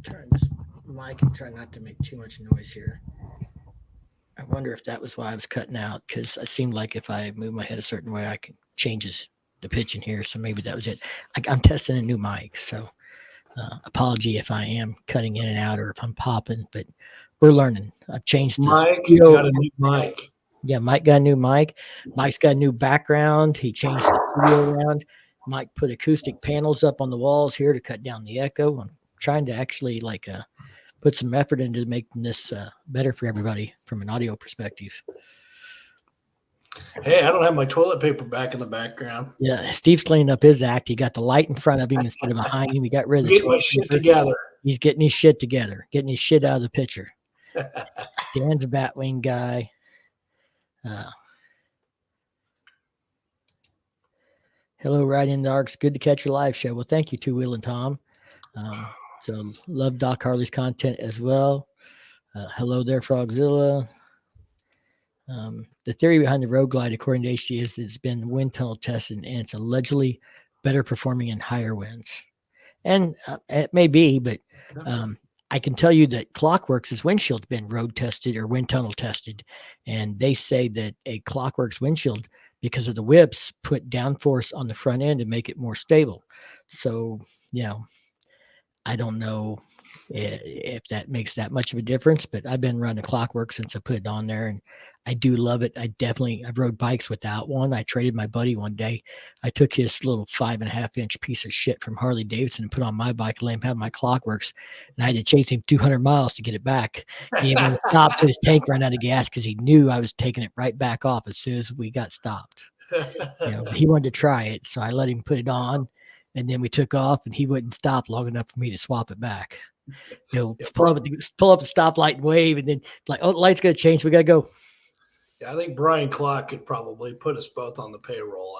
Turn this mic and try not to make too much noise here. I wonder if that was why I was cutting out, because it seemed like if I move my head a certain way, I can change the pitch in here. So maybe that was it. I'm testing a new mic, so apology if I am cutting in and out or if I'm popping, but we're learning. I've changed the Mike, you got a new mic. Yeah, Mike got a new mic. Mike's got a new background. He changed the studio around. Mike put acoustic panels up on the walls here to cut down the echo. I'm trying to actually put some effort into making this better for everybody from an audio perspective. Hey, I don't have my toilet paper back in the background. Yeah, Steve's cleaning up his act. He got the light in front of him instead of behind him. He got rid of the Get my shit together. He's getting his shit together, getting his shit out of the picture. Dan's a Batwing guy. Hello, Riding in the Arcs. Good to catch your live show. Well, thank you, Two Wheel and Tom. So love Doc Harley's content as well. Hello there, Frogzilla. The theory behind the Road Glide, according to HG, is it's been wind tunnel tested and it's allegedly better performing in higher winds. And it may be, but I can tell you that Clockworks' windshield's been road tested or wind tunnel tested. And they say that a Clockworks windshield, because of the whips, put downforce on the front end to make it more stable. So, I don't know if that makes that much of a difference, but I've been running Clockwork since I put it on there, and I do love it. I've rode bikes without one. I traded my buddy one day. I took his little 5.5-inch piece of shit from Harley Davidson and put on my bike and let him have my Clockworks, and I had to chase him 200 miles to get it back. He wouldn't stop till his tank ran out of gas because he knew I was taking it right back off as soon as we got stopped. But he wanted to try it, so I let him put it on, and then we took off, and he wouldn't stop long enough for me to swap it back. Pull up the stoplight and wave, and then like, oh, the light's gonna change, we gotta go. Yeah, I think Brian Clark could probably put us both on the payroll.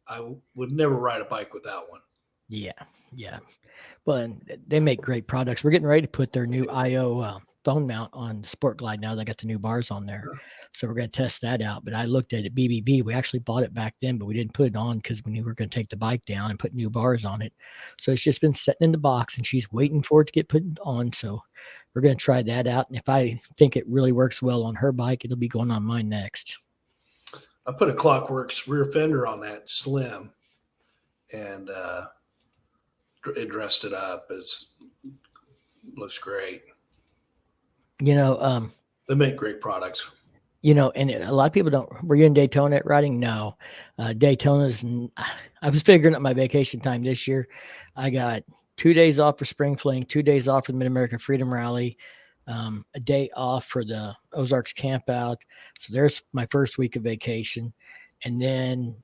I would never ride a bike without one. Yeah. Well, they make great products. We're getting ready to put their new IO phone mount on the Sport Glide now. They got the new bars on there. So we're going to test that out. But I looked at it, BBB. We actually bought it back then, but we didn't put it on because we knew we were going to take the bike down and put new bars on it. So it's just been sitting in the box, and she's waiting for it to get put on. So we're going to try that out. And if I think it really works well on her bike, it'll be going on mine next. I put a Clockworks rear fender on that Slim, and it dressed it up. It looks great. They make great products. And a lot of people don't. Were you in Daytona at riding? No. Daytona's. I was figuring out my vacation time this year. I got 2 days off for Spring Fling, 2 days off for the Mid-American Freedom Rally, a day off for the Ozarks camp out. So there's my first week of vacation. And then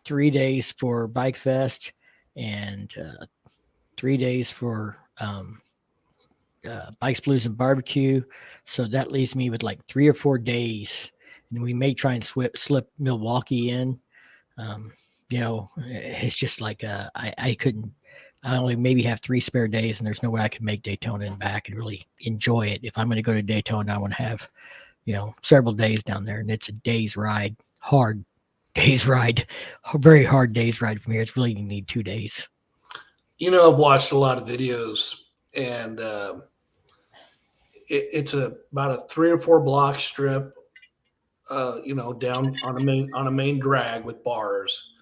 3 days for Bike Fest and 3 days for Bikes, Blues, and Barbecue. So that leaves me with like 3 or 4 days. And we may try and slip Milwaukee in. It's just like I only maybe have 3 spare days, and there's no way I could make Daytona and back and really enjoy it. If I'm going to go to Daytona, I want to have, several days down there, and it's a day's ride, hard day's ride, very hard day's ride from here. It's really, you need 2 days. I've watched a lot of videos, and it's about a 3 or 4 block strip, down on a main drag with bars,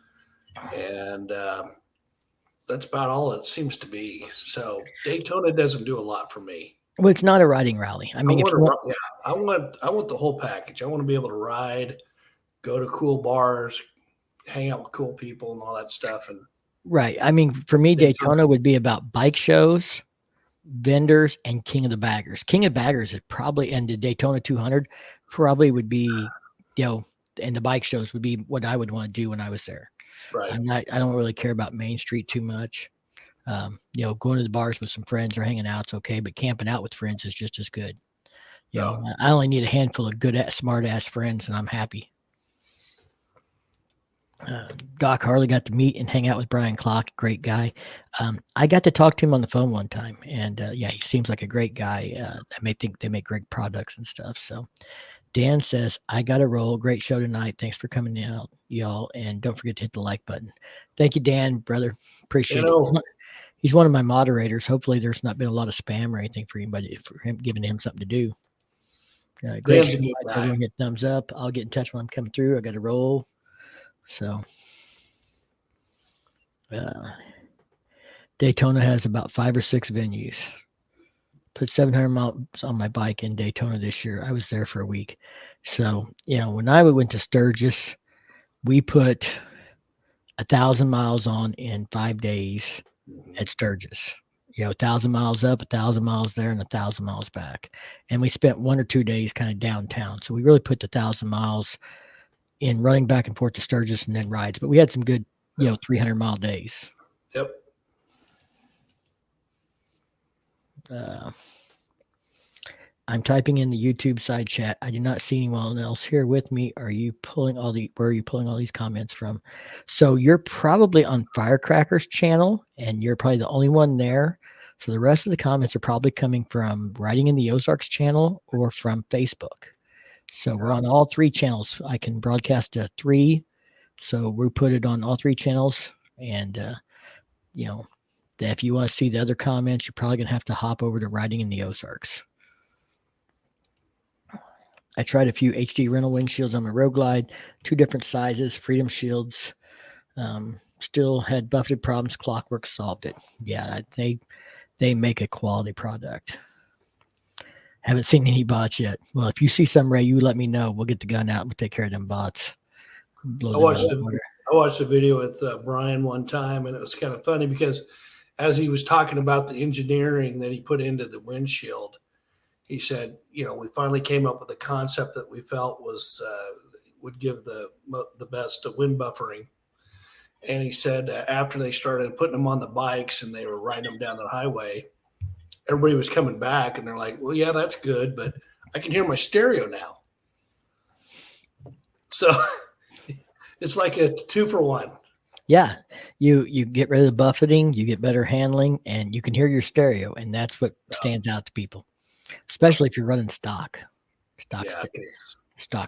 and that's about all it seems to be. So Daytona doesn't do a lot for me. Well, it's not a riding rally. I mean, I want the whole package. I want to be able to ride, go to cool bars, hang out with cool people, and all that stuff. And right. I mean, for me, Daytona would be about bike shows, vendors, and King of the Baggers. King of Baggers is probably, and the Daytona 200 probably would be, and the bike shows would be what I would want to do when I was there. Right. I don't really care about Main Street too much. Going to the bars with some friends or hanging out's okay, but camping out with friends is just as good. I only need a handful of good, smart ass friends, and I'm happy. Doc Harley got to meet and hang out with Brian Clark, great guy. I got to talk to him on the phone one time, and he seems like a great guy. I may think they make great products and stuff. So Dan says, I got to roll. Great show tonight. Thanks for coming out, y'all. And don't forget to hit the like button. Thank you, Dan, brother. Appreciate it. He's one of my moderators. Hopefully there's not been a lot of spam or anything for anybody, for him, giving him something to do. Great show. Everyone get thumbs up. I'll get in touch when I'm coming through. I got to roll. So Daytona has about 5 or 6 venues. Put 700 miles on my bike in Daytona this year. I was there for a week. So, when I went to Sturgis, we put 1,000 miles on in 5 days at Sturgis. 1,000 miles up, 1,000 miles there, and 1,000 miles back. And we spent 1 or 2 days kind of downtown. So we really put the 1,000 miles in running back and forth to Sturgis and then rides. But we had some good, 300-mile days. Yep. I'm typing in the YouTube side chat. I do not see anyone else here with me. Where are you pulling all these comments from? So you're probably on Firecracker's channel, and you're probably the only one there. So the rest of the comments are probably coming from Riding in the Ozarks channel or from Facebook. So we're on all 3 channels. I can broadcast to 3. So we put it on all 3 channels. And, if you want to see the other comments, you're probably going to have to hop over to Riding in the Ozarks. I tried a few HD rental windshields on my Road Glide, 2 different sizes, Freedom Shields. Still had buffeted problems. Clockwork solved it. Yeah, they make a quality product. Haven't seen any bots yet. Well, if you see some, Ray, you let me know. We'll get the gun out and we'll take care of them bots. Blow I them watched out of the water. I watched a video with Brian one time, and it was kind of funny because as he was talking about the engineering that he put into the windshield, he said, we finally came up with a concept that we felt was would give the best wind buffering. And he said after they started putting them on the bikes and they were riding them down the highway, everybody was coming back and they're like, well, yeah, that's good, but I can hear my stereo now. So it's like a 2-for-1. Yeah, you get rid of the buffeting, you get better handling, and you can hear your stereo, and that's what stands out to people, especially if you're running stock. Stock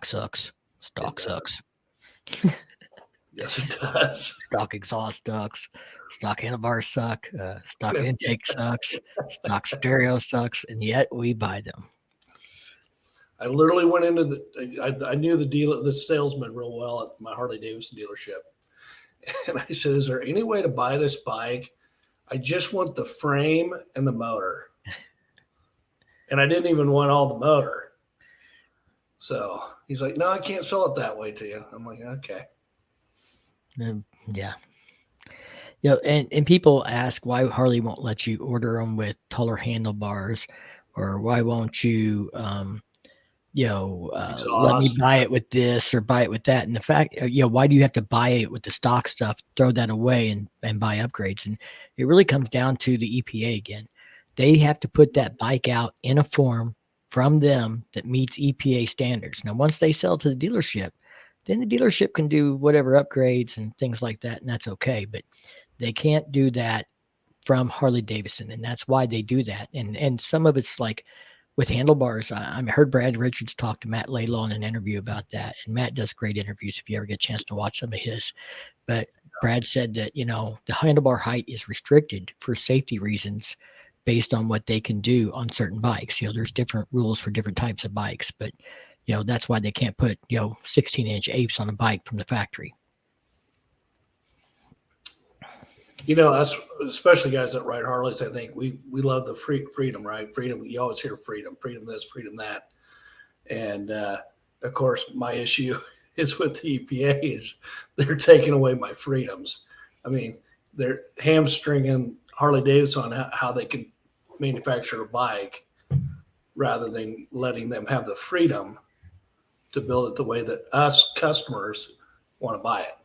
sucks. Stock sucks. Yes, it does. Stock exhaust sucks. Stock handlebars suck. Stock intake sucks. Stock stereo sucks, and yet we buy them. I literally went into I knew the salesman real well at my Harley Davidson dealership. And I said, is there any way to buy this bike? I just want the frame and the motor. And I didn't even want all the motor. So he's like, no, I can't sell it that way to you. I'm like, okay. Yeah. And people ask why Harley won't let you order them with taller handlebars, or why won't you, let me buy it with this or buy it with that. And the fact, why do you have to buy it with the stock stuff, throw that away and buy upgrades? And it really comes down to the EPA again. They have to put that bike out in a form from them that meets EPA standards. Now, once they sell to the dealership, then the dealership can do whatever upgrades and things like that, and that's okay. But they can't do that from Harley Davidson, and that's why they do that. And some of it's like with handlebars. I heard Brad Richards talk to Matt Laylaw in an interview about that, and Matt does great interviews if you ever get a chance to watch some of his. But Brad said that the handlebar height is restricted for safety reasons based on what they can do on certain bikes. There's different rules for different types of bikes, but that's why they can't put 16-inch apes on a bike from the factory. Us, especially guys that ride Harleys, I think we love the freedom, right? Freedom. You always hear freedom this, freedom that. And of course, my issue is with the EPA is they're taking away my freedoms. I mean, they're hamstringing Harley Davidson on how they can manufacture a bike rather than letting them have the freedom to build it the way that us customers want to buy it.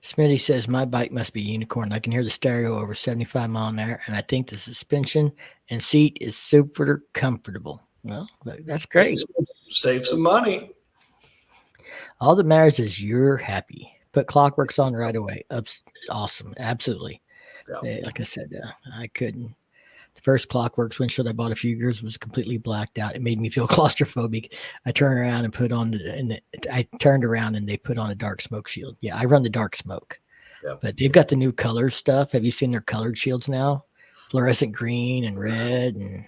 Smitty says, my bike must be a unicorn. I can hear the stereo over 75 mile an hour, and I think the suspension and seat is super comfortable. Well, that's great. Save some money. All that matters is you're happy. Put Clockworks on right away. Awesome. Absolutely. Yeah. Like I said, I couldn't. The first Clockworks windshield I bought a few years was completely blacked out. It made me feel claustrophobic. I turned around and put on I turned around and they put on a dark smoke shield. Yeah, I run the dark smoke. Yep. But they've got the new color stuff. Have you seen their colored shields now? Fluorescent green and red, and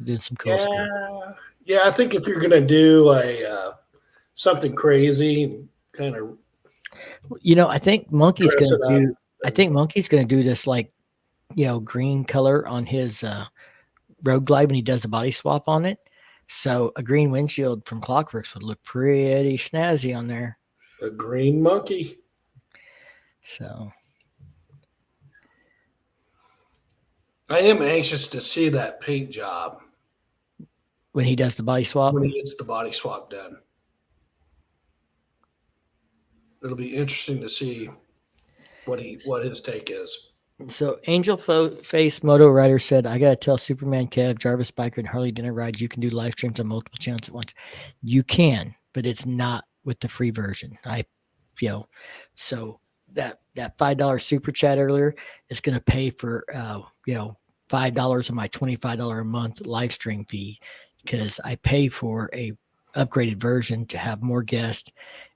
doing some cool stuff. Yeah, I think if you're gonna do something crazy, kind of. I think Monkey's gonna do this like, green color on his Road Glide when he does the body swap on it. So a green windshield from Clockworks would look pretty snazzy on there. A green monkey. So I am anxious to see that paint job when he does the body swap. When he gets the body swap done. It'll be interesting to see what his take is. So Angel Face Moto Rider said, I gotta tell Superman Kev, Jarvis Biker, and Harley Dinner Rides, you can do live streams on multiple channels at once. You can, but it's not with the free version. So that $5 super chat earlier is gonna pay for $5 of my $25 a month live stream fee, because I pay for a upgraded version to have more guests,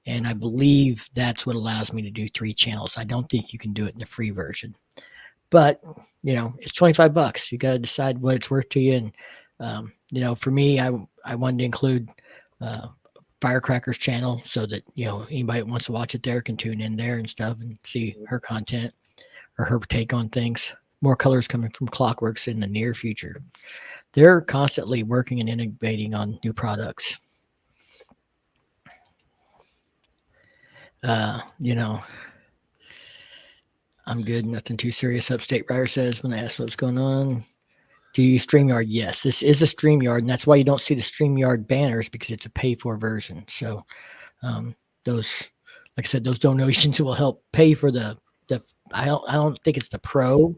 and I believe that's what allows me to do 3 channels. I don't think you can do it in the free version. But, it's $25. You got to decide what it's worth to you. And, for me, I wanted to include Firecracker's channel so that, anybody that wants to watch it there can tune in there and stuff and see her content. or her take on things. More colors coming from Clockworks in the near future. They're constantly working and innovating on new products. You know, I'm good. Nothing too serious. Upstate Rider says when I ask what's going on. Do you use StreamYard? Yes, this is a StreamYard, and that's why you don't see the StreamYard banners because it's a pay-for version. So those, like I said, those donations will help pay for the. I don't think it's the pro.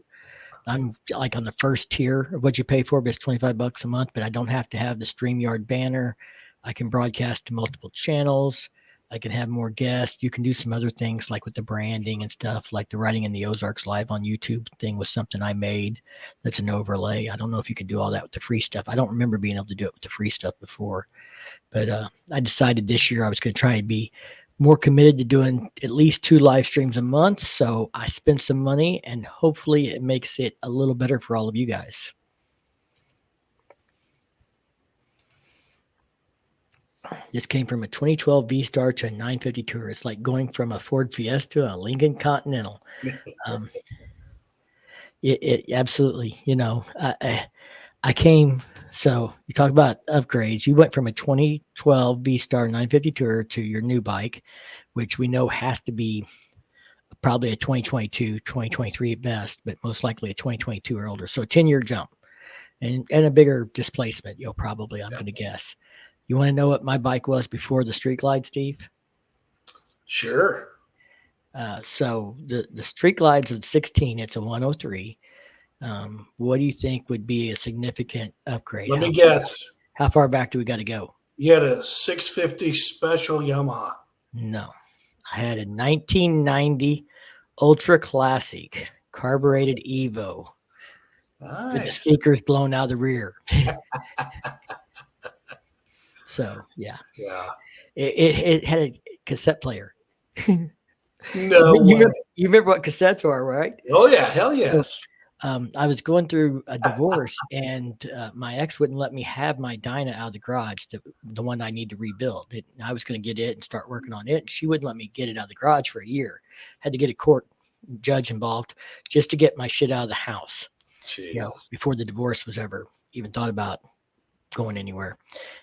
I'm like on the first tier of what you pay for, but it's $25 a month. But I don't have to have the StreamYard banner. I can broadcast to multiple channels. I can have more guests. You can do some other things like with the branding and stuff, like the writing in the Ozarks live on YouTube thing was something I made. That's an overlay. I don't know if you can do all that with the free stuff. I don't remember being able to do it with the free stuff before, but I decided this year I was going to try and be more committed to doing at least 2 live streams a month. So I spent some money and hopefully it makes it a little better for all of you guys. This came from a 2012 V-Star to a 950 Tour. It's like going from a Ford Fiesta to a Lincoln Continental. It absolutely, you know, I came, so you talk about upgrades. You went from a 2012 V-Star 950 Tour to your new bike, which we know has to be probably a 2022, 2023 at best, but most likely a 2022 or older. So a 10-year jump and a bigger displacement, probably, I'm going to guess. You want to know what my bike was before the Street Glide, Steve? Sure. So the Street Glide's at 16. It's a 103. What do you think would be a significant upgrade? Let me guess. How far back do we got to go? You had a 650 special Yamaha. No. I had a 1990 Ultra Classic carbureted Evo. Nice. With the speakers blown out of the rear. So, yeah. It had a cassette player. No you remember what cassettes are, right? Oh, yeah. Hell yes. I was going through a divorce, and my ex wouldn't let me have my Dyna out of the garage, the one I need to rebuild. I was going to get it and start working on it, and she wouldn't let me get it out of the garage for a year. Had to get a court judge involved just to get my shit out of the house. Before the divorce was ever even thought about going anywhere.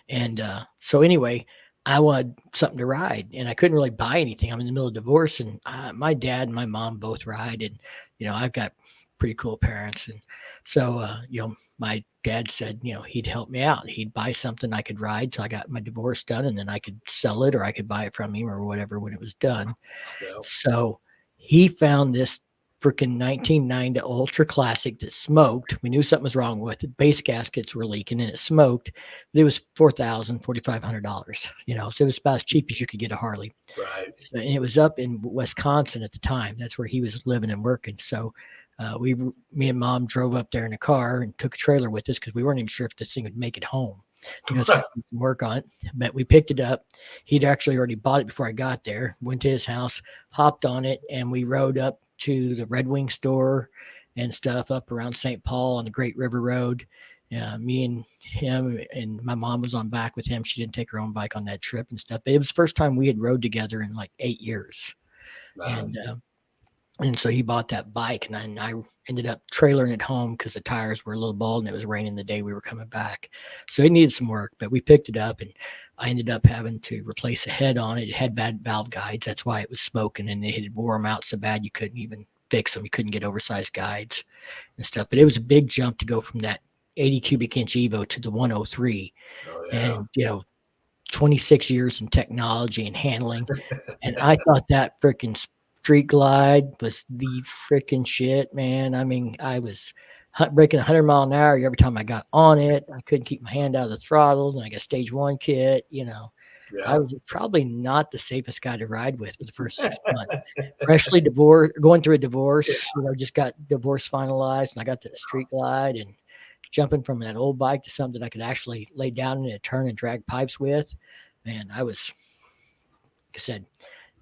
And so anyway, I wanted something to ride, and I couldn't really buy anything. I'm in the middle of divorce, and my dad and my mom both ride, and I've got pretty cool parents, and so my dad said he'd help me out. He'd buy something I could ride till I got my divorce done, and then I could sell it or I could buy it from him or whatever when it was done. So he found this freaking 1990 Ultra Classic that smoked. We knew something was wrong with it. Base gaskets were leaking and it smoked, but it was $4,000, $4,500, so it was about as cheap as you could get a Harley. Right. So, and it was up in Wisconsin at the time. That's where he was living and working. So me and Mom drove up there in a car and took a trailer with us because we weren't even sure if this thing would make it home. So work on it, but we picked it up. He'd actually already bought it before I got there. Went to his house, hopped on it, and we rode up to the Red Wing store and stuff up around St. Paul on the Great River Road. Me and him, and my mom was on back with him. She didn't take her own bike on that trip and stuff. But it was the first time we had rode together in like 8 years. Wow. And so he bought that bike, and I ended up trailering it home because the tires were a little bald and it was raining the day we were coming back. So it needed some work, but we picked it up, and I ended up having to replace a head on it. It had bad valve guides. That's why it was smoking, and it had wore them out so bad you couldn't even fix them. You couldn't get oversized guides and stuff. But it was a big jump to go from that 80 cubic inch Evo to the 103. Oh, yeah. And, 26 years in technology and handling. And I thought that freaking Street Glide was the freaking shit, man. I mean, I was breaking 100 mile an hour every time I got on it. I couldn't keep my hand out of the throttle, and I got stage 1 kit. I was probably not the safest guy to ride with for the first 6 months. Freshly divorced, going through a divorce, just got divorce finalized, and I got the Street Glide, and jumping from that old bike to something I could actually lay down in a turn and drag pipes with. Man, I was, like I said,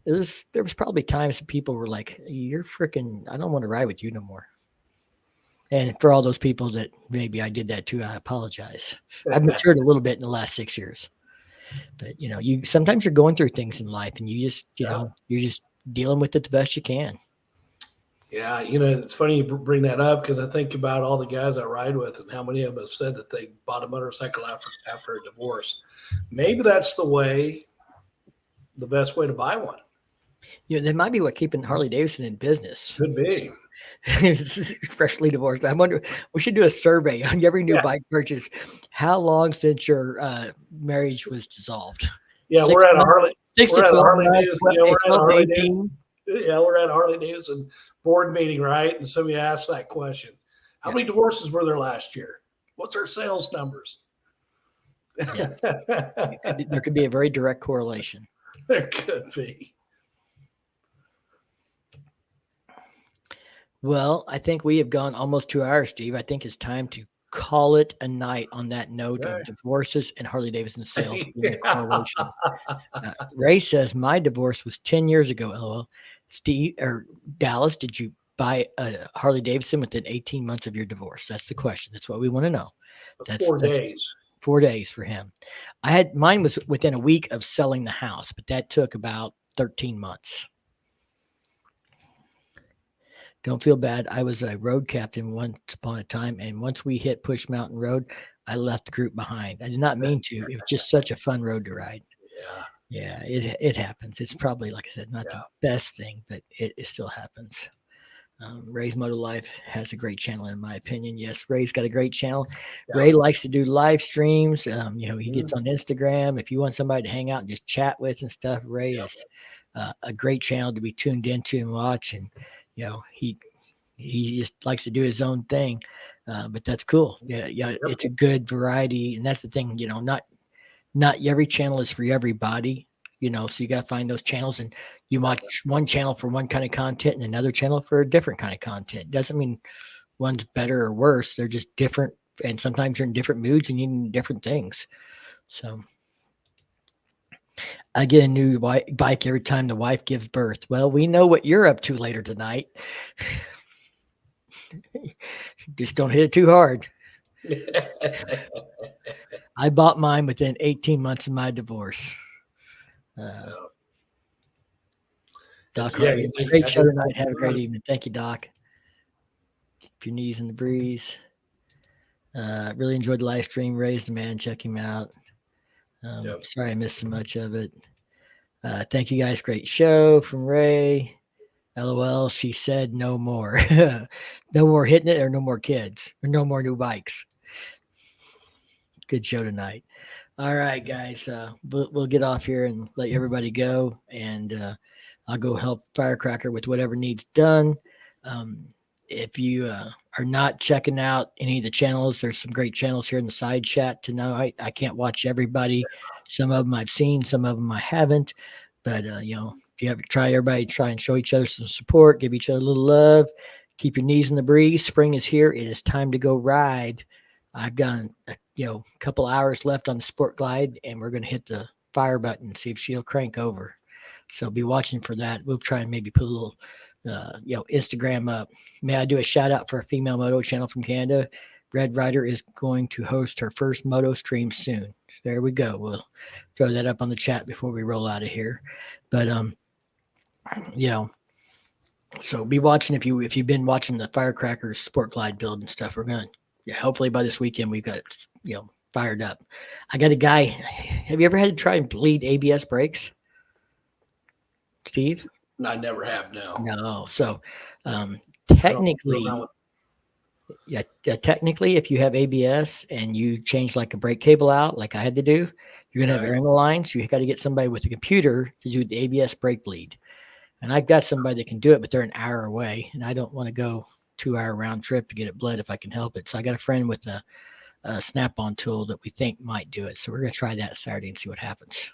there was probably times that people were like, "You're freaking, I don't want to ride with you no more." And for all those people that maybe I did that too, I apologize. I've matured a little bit in the last 6 years, but you sometimes you're going through things in life, and you just you're just dealing with it the best you can. Yeah, it's funny you bring that up because I think about all the guys I ride with and how many of them have said that they bought a motorcycle after a divorce. Maybe that's the best way to buy one. That might be what keeping Harley Davidson in business. Could be. Freshly divorced. I wonder, we should do a survey on every new Yeah. bike purchase. How long since your marriage was dissolved? Yeah, 6 we're at a months? Harley. 6 to We're at a 12 Harley months, Davidson. Yeah, we're at a 12 to Harley 18. Yeah, we're at a Harley Davidson board meeting, right? And somebody asked that question: how many divorces were there last year? What's our sales numbers? Yeah. There could be a very direct correlation. There could be. Well, I think we have gone almost 2 hours, Steve. I think it's time to call it a night on that note of divorces and Harley Davidson sales. Correlation. Ray says my divorce was 10 years ago. LOL. Steve or Dallas, did you buy a Harley Davidson within 18 months of your divorce? That's the question. That's what we want to know. That's 4 days. 4 days for him. Mine was within a week of selling the house, but that took about 13 months. Don't feel bad. I was a road captain once upon a time, and once we hit Push Mountain Road, I left the group behind. I did not mean to. It was just such a fun road to ride. Yeah, it happens. It's probably, like I said, not the best thing, but it still happens. Ray's Moto Life has a great channel, in my opinion. Yes, Ray's got a great channel. Yeah. Ray likes to do live streams. He gets on Instagram. If you want somebody to hang out and just chat with and stuff, Ray is a great channel to be tuned into and watch. And he just likes to do his own thing, but that's cool. Yeah, it's a good variety, and that's the thing. Not every channel is for everybody. So you got to find those channels, and you watch one channel for one kind of content and another channel for a different kind of content. Doesn't mean one's better or worse. They're just different, and sometimes you're in different moods and you need different things. So I get a new bike every time the wife gives birth. Well, we know what you're up to later tonight. Just don't hit it too hard. I bought mine within 18 months of my divorce. Doc, great show tonight. Have a great evening. Thank you, Doc. Keep your knees in the breeze. Really enjoyed the live stream. Ray's the man. Check him out. Sorry I missed so much of it. Thank you guys. Great show from Ray. LOL. She said no more. No more hitting it, or no more kids, or no more new bikes. Good show tonight. All right, guys. We'll get off here and let everybody go, and I'll go help Firecracker with whatever needs done. If you are not checking out any of the channels, there's some great channels here in the side chat tonight. I can't watch everybody. Some of them I've seen, some of them I haven't. But if you have to everybody try and show each other some support, give each other a little love, keep your knees in the breeze. Spring is here. It is time to go ride. I've got a couple hours left on the Sport Glide, and we're going to hit the fire button, see if she'll crank over. So be watching for that. We'll try and maybe put a little, Instagram up. May I do a shout out for a female moto channel from Canada? Red Rider is going to host her first moto stream soon. There we go. We'll throw that up on the chat before we roll out of here. But, so be watching if you've been watching the Firecrackers Sport Glide build and stuff. We're going to, hopefully by this weekend, we've got, fired up. I got a guy. Have you ever had to try and bleed ABS brakes, Steve? I never have. No. So technically, technically, if you have ABS and you change like a brake cable out, like I had to do, you're going to have air in the lines. You got to get somebody with a computer to do the ABS brake bleed. And I've got somebody that can do it, but they're an hour away, and I don't want to go 2-hour round trip to get it bled if I can help it. So I got a friend with a snap-on tool that we think might do it. So we're going to try that Saturday and see what happens.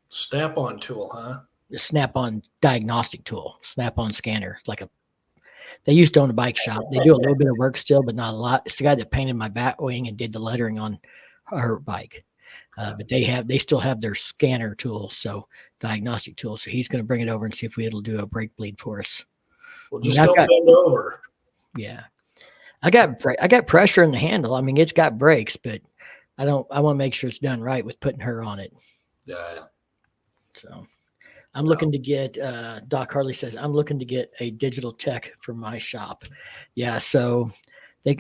Snap-on tool, huh? The snap-on diagnostic tool, snap-on scanner. They used to own a bike shop. They do a little bit of work still, but not a lot. It's the guy that painted my bat wing and did the lettering on her bike. But they still have their scanner tool, so diagnostic tool. So he's going to bring it over and see if it'll do a brake bleed for us. Well, just don't bend over. Yeah. I got pressure in the handle. I mean, it's got brakes, but I want to make sure it's done right with putting her on it. Yeah. So I'm looking to get, Doc Harley says, I'm looking to get a digital tech for my shop. Yeah. So they,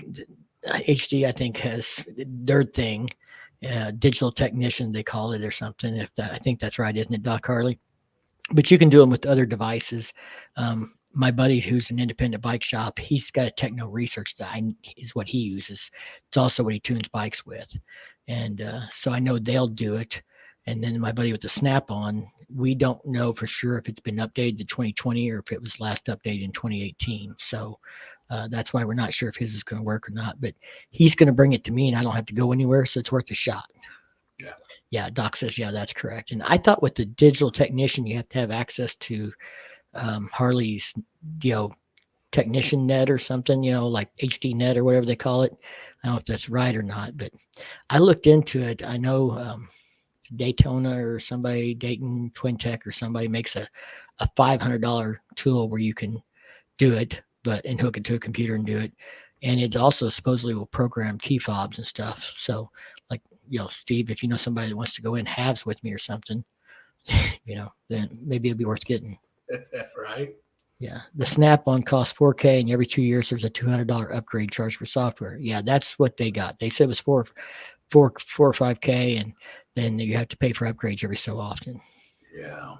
HD, I think, has their thing, digital technician, they call it or something. I think that's right, isn't it, Doc Harley? But you can do them with other devices. My buddy, who's an independent bike shop, he's got a techno research that is what he uses. It's also what he tunes bikes with, and so I know they'll do it. And then my buddy with the Snap-on, we don't know for sure if it's been updated to 2020 or if it was last updated in 2018. So that's why we're not sure if his is going to work or not. But he's going to bring it to me, and I don't have to go anywhere, so it's worth a shot. Yeah. Yeah, Doc says, yeah, that's correct. And I thought with the digital technician, you have to have access to Harley's, technician net or something, like HD net or whatever they call it. I don't know if that's right or not, but I looked into it. I know Daytona or somebody, Dayton Twin Tech or somebody makes a $500 tool where you can do it, and hook it to a computer and do it. And it also supposedly will program key fobs and stuff. So like, Steve, if you know somebody that wants to go in halves with me or something, then maybe it'll be worth getting. Right. Yeah. The Snap-on costs $4K, and every 2 years there's a $200 upgrade charge for software. Yeah, that's what they got. They said it was four or $5K, and then you have to pay for upgrades every so often. Yeah.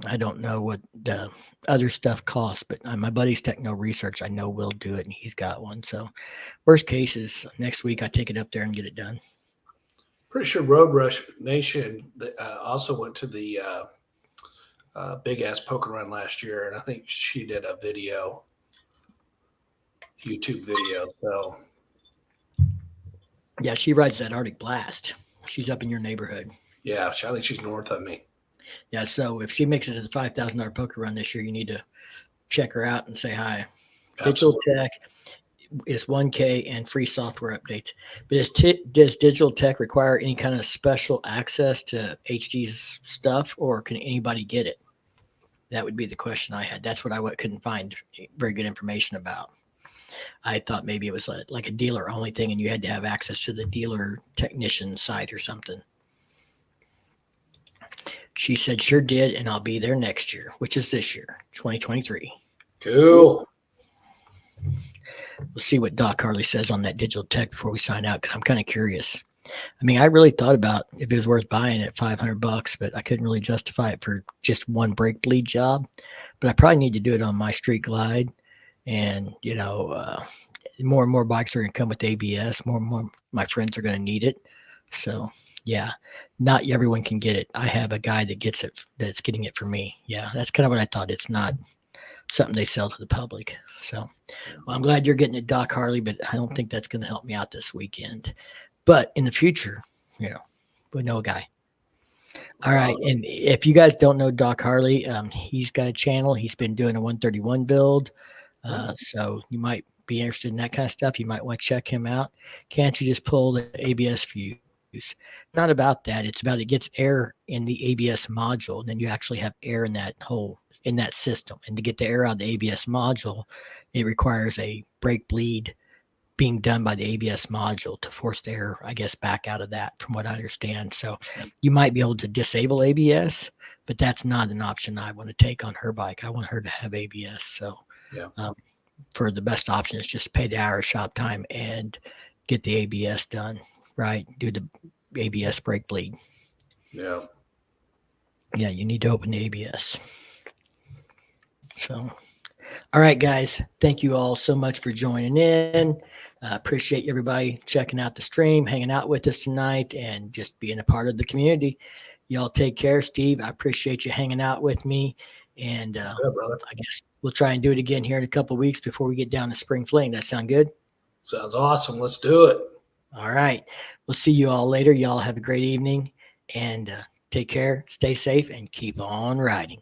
I don't know what the other stuff costs, but my buddy's Techno Research, I know will do it, and he's got one. So worst case is next week I take it up there and get it done. Pretty sure Road Rush Nation also went to the big ass poker run last year, and I think she did a YouTube video. So yeah, she rides that Arctic Blast. She's up in your neighborhood. Yeah, I think she's north of me. Yeah, so if she makes it to the $5,000 poker run this year, you need to check her out and say hi. Absolutely. Digital Tech is $1K and free software updates. But does Digital Tech require any kind of special access to HD's stuff, or can anybody get it? That would be the question I had. That's what I couldn't find very good information about. I thought maybe it was like a dealer only thing, and you had to have access to the dealer technician site or something. She said, sure did, and I'll be there next year, which is this year, 2023. Cool. We'll see what Doc Harley says on that Digital Tech before we sign out, because I'm kind of curious. I mean, I really thought about if it was worth buying at $500, but I couldn't really justify it for just one brake bleed job. But I probably need to do it on my Street Glide, and more and more bikes are going to come with ABS. More and more my friends are going to need it. So yeah, not everyone can get it. I have a guy that gets it, that's getting it for me. Yeah, that's kind of what I thought. It's not something they sell to the public. So well, I'm glad you're getting it, Doc Harley, but I don't think that's going to help me out this weekend. But in the future, we know a guy. All right. And if you guys don't know Doc Harley, he's got a channel. He's been doing a 131 build. So you might be interested in that kind of stuff. You might want to check him out. Can't you just pull the ABS fuse? Not about that. It's about it gets air in the ABS module, and then you actually have air in that system. And to get the air out of the ABS module, it requires a brake bleed being done by the ABS module to force the air, I guess, back out of that, from what I understand. So you might be able to disable ABS, but that's not an option I want to take on her bike. I want her to have ABS. So for the best option is just pay the hour shop time and get the ABS done, right? Do the ABS brake bleed. Yeah, you need to open the ABS. So, all right, guys, thank you all so much for joining in. Appreciate everybody checking out the stream, hanging out with us tonight, and just being a part of the community. Y'all take care. Steve, I appreciate you hanging out with me. And brother. I guess we'll try and do it again here in a couple of weeks before we get down to spring fling. That sound good? Sounds awesome. Let's do it. All right. We'll see you all later. Y'all have a great evening, and take care, stay safe, and keep on riding.